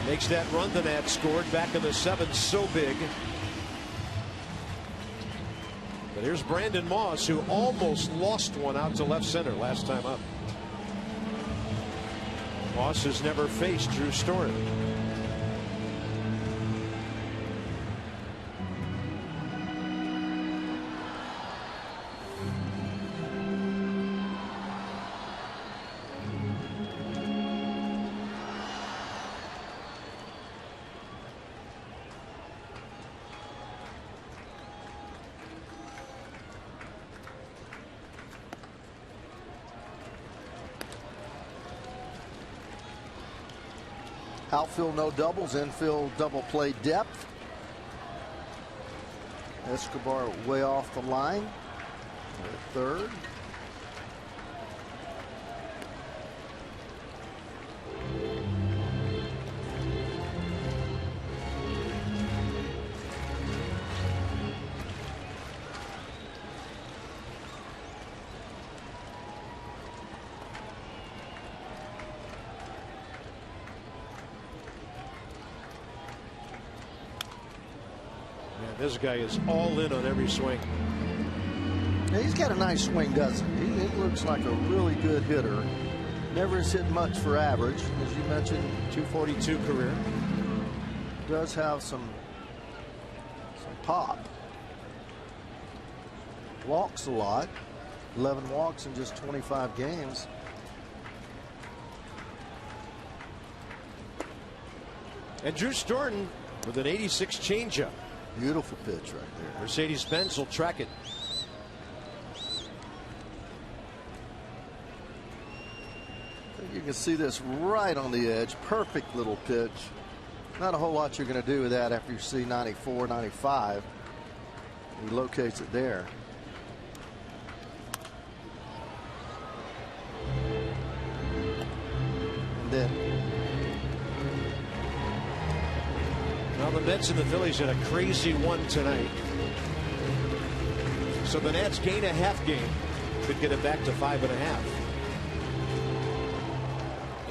Makes that run the Nats scored back in the 7th so big. But here's Brandon Moss, who almost lost one out to left center last time up. Moss has never faced Drew Storen. Outfield no doubles, infield double play depth. Escobar way off the line. Third. This guy is all in on every swing. Yeah, he's got a nice swing, doesn't he? He looks like a really good hitter. Never has hit much for average, as you mentioned. 242 career. Does have some pop. Walks a lot. 11 walks in just 25 games. And Drew Storen with an 86 changeup. Beautiful pitch right there. Mercedes-Benz will track it. You can see this right on the edge. Perfect little pitch. Not a whole lot you're going to do with that after you see 94, 95. He locates it there. And then Well, the Mets and the Phillies had a crazy one tonight. So the Nats gain a half game. Could get it back to 5.5.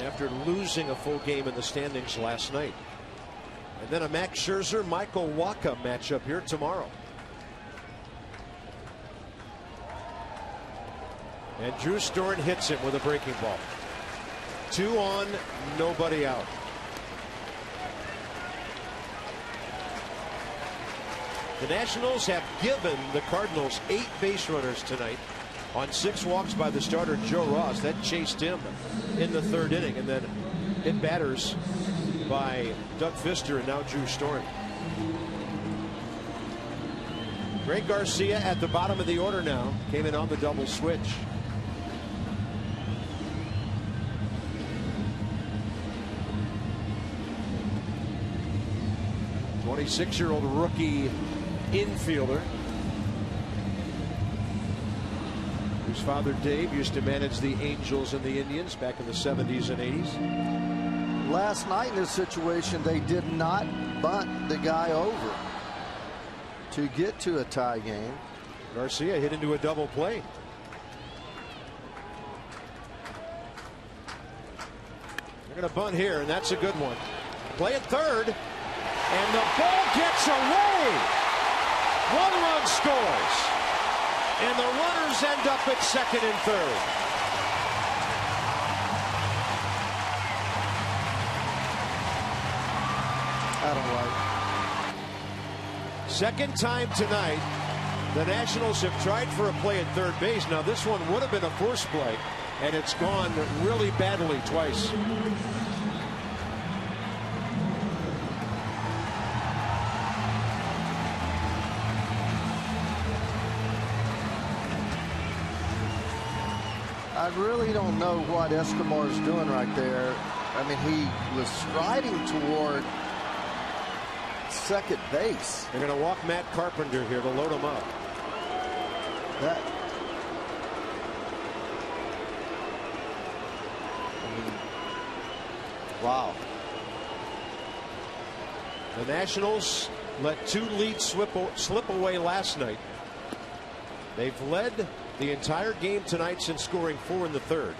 After losing a full game in the standings last night. And then a Max Scherzer, Michael Wacha matchup here tomorrow. And Drew Storen hits him with a breaking ball. 2 on, nobody out. The Nationals have given the Cardinals 8 base runners tonight on 6 walks by the starter Joe Ross. That chased him in the 3rd inning, and then hit batters by Doug Fister and now Drew Storen. Greg Garcia at the bottom of the order now. Came in on the double switch. '26-year-old rookie infielder whose father Dave used to manage the Angels and the Indians back in the 70s and 80s. Last night in this situation, they did not bunt the guy over to get to a tie game. Garcia hit into a double play. They're going to bunt here, and that's a good one. Play at third, and the ball gets away. 1 run scores, and the runners end up at second and third. I don't like it. Second time tonight, the Nationals have tried for a play at third base. Now, this one would have been a force play, and it's gone really badly twice. I really don't know what Escobar's doing right there. I mean, he was striding toward second base. They're going to walk Matt Carpenter here to load him up. That, I mean, wow. The Nationals let 2 leads slip away last night. They've led the entire game tonight since scoring 4 in the third.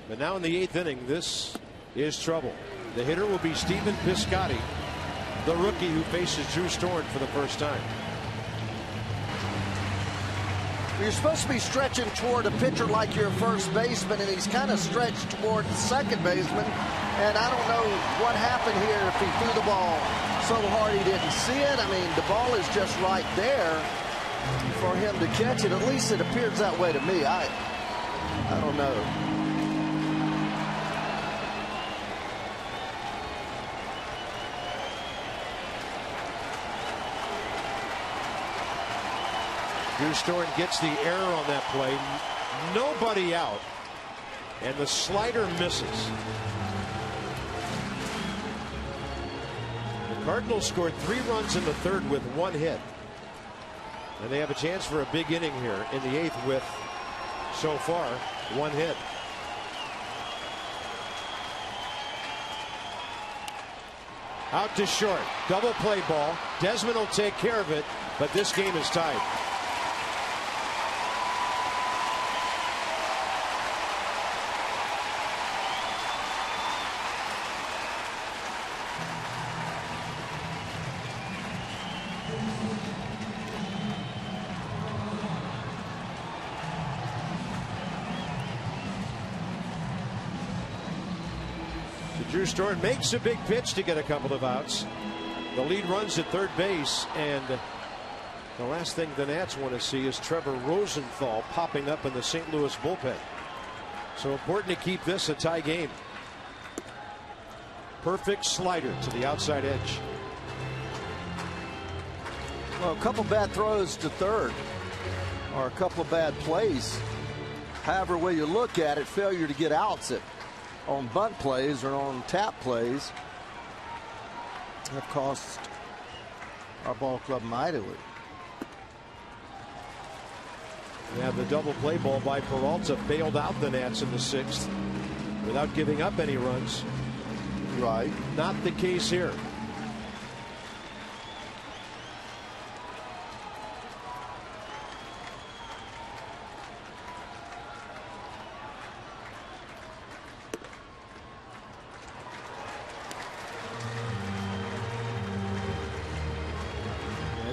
But now in the 8th inning, this is trouble. The hitter will be Stephen Piscotty, the rookie who faces Drew Storen for the first time. You're supposed to be stretching toward a pitcher like your first baseman, and he's kind of stretched toward the second baseman. And I don't know what happened here, if he threw the ball so hard he didn't see it. I mean, the ball is just right there for him to catch it. At least it appears that way to me. I don't know. Drew Storen gets the error on that play. Nobody out. And the slider misses. The Cardinals scored 3 runs in the third with 1 hit. And they have a chance for a big inning here in the 8th with, so far, 1 hit. Out to short. Double play ball. Desmond will take care of it, but this game is tied. Drew Storen makes a big pitch to get a couple of outs. The lead runs at third base, and the last thing the Nats want to see is Trevor Rosenthal popping up in the St. Louis bullpen. So important to keep this a tie game. Perfect slider to the outside edge. Well, a couple bad throws to third, or a couple of bad plays. However way you look at it, failure to get outs on bunt plays or on tap plays have cost our ball club mightily. Yeah, the double play ball by Peralta bailed out the Nats in the 6th without giving up any runs. Right. Not the case here.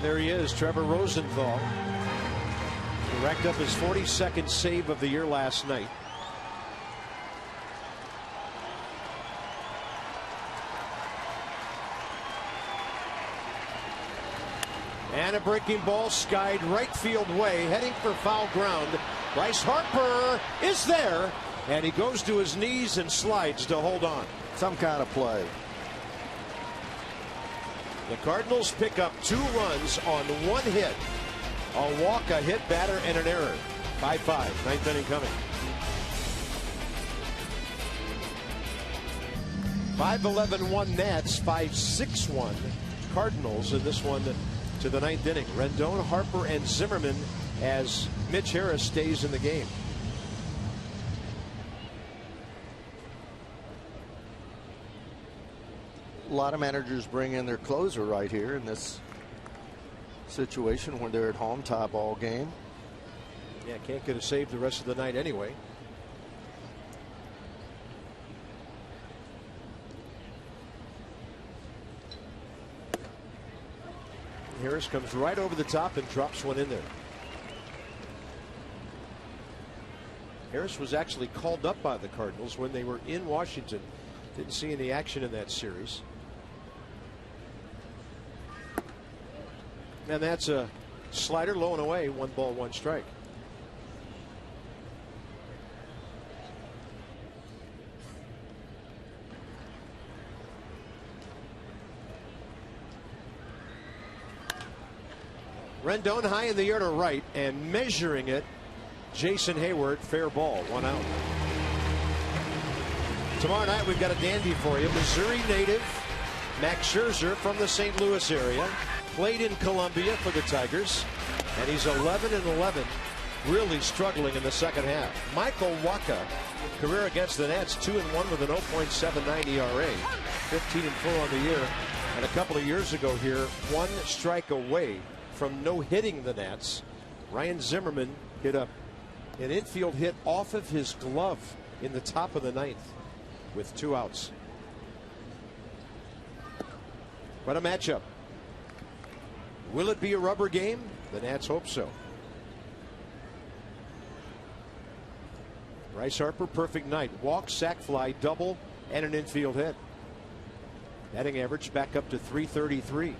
There he is, Trevor Rosenthal. He racked up his 42nd save of the year last night. And a breaking ball skied right field way, heading for foul ground. Bryce Harper is there, and he goes to his knees and slides to hold on. Some kind of play. The Cardinals pick up 2 runs on 1 hit. A walk, a hit batter, and an error. 5-5, 9th inning coming. 5-11-1 Nats, 5-6-1 Cardinals in this one to the 9th inning. Rendon, Harper, and Zimmerman as Mitch Harris stays in the game. A lot of managers bring in their closer right here in this situation when they're at home, tie ball game. Yeah, can't get a save the rest of the night anyway. Harris comes right over the top and drops one in there. Harris was actually called up by the Cardinals when they were in Washington. Didn't see any action in that series. And that's a slider low and away. 1 ball, 1 strike. Rendon high in the air to right and measuring it. Jason Hayward, fair ball, 1 out. Tomorrow night we've got a dandy for you. Missouri native Max Scherzer from the St. Louis area. Played in Columbia for the Tigers. And he's 11-11. Really struggling in the second half. Michael Wacha, career against the Nats, 2-1 with an 0.79 ERA. 15-4 on the year. And a couple of years ago here, 1 strike away from no hitting the Nats. Ryan Zimmerman hit an infield hit off of his glove in the top of the 9th with 2 outs. What a matchup. Will it be a rubber game? The Nats hope so. Bryce Harper, perfect night. Walk, sac fly, double, and an infield hit. Batting average back up to .333.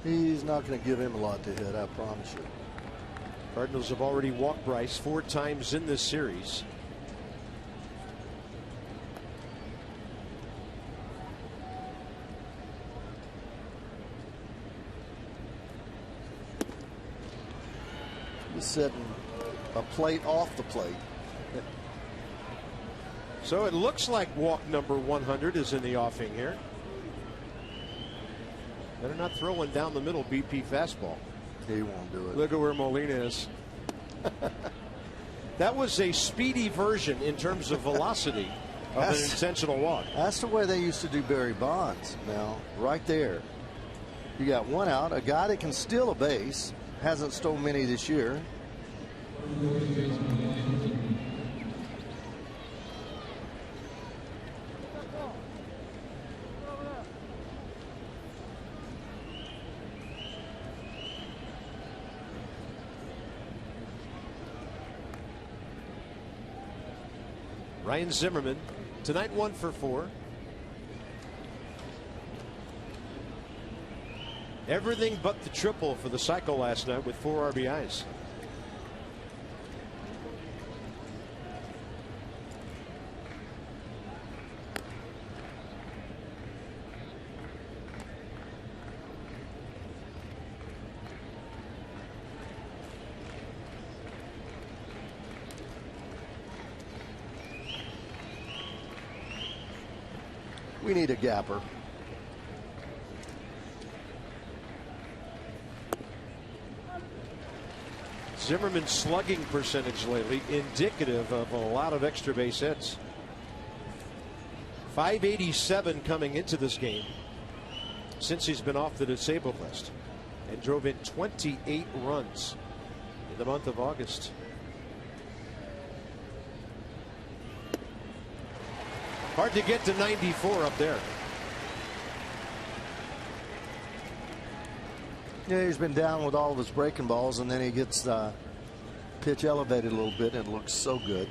He's not going to give him a lot to hit, I promise you. Cardinals have already walked Bryce 4 times in this series. He's setting a plate off the plate. So it looks like walk number 100 is in the offing here. Better not throw one down the middle, BP fastball. He won't do it. Look at where Molina is. That was a speedy version in terms of velocity of an intentional walk. That's the way they used to do Barry Bonds. Now, right there. You got 1 out, a guy that can steal a base. Hasn't stolen many this year. Ryan Zimmerman tonight 1 for 4. Everything but the triple for the cycle last night with 4 RBIs. We need a gapper. Zimmerman's slugging percentage lately indicative of a lot of extra base hits. .587 coming into this game since he's been off the disabled list, and drove in 28 runs in the month of August. Hard to get to 94 up there. Yeah, he's been down with all of his breaking balls, and then he gets pitch elevated a little bit, and it looks so good.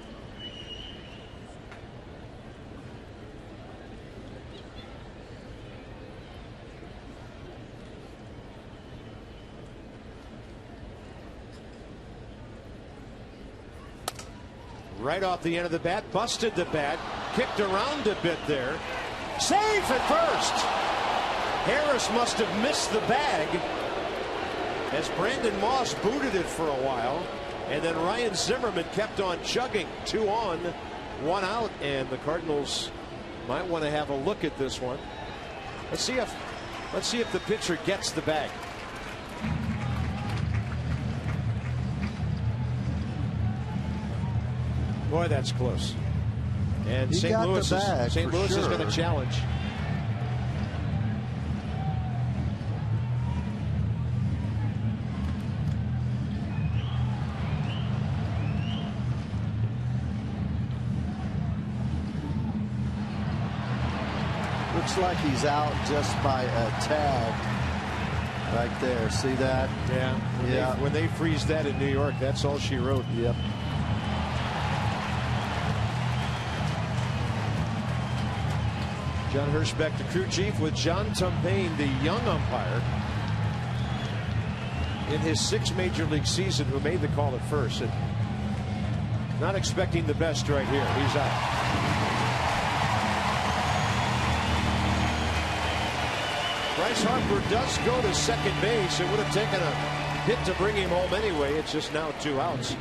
Right off the end of the bat, busted the bat, kicked around a bit there. Safe at first. Harris must have missed the bag as Brandon Moss booted it for a while, and then Ryan Zimmerman kept on chugging. 2 on, 1 out, and the Cardinals might want to have a look at this one. Let's see if the pitcher gets the bag. Boy, that's close. And St. Louis is going to challenge. Looks like he's out just by a tag right there. See that? Yeah. When they freeze that in New York, that's all she wrote. Yep. John Hirschbeck, the crew chief, with John Tumpain, the young umpire, in his 6th major league season, who made the call at first. And not expecting the best right here. He's out. Bryce Harper does go to second base. It would have taken a hit to bring him home anyway. It's just now 2 outs.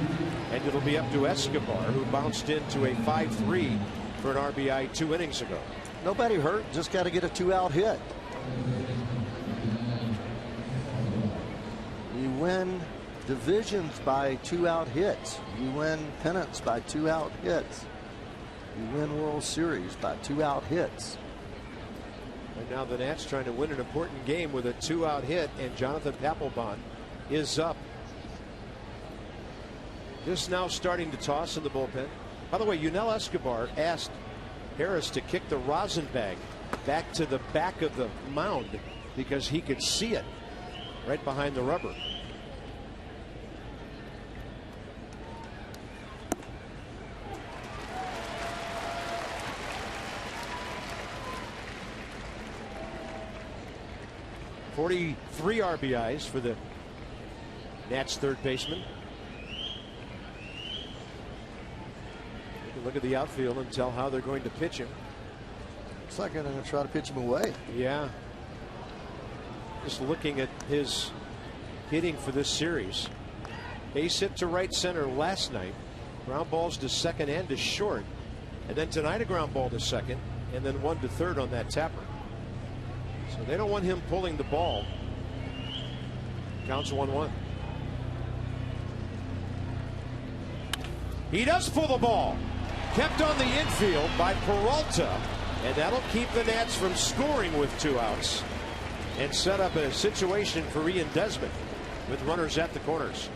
And it'll be up to Escobar, who bounced into a 5-3 for an RBI 2 innings ago. Nobody hurt, just got to get a 2-out hit. You win divisions by 2-out hits. You win pennants by 2-out hits. You win World Series by 2-out hits. And now the Nats trying to win an important game with a 2-out hit, and Jonathan Papelbon is up. Just now starting to toss in the bullpen. By the way, Yunel Escobar asked Harris to kick the rosin bag back to the back of the mound because he could see it right behind the rubber. .43 RBIs for the Nats third baseman. Look at the outfield and tell how they're going to pitch him. Looks like they're going to try to pitch him away. Yeah. Just looking at his hitting for this series. Base hit to right center last night. Ground balls to second and to short. And then tonight a ground ball to second. And then 1 to third on that tapper. So they don't want him pulling the ball. Counts 1-1. He does pull the ball. Kept on the infield by Peralta, and that'll keep the Nats from scoring with 2 outs and set up a situation for Ian Desmond with runners at the corners.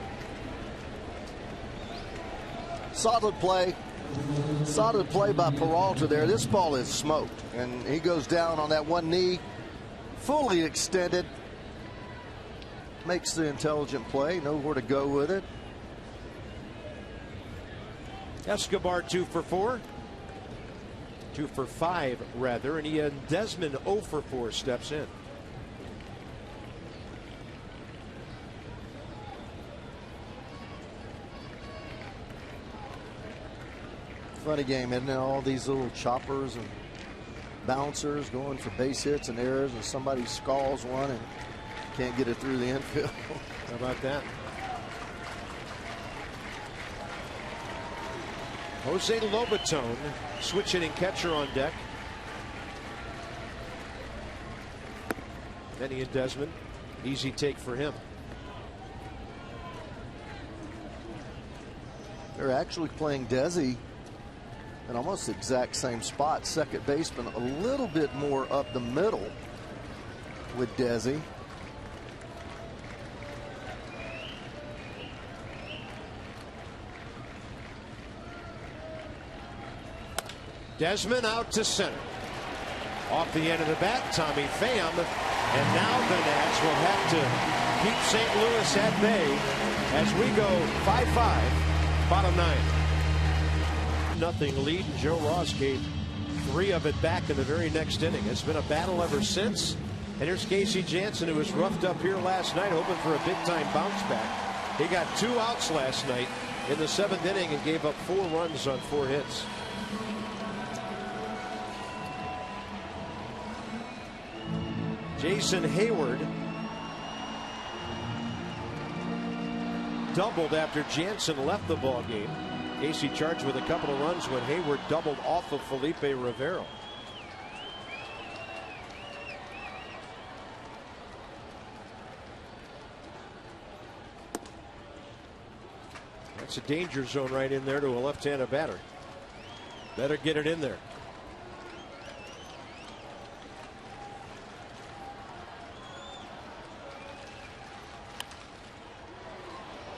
Solid play by Peralta there. This ball is smoked, and he goes down on that one knee, fully extended, makes the intelligent play, knows where to go with it. Escobar 2 for 4. 2 for 5 rather, and Ian Desmond 0 for 4 steps in. Funny game, isn't it? All these little choppers and bouncers going for base hits and errors, and somebody scalds one and can't get it through the infield. How about that? Jose Lobaton, switch hitting catcher on deck. Then Ian Desmond, easy take for him. They're actually playing Desi in almost the exact same spot. Second baseman a little bit more up the middle with Desi. Desmond out to center. Off the end of the bat, Tommy Pham. And now the Nats will have to keep St. Louis at bay as we go 5-5, bottom 9. Nothing lead, and Joe Ross gave 3 of it back in the very next inning. It's been a battle ever since. And here's Casey Janssen, who was roughed up here last night, hoping for a big-time bounce back. He got 2 outs last night in the 7th inning and gave up 4 runs on 4 hits. Jason Hayward doubled after Jansen left the ball game. Casey charged with a couple of runs when Hayward doubled off of Felipe Rivero. That's a danger zone right in there to a left-handed batter. Better get it in there.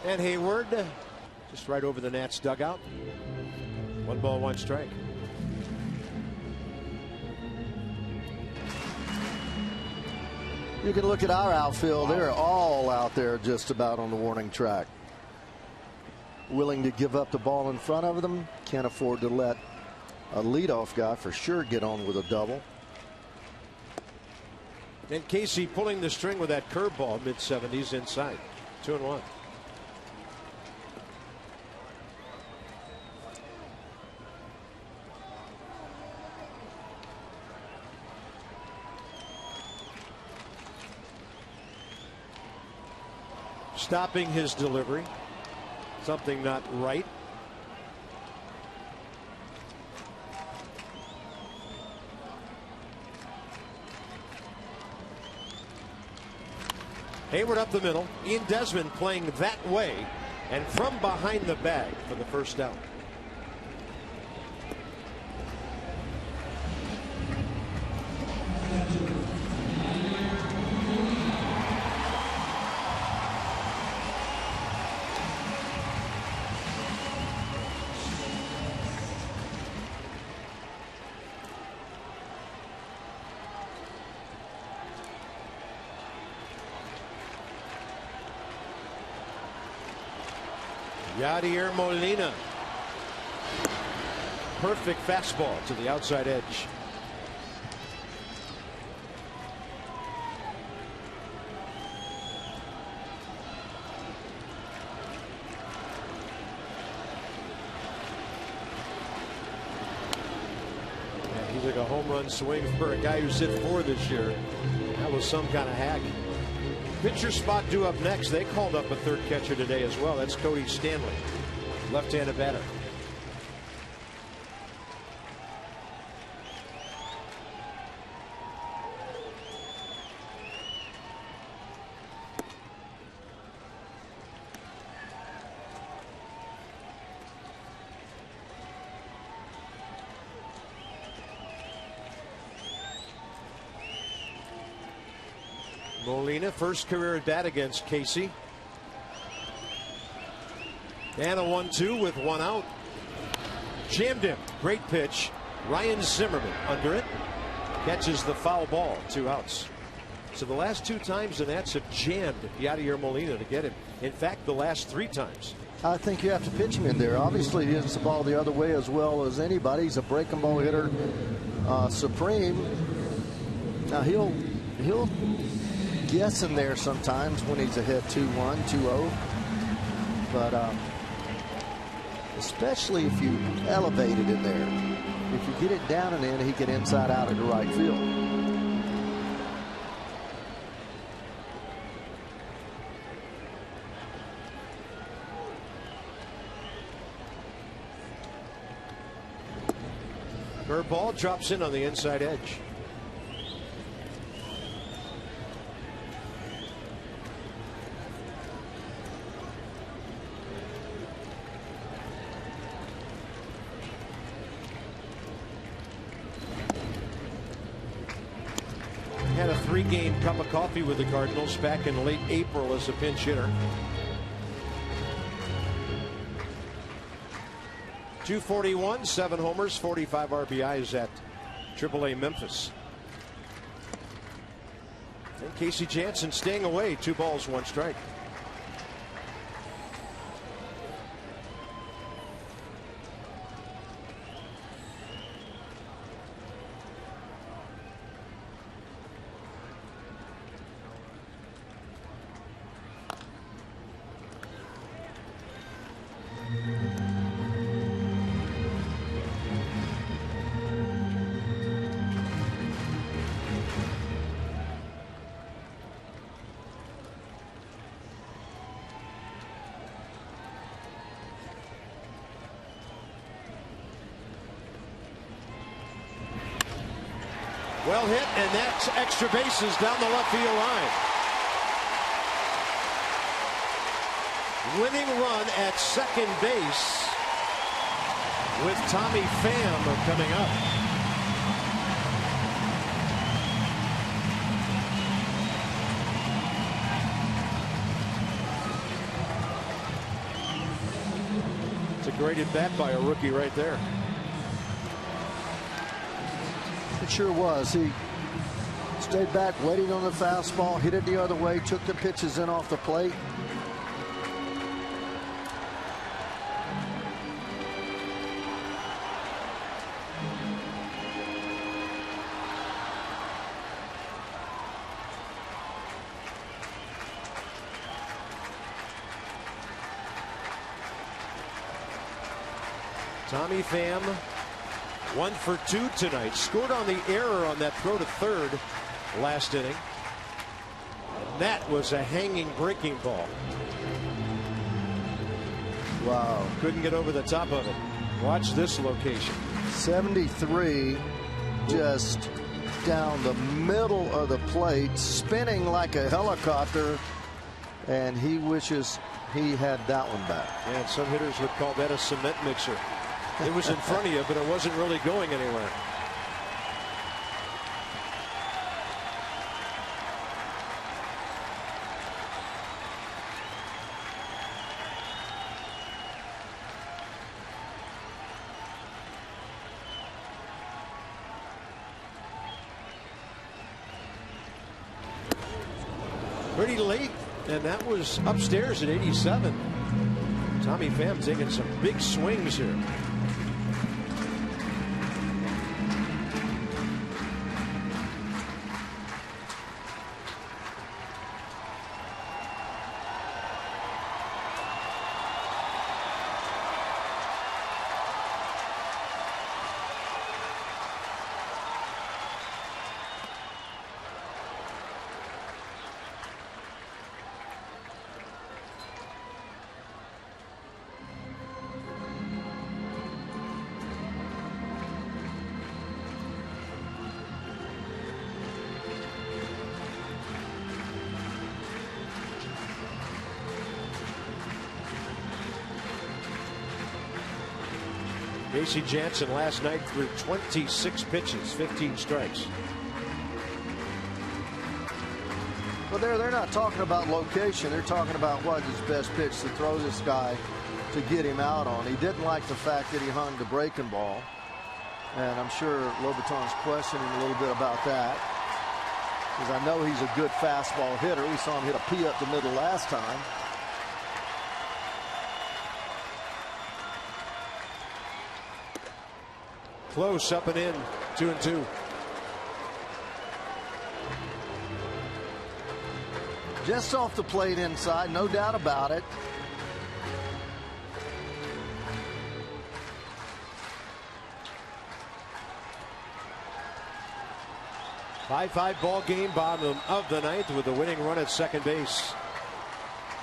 And Hayward just right over the Nats dugout. 1 ball, 1 strike. You can look at our outfield. They're all out there just about on the warning track. Willing to give up the ball in front of them. Can't afford to let a leadoff guy for sure get on with a double. And Casey pulling the string with that curveball, mid-70s inside. 2-1. Stopping his delivery. Something not right. Hayward up the middle. Ian Desmond playing that way and from behind the bag for the first down. Yadier Molina. Perfect fastball to the outside edge. Yeah, he's like a home run swing for a guy who's hit 4 this year. That was some kind of hack. Pitcher spot due up next. They called up a third catcher today as well. That's Cody Stanley, left-handed batter. Molina, first career at bat against Casey. And a 1-2 with 1 out. Jammed him. Great pitch. Ryan Zimmerman under it. Catches the foul ball. 2 outs. So the last 2 times the Nats have jammed Yadier Molina to get him. In fact, the last 3 times. I think you have to pitch him in there. Obviously, he hits the ball the other way as well as anybody. He's a breaking ball hitter, supreme. Now he'll guess in there sometimes when he's ahead 2-1, 2-0. But especially if you elevate it in there. If you get it down and in, he can inside out into right field. Curveball drops in on the inside edge. Had a 3-game cup of coffee with the Cardinals back in late April as a pinch hitter. 241, 7 homers, 45 RBIs at AAA Memphis. And Casey Janssen staying away, 2 balls, 1 strike. Well hit, and that's extra bases down the left field line. Winning run at second base with Tommy Pham coming up. It's a great at bat by a rookie right there. It sure was. He Stayed back, waiting on the fastball, hit it the other way, took the pitches in off the plate. Tommy Pham, 1 for 2 tonight. Scored on the error on that throw to third last inning. And that was a hanging breaking ball. Wow. Couldn't get over the top of it. Watch this location. 73, just down the middle of the plate, spinning like a helicopter, and he wishes he had that one back. Yeah, and some hitters would call that a cement mixer. It was in front of you, but it wasn't really going anywhere. Pretty late, and that was upstairs at 87. Tommy Pham taking some big swings here. Casey Janssen last night threw 26 pitches, 15 strikes. Well, they're not talking about location. They're talking about what his best pitch to throw this guy to get him out on. He didn't like the fact that he hung the breaking ball. And I'm sure Lobaton's questioning a little bit about that, because I know he's a good fastball hitter. We saw him hit a P up the middle last time. Close, up and in, 2-2. Just off the plate inside, no doubt about it. Five ball game, bottom of the ninth, with the winning run at second base.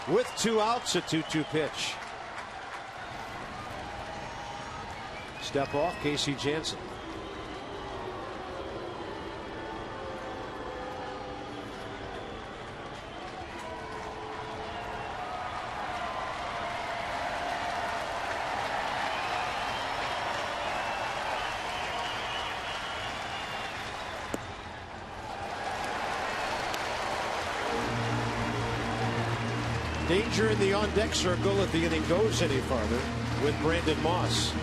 With 2 outs, a 2-2 pitch. Step off, Casey Janssen. Danger in the on-deck circle if the inning goes any farther with Brandon Moss.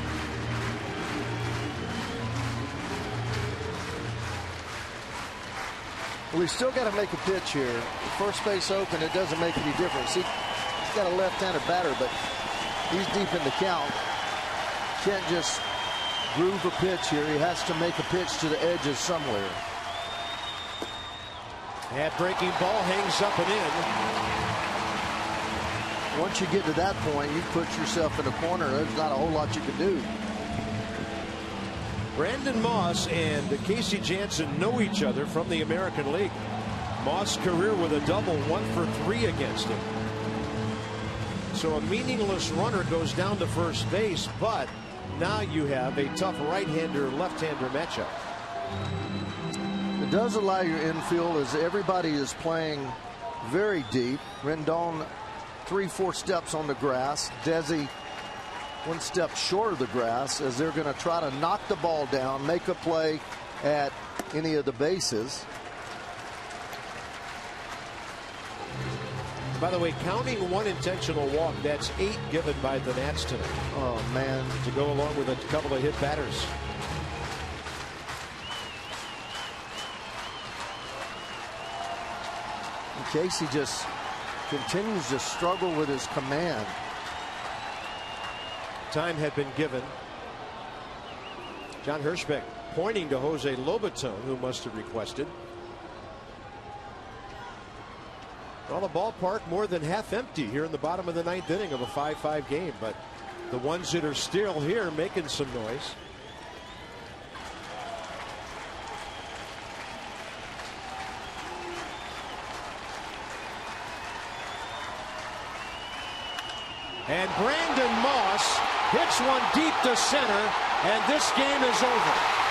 Well, he's still got to make a pitch here. First base open, it doesn't make any difference. He's got a left-handed batter, but he's deep in the count. Can't just groove a pitch here. He has to make a pitch to the edges somewhere. That breaking ball hangs up and in. Once you get to that point, you put yourself in a corner. There's not a whole lot you can do. Brandon Moss and Casey Janssen know each other from the American League. Moss' career with a double, 1 for 3 against him. So a meaningless runner goes down to first base, but now you have a tough right-hander, left-hander matchup. It does allow your infield, as everybody is playing very deep. Rendon 3-4 steps on the grass. Desi 1 step short of the grass, as they're going to try to knock the ball down, make a play at any of the bases. By the way, counting 1 intentional walk, that's 8 given by the Nats tonight. Oh, man. To go along with a couple of hit batters. Casey just continues to struggle with his command. Time had been given. John Hirschbeck pointing to Jose Lobaton, who must have requested. Well, the ballpark more than half empty here in the bottom of the 9th inning of a 5-5 game, but the ones that are still here making some noise. And Brandon Moss hits one deep to center, and this game is over.